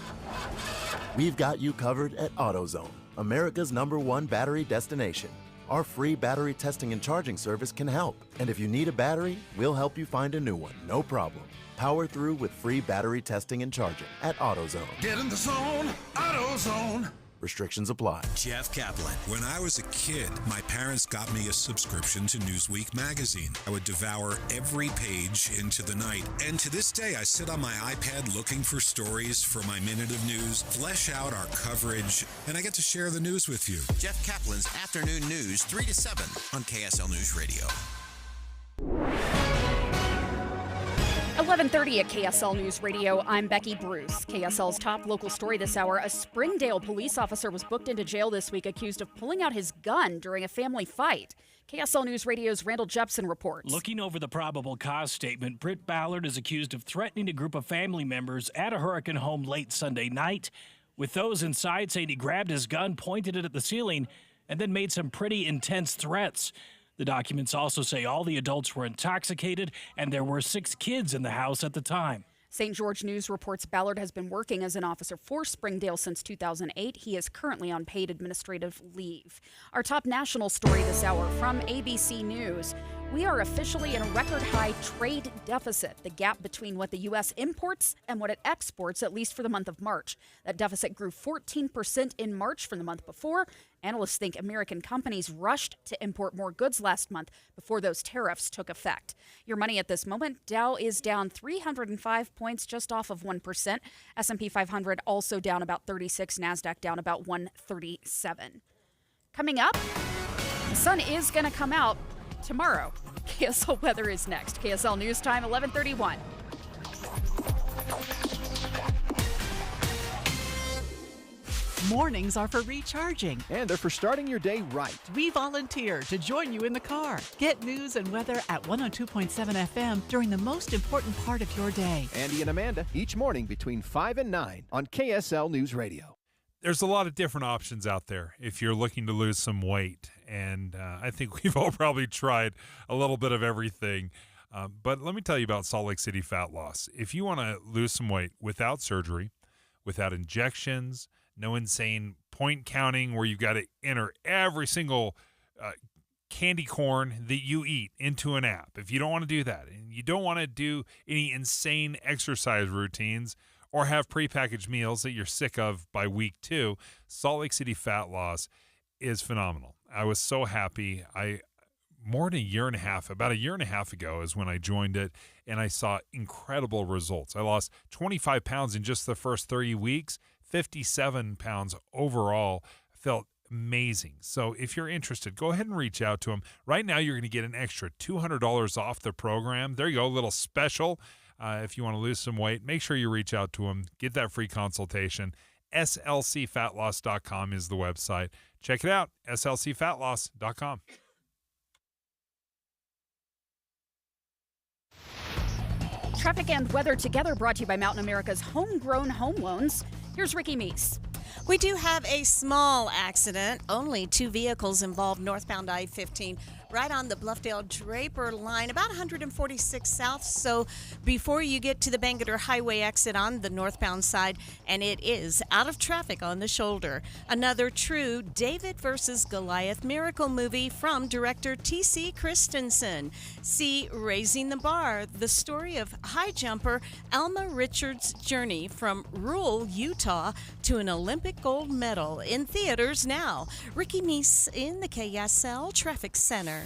We've got you covered at AutoZone, America's #1 battery destination. Our free battery testing and charging service can help. And if you need a battery, we'll help you find a new one, no problem. Power through with free battery testing and charging at AutoZone. Get in the zone, AutoZone. Restrictions apply. Jeff Kaplan. When I was a kid, my parents got me a subscription to Newsweek magazine. I would devour every page into the night. And to this day, I sit on my iPad looking for stories for my minute of news, flesh out our coverage, and I get to share the news with you. Jeff Kaplan's Afternoon News, 3 to 7 on KSL News Radio. 11:30 at KSL News Radio. I'm Becky Bruce. KSL's top local story this hour. A Springdale police officer was booked into jail this week accused of pulling out his gun during a family fight. KSL News Radio's Randall Jepson reports. Looking over the probable cause statement, Britt Ballard is accused of threatening a group of family members at a Hurricane home late Sunday night, with those inside saying he grabbed his gun, pointed it at the ceiling, and then made some pretty intense threats. The documents also say all the adults were intoxicated and there were 6 kids in the house at the time. St. George News reports Ballard has been working as an officer for Springdale since 2008. He is currently on paid administrative leave. Our top national story this hour from ABC News. We are officially in a record-high trade deficit, the gap between what the U.S. imports and what it exports, at least for the month of March. That deficit grew 14% in March from the month before. Analysts think American companies rushed to import more goods last month before those tariffs took effect. Your money at this moment, Dow is down 305 points, just off of 1%. S&P 500 also down about 36, NASDAQ down about 137. Coming up, the sun is going to come out tomorrow. KSL weather is next. KSL News Time, 11:31. Mornings are for recharging. And they're for starting your day right. We volunteer to join you in the car. Get news and weather at 102.7 FM during the most important part of your day. Andy and Amanda, each morning between 5 and 9 on KSL News Radio. There's a lot of different options out there if you're looking to lose some weight. And I think we've all probably tried a little bit of everything. But let me tell you about Salt Lake City Fat Loss. If you want to lose some weight without surgery, without injections, no insane point counting where you've got to enter every single candy corn that you eat into an app. If you don't want to do that and you don't want to do any insane exercise routines or have prepackaged meals that you're sick of by week 2, Salt Lake City Fat Loss is phenomenal. I was so happy. About a year and a half ago is when I joined it, and I saw incredible results. I lost 25 pounds in just the first 30 weeks, 57 pounds overall. I felt amazing. So if you're interested, go ahead and reach out to them. Right now, you're going to get an extra $200 off the program. There you go, a little special. If you want to lose some weight, make sure you reach out to them. Get that free consultation. slcfatloss.com is the website. Check it out, slcfatloss.com. Traffic and weather together brought to you by Mountain America's Homegrown Home Loans. Here's Ricky Meese. We do have a small accident. Only 2 vehicles involved northbound I-15 right on the Bluffdale-Draper line, about 146 south. So before you get to the Bangerter Highway exit on the northbound side, and it is out of traffic on the shoulder. Another true David versus Goliath miracle movie from director T.C. Christensen. See Raising the Bar, the story of high jumper Alma Richards' journey from rural Utah to an Olympic gold medal, in theaters now. Ricky Meese in the KSL Traffic Center.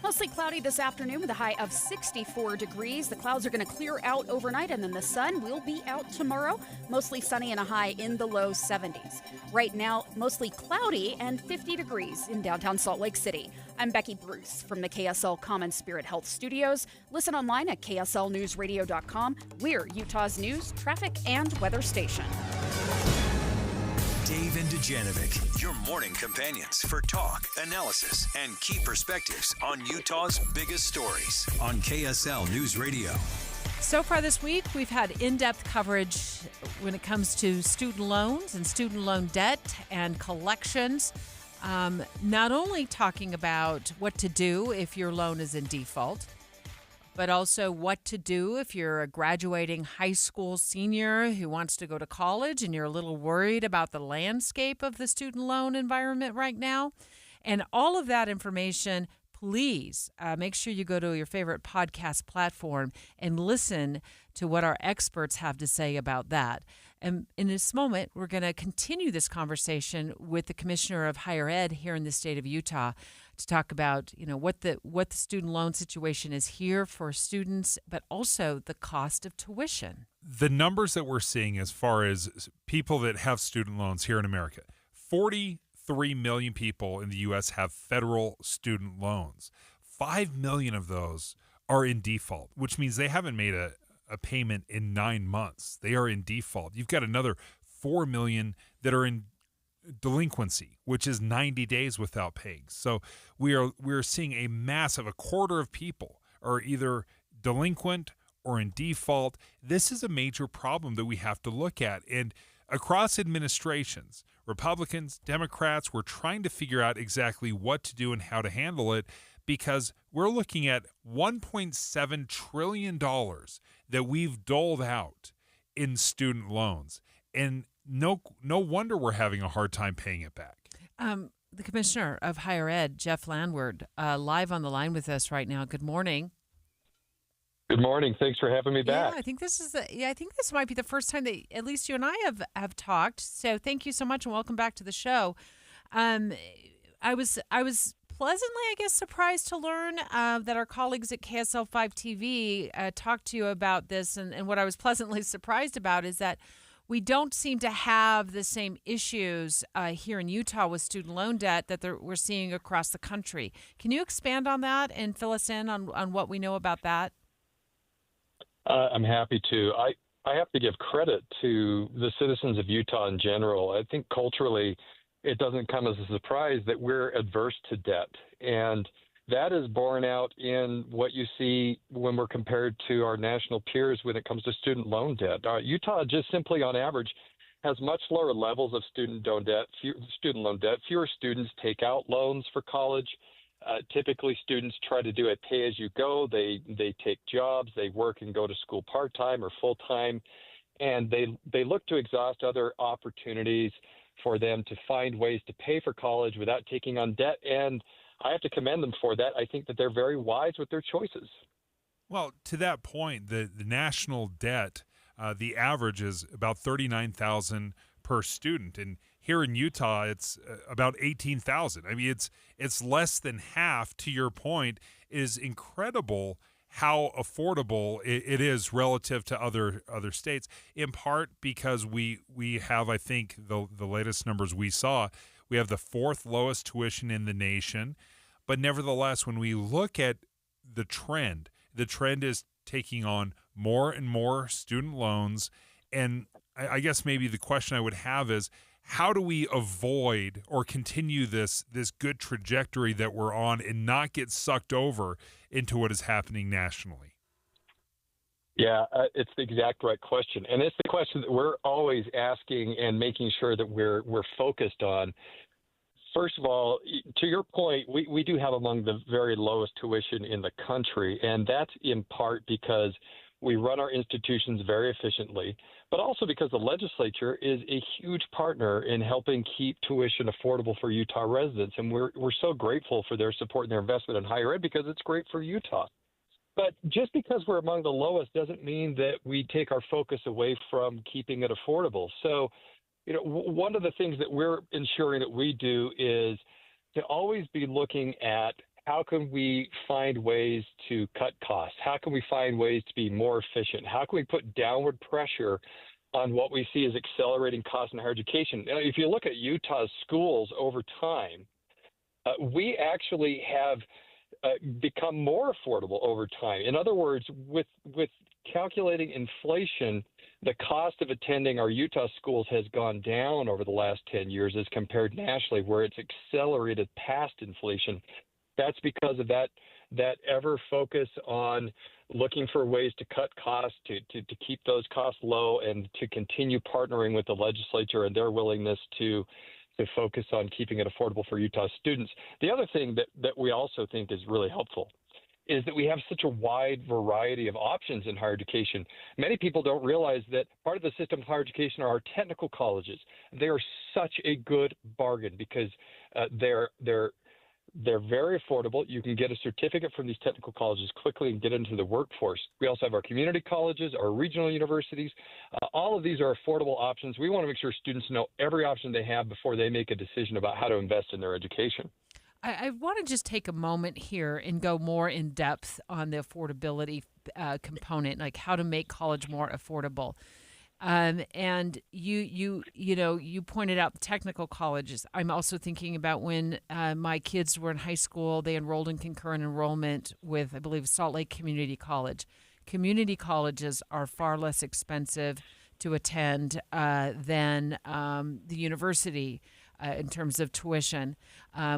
Mostly cloudy this afternoon with a high of 64 degrees. The clouds are going to clear out overnight, and then the sun will be out tomorrow. Mostly sunny and a high in the low 70s. Right now, mostly cloudy and 50 degrees in downtown Salt Lake City. I'm Becky Bruce from the KSL Common Spirit Health Studios. Listen online at kslnewsradio.com. We're Utah's news, traffic, and weather station. Dave and Dujanovic, your morning companions for talk, analysis, and key perspectives on Utah's biggest stories on KSL News Radio. So far this week, we've had in-depth coverage when it comes to student loans and student loan debt and collections. Not only talking about what to do if your loan is in default, but also what to do if you're a graduating high school senior who wants to go to college and you're a little worried about the landscape of the student loan environment right now. And all of that information, please make sure you go to your favorite podcast platform and listen to what our experts have to say about that. And in this moment, we're going to continue this conversation with the Commissioner of Higher Ed here in the state of Utah to talk about, what the student loan situation is here for students, but also the cost of tuition. The numbers that we're seeing as far as people that have student loans here in America, 43 million people in the U.S. have federal student loans. 5 million of those are in default, which means they haven't made a payment in 9 months. They are in default. You've got another 4 million that are in delinquency, which is 90 days without paying. So we're seeing a quarter of people are either delinquent or in default. This is a major problem that we have to look at. And across administrations, Republicans, Democrats, we're trying to figure out exactly what to do and how to handle it, because we're looking at $1.7 trillion that we've doled out in student loans. And no wonder we're having a hard time paying it back. The Commissioner of Higher Ed, Jeff Landward, live on the line with us right now. Good morning. Good morning. Thanks for having me back. Yeah, I think this might be the first time that at least you and I have talked. So thank you so much and welcome back to the show. I was pleasantly, I guess, surprised to learn that our colleagues at KSL 5 TV talked to you about this. And what I was pleasantly surprised about is that we don't seem to have the same issues here in Utah with student loan debt that we're seeing across the country. Can you expand on that and fill us in on what we know about that? I'm happy to. I have to give credit to the citizens of Utah in general. I think culturally, it doesn't come as a surprise that we're adverse to debt. And that is borne out in what you see when we're compared to our national peers when it comes to student loan debt. Utah just simply on average has much lower levels of student loan debt. Fewer students take out loans for college. Typically, students try to do it pay as you go. They take jobs, they work and go to school part-time or full-time, and they look to exhaust other opportunities for them to find ways to pay for college without taking on debt. And I have to commend them for that. I think that they're very wise with their choices. Well, to that point, the national debt, the average is about $39,000 per student, and here in Utah, it's about $18,000. I mean, it's less than half. To your point, it is incredible how affordable it is relative to other states. In part because we have, I think, the latest numbers we saw, we have the fourth lowest tuition in the nation. But nevertheless, when we look at the trend is taking on more and more student loans. And I guess maybe the question I would have is, how do we avoid or continue this good trajectory that we're on and not get sucked over into what is happening nationally? Yeah, it's the exact right question. And it's the question that we're always asking and making sure that we're focused on. First of all, to your point, we do have among the very lowest tuition in the country, and that's in part because we run our institutions very efficiently, but also because the legislature is a huge partner in helping keep tuition affordable for Utah residents. And we're so grateful for their support and their investment in higher ed because it's great for Utah. But just because we're among the lowest doesn't mean that we take our focus away from keeping it affordable. So, one of the things that we're ensuring that we do is to always be looking at how can we find ways to cut costs? How can we find ways to be more efficient? How can we put downward pressure on what we see as accelerating costs in higher education? Now, if you look at Utah's schools over time, we actually have become more affordable over time. In other words, with calculating inflation, the cost of attending our Utah schools has gone down over the last 10 years as compared nationally, where it's accelerated past inflation. That's because of that ever focus on looking for ways to cut costs, to keep those costs low, and to continue partnering with the legislature and their willingness to focus on keeping it affordable for Utah students. The other thing that we also think is really helpful is that we have such a wide variety of options in higher education. Many people don't realize that part of the system of higher education are our technical colleges. They are such a good bargain because they're They're very affordable. You can get a certificate from these technical colleges quickly and get into the workforce. We also have our community colleges, our regional universities. All of these are affordable options. We want to make sure students know every option they have before they make a decision about how to invest in their education. I want to just take a moment here and go more in depth on the affordability component, like how to make college more affordable. And you pointed out the technical colleges. I'm also thinking about when my kids were in high school, they enrolled in concurrent enrollment with, I believe, Salt Lake Community College. Community colleges are far less expensive to attend than the university in terms of tuition.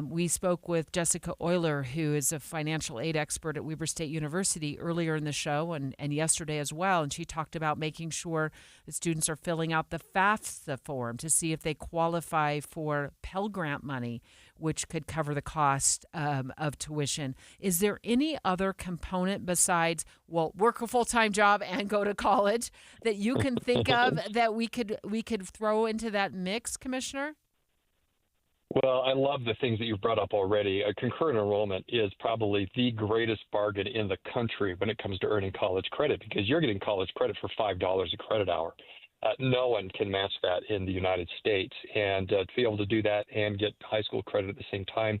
We spoke with Jessica Euler, who is a financial aid expert at Weber State University, earlier in the show and yesterday as well. And she talked about making sure that students are filling out the FAFSA form to see if they qualify for Pell Grant money, which could cover the cost of tuition. Is there any other component besides, well, work a full-time job and go to college that you can think of that we could throw into that mix, Commissioner? Well, I love the things that you've brought up already. Concurrent enrollment is probably the greatest bargain in the country when it comes to earning college credit, because you're getting college credit for $5 a credit hour. No one can match that in the United States. And to be able to do that and get high school credit at the same time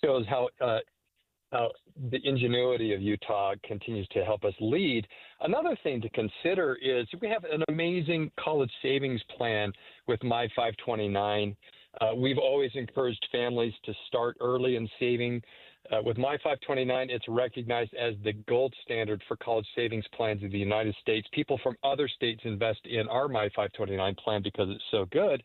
shows how the ingenuity of Utah continues to help us lead. Another thing to consider is we have an amazing college savings plan with My 529. We've always encouraged families to start early in saving. With My 529, it's recognized as the gold standard for college savings plans in the United States. People from other states invest in our My 529 plan because it's so good.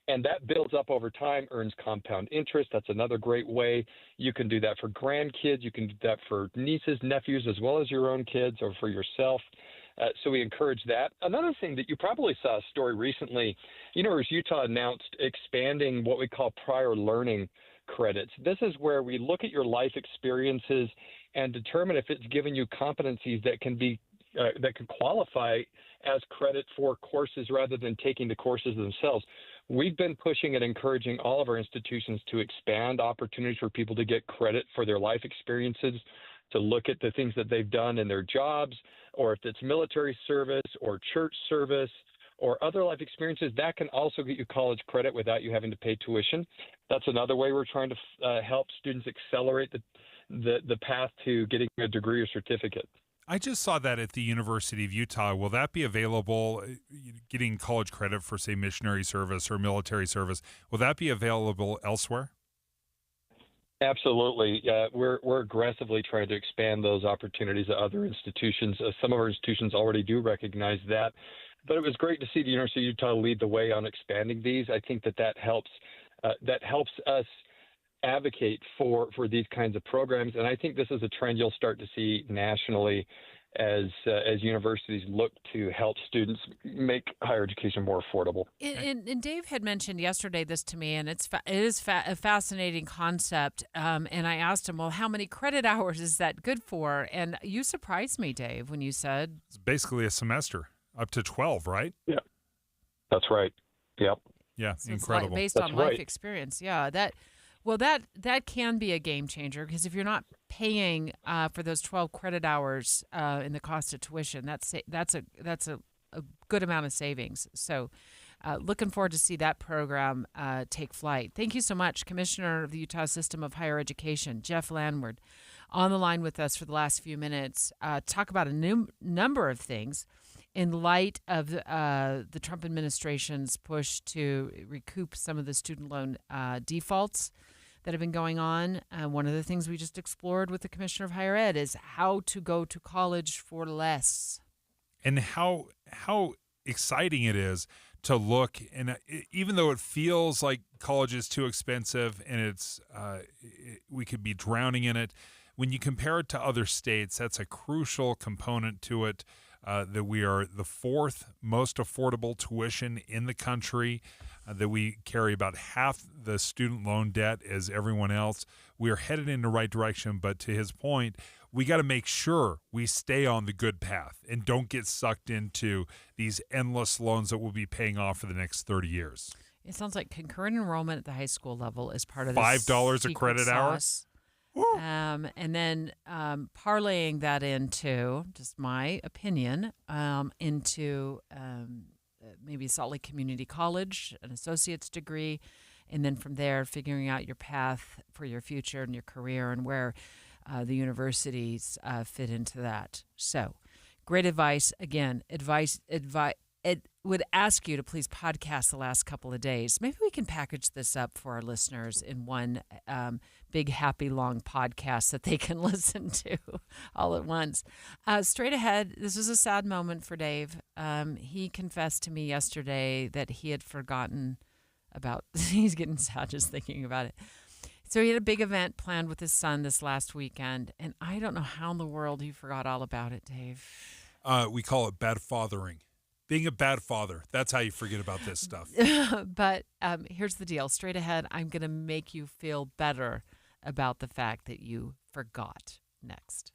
And that builds up over time, earns compound interest. That's another great way. You can do that for grandkids. You can do that for nieces, nephews, as well as your own kids or for yourself. So we encourage that. Another thing that you probably saw a story recently, University of Utah announced expanding what we call prior learning credits. This is where we look at your life experiences and determine if it's given you competencies that can qualify as credit for courses rather than taking the courses themselves. We've been pushing and encouraging all of our institutions to expand opportunities for people to get credit for their life experiences, to look at the things that they've done in their jobs, or if it's military service or church service or other life experiences, that can also get you college credit without you having to pay tuition. That's another way we're trying to help students accelerate the path to getting a degree or certificate. I just saw that at the University of Utah. Will that be available, getting college credit for, say, missionary service or military service? Will that be available elsewhere? Absolutely. We're aggressively trying to expand those opportunities at other institutions. Some of our institutions already do recognize that. But it was great to see the University of Utah lead the way on expanding these. I think that helps us advocate for these kinds of programs. And I think this is a trend you'll start to see nationally as universities look to help students make higher education more affordable. And Dave had mentioned yesterday this to me, and it is a fascinating concept. And I asked him, well, how many credit hours is that good for? And you surprised me, Dave, when you said it's basically a semester, up to 12, right? Yeah, that's right. Yep. Yeah, so incredible. Based on life experience, yeah. That can be a game changer, because if you're not paying for those 12 credit hours in the cost of tuition, that's a good amount of savings. So looking forward to see that program take flight. Thank you so much, Commissioner of the Utah System of Higher Education, Jeff Landward, on the line with us for the last few minutes. Talk about a number of things in light of the Trump administration's push to recoup some of the student loan defaults that have been going on. One of the things we just explored with the Commissioner of Higher Ed is how to go to college for less. And how exciting it is to look, and even though it feels like college is too expensive and we could be drowning in it, when you compare it to other states, that's a crucial component to it. That we are the fourth most affordable tuition in the country, that we carry about half the student loan debt as everyone else. We are headed in the right direction, but to his point, we got to make sure we stay on the good path and don't get sucked into these endless loans that we'll be paying off for the next 30 years. It sounds like concurrent enrollment at the high school level is part of this $5 a credit hour. And then parlaying that into, just my opinion, into maybe Salt Lake Community College, an associate's degree, and then from there figuring out your path for your future and your career and where the universities fit into that. So great advice. Again, it would ask you to please podcast the last couple of days. Maybe we can package this up for our listeners in one big, happy, long podcast that they can listen to all at once. Straight ahead, this was a sad moment for Dave. He confessed to me yesterday that he had forgotten about, he's getting sad just thinking about it. So he had a big event planned with his son this last weekend, and I don't know how in the world he forgot all about it, Dave. We call it bad fathering. Being a bad father, that's how you forget about this stuff. But here's the deal. Straight ahead, I'm going to make you feel better about the fact that you forgot. Next.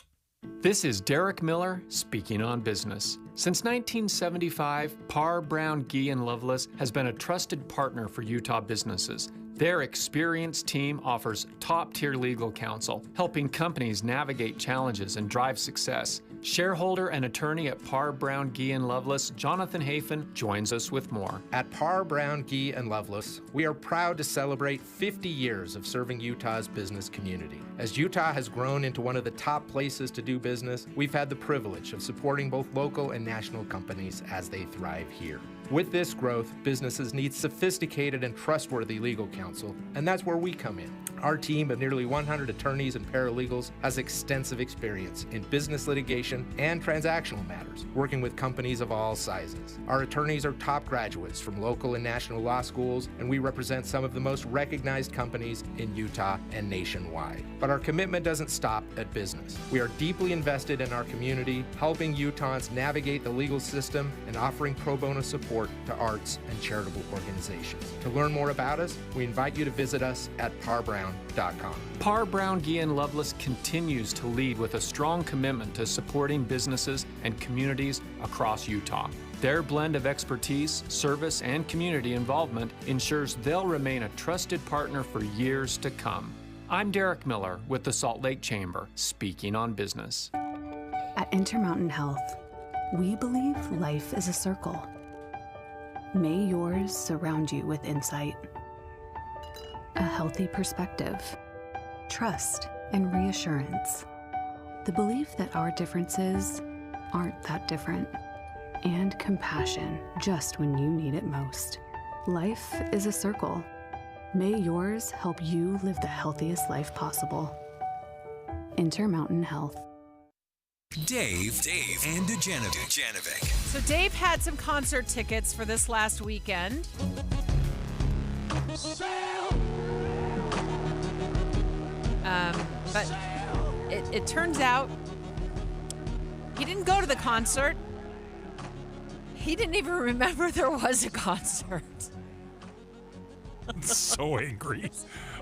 This is Derek Miller speaking on business. Since 1975, Parr, Brown, Gee & Loveless has been a trusted partner for Utah businesses. Their experienced team offers top-tier legal counsel, helping companies navigate challenges and drive success. Shareholder and attorney at Parr, Brown, Gee & Loveless, Jonathan Hafen, joins us with more. At Parr, Brown, Gee & Loveless, we are proud to celebrate 50 years of serving Utah's business community. As Utah has grown into one of the top places to do business, we've had the privilege of supporting both local and national companies as they thrive here. With this growth, businesses need sophisticated and trustworthy legal counsel, and that's where we come in. Our team of nearly 100 attorneys and paralegals has extensive experience in business litigation and transactional matters, working with companies of all sizes. Our attorneys are top graduates from local and national law schools, and we represent some of the most recognized companies in Utah and nationwide. But our commitment doesn't stop at business. We are deeply invested in our community, helping Utahns navigate the legal system and offering pro bono support to arts and charitable organizations. To learn more about us, we invite you to visit us at parbrown.com. Parr, Brown, Gee & Loveless continues to lead with a strong commitment to supporting businesses and communities across Utah. Their blend of expertise, service, and community involvement ensures they'll remain a trusted partner for years to come. I'm Derek Miller with the Salt Lake Chamber, speaking on business. At Intermountain Health, we believe life is a circle. May yours surround you with insight, a healthy perspective, trust, and reassurance. The belief that our differences aren't that different, and compassion just when you need it most. Life is a circle. May yours help you live the healthiest life possible. Intermountain Health. Dave, and Dujanovic. So Dave had some concert tickets for this last weekend. But it turns out he didn't go to the concert. He didn't even remember there was a concert. I'm so angry.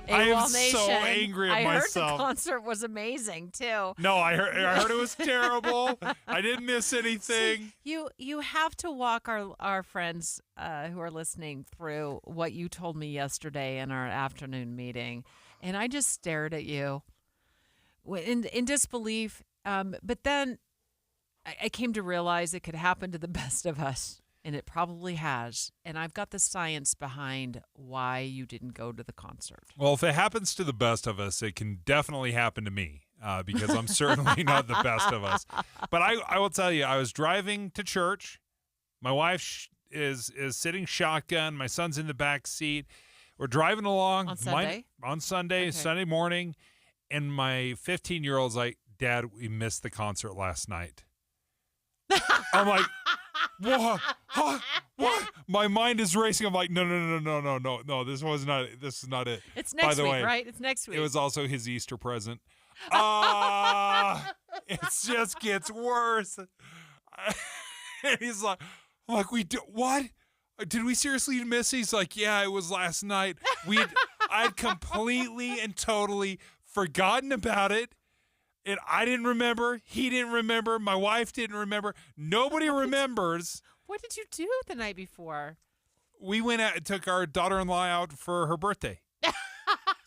AWOL I am Nation, so angry at myself. I heard the concert was amazing too. No, I heard it was terrible. I didn't miss anything. See, you have to walk our friends who are listening through what you told me yesterday in our afternoon meeting, and I just stared at you in disbelief. But then I came to realize it could happen to the best of us. And it probably has. And I've got the science behind why you didn't go to the concert. Well, if it happens to the best of us, it can definitely happen to me because I'm certainly not the best of us. But I will tell you, I was driving to church. My wife is sitting shotgun. My son's in the back seat. We're driving along. On Sunday? On Sunday, Okay. Sunday morning. And my 15-year-old's like, Dad, we missed the concert last night. I'm like, what? Huh? What? My mind is racing. I'm like, no. This is not it. It's next By the week, way, right? It's next week. It was also his Easter present. It just gets worse. And he's like, I'm like, what? Did we seriously miss it? He's like, yeah, it was last night. I'd completely and totally forgotten about it. And I didn't remember. He didn't remember. My wife didn't remember. Nobody remembers. What did you do the night before? We went out and took our daughter-in-law out for her birthday.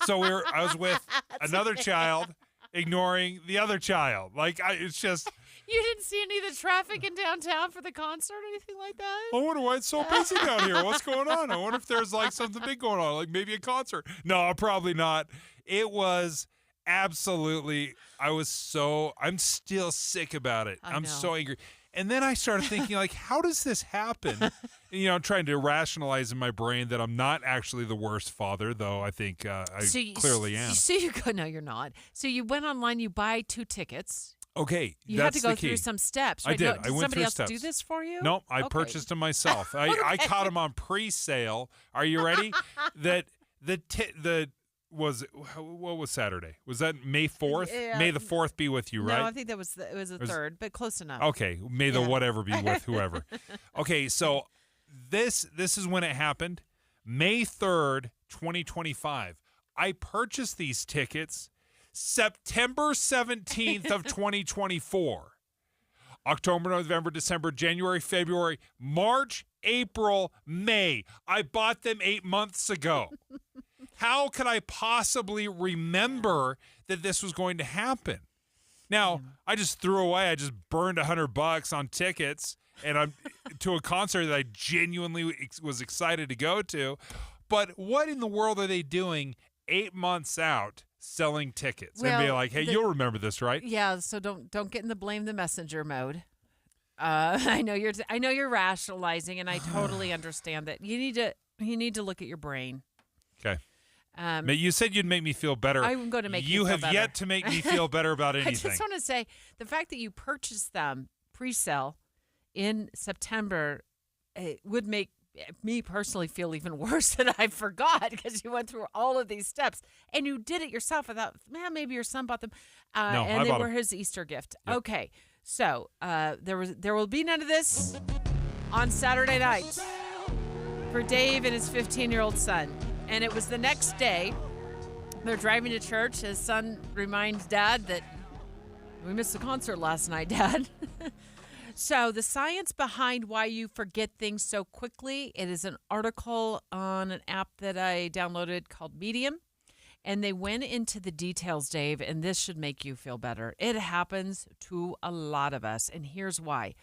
So I was with another child ignoring the other child. Like, it's just... You didn't see any of the traffic in downtown for the concert or anything like that? I wonder why it's so busy down here. What's going on? I wonder if there's like something big going on, like maybe a concert. No, probably not. It was absolutely, I'm still sick about it. I'm so angry. And then I started thinking, like, how does this happen? And, trying to rationalize in my brain that I'm not actually the worst father, though I think I clearly am. So you go, no, you're not. So you went online, you buy 2 tickets. Okay, you had to go through some steps, right? I did. No, I went somebody through else steps. do this for you? No, I purchased them myself. I caught them on pre-sale. Are you ready? What was Saturday? Was that May 4th? Yeah. May the 4th be with you, right? No, I think it was the 3rd, but close enough. Okay, may the whatever be with whoever. Okay, so this is when it happened. May 3rd, 2025. I purchased these tickets September 17th of 2024. October, November, December, January, February, March, April, May. I bought them 8 months ago. How could I possibly remember that this was going to happen? Now, I just burned $100 on tickets and I'm to a concert that I genuinely was excited to go to. But what in the world are they doing 8 months out selling tickets and be like, hey, you'll remember this, right? Yeah, so don't get in the blame the messenger mode. I know you're rationalizing, and I totally understand that. You need to look at your brain. Okay. You said you'd make me feel better. I'm going to make you feel have better. Yet to make me feel better about anything. I just want to say the fact that you purchased them pre-sale in September would make me personally feel even worse that I forgot because you went through all of these steps and you did it yourself. I thought, man, maybe your son bought them, and they were his Easter gift. Yep. Okay, so there will be none of this on Saturday night for Dave and his 15-year-old son. And it was the next day. They're driving to church. His son reminds Dad that we missed the concert last night, Dad. So the science behind why you forget things so quickly, it is an article on an app that I downloaded called Medium. And they went into the details, Dave, and this should make you feel better. It happens to a lot of us, and here's why.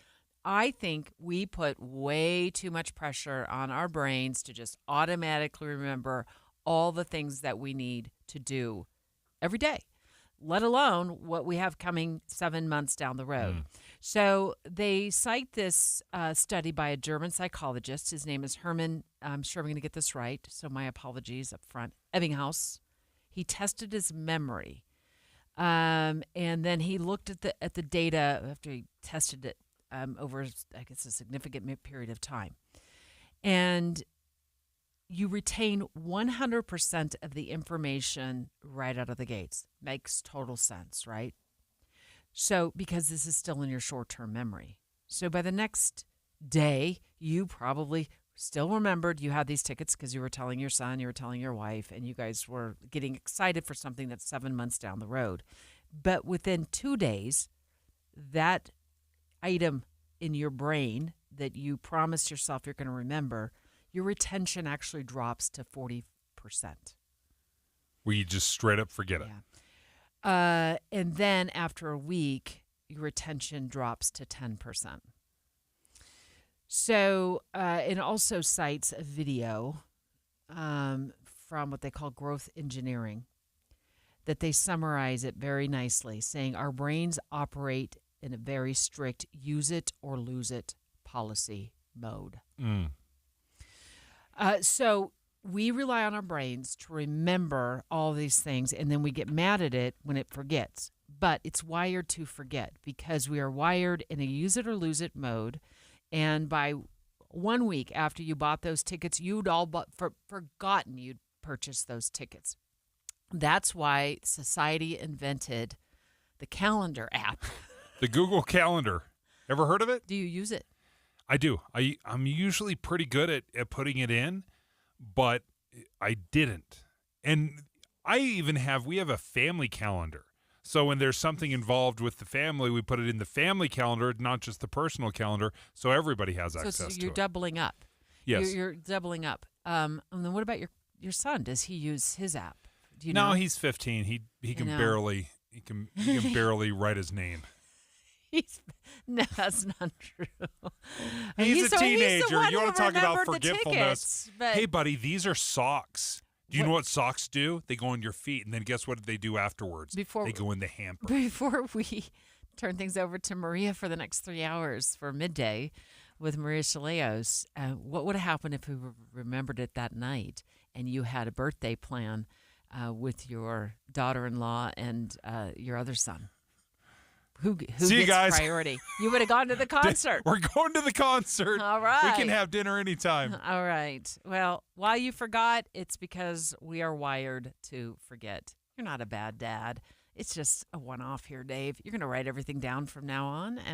I think we put way too much pressure on our brains to just automatically remember all the things that we need to do every day, let alone what we have coming 7 months down the road. So they cite this study by a German psychologist. His name is Hermann. I'm sure I'm going to get this right, so my apologies up front. Ebbinghaus. He tested his memory, and then he looked at the data after he tested it over, I guess, a significant period of time. And you retain 100% of the information right out of the gates. Makes total sense, right? So, because this is still in your short-term memory. So by the next day, you probably still remembered you had these tickets because you were telling your son, you were telling your wife, and you guys were getting excited for something that's 7 months down the road. But within 2 days, that item in your brain that you promised yourself you're going to remember, your retention actually drops to 40%. Where you just straight up forget it. And then after a week, your retention drops to 10%. So it also cites a video from what they call growth engineering that they summarize it very nicely, saying our brains operate in a very strict use it or lose it policy mode. So we rely on our brains to remember all these things, and then we get mad at it when it forgets. But it's wired to forget because we are wired in a use it or lose it mode. And by 1 week after you bought those tickets, you'd all forgotten you'd purchased those tickets. That's why society invented the calendar app. The Google Calendar. Ever heard of it? Do you use it? I do. I'm usually pretty good at putting it in, but I didn't. And we have a family calendar. So when there's something involved with the family, we put it in the family calendar, not just the personal calendar, so everybody has access to it. So you're doubling up. Yes. You're doubling up. And then what about your son? Does he use his app? Do you no, know? he's 15. He can know. barely he can barely write his name. No, that's not true. He's a teenager. The one You want who to talk about remembered the forgetfulness? tickets, but Hey, buddy, these are socks. Do you know what socks do? They go on your feet, and then guess what they do afterwards? They go in the hamper. Before we turn things over to Maria for the next 3 hours for midday with Maria Chaleos, what would have happened if we remembered it that night and you had a birthday plan with your daughter-in-law and your other son? Who See you gets guys. priority? You would have gone to the concert. We're going to the concert. All right. We can have dinner anytime. All right. Well, while you forgot, it's because we are wired to forget. You're not a bad dad. It's just a one-off here, Dave. You're going to write everything down from now on.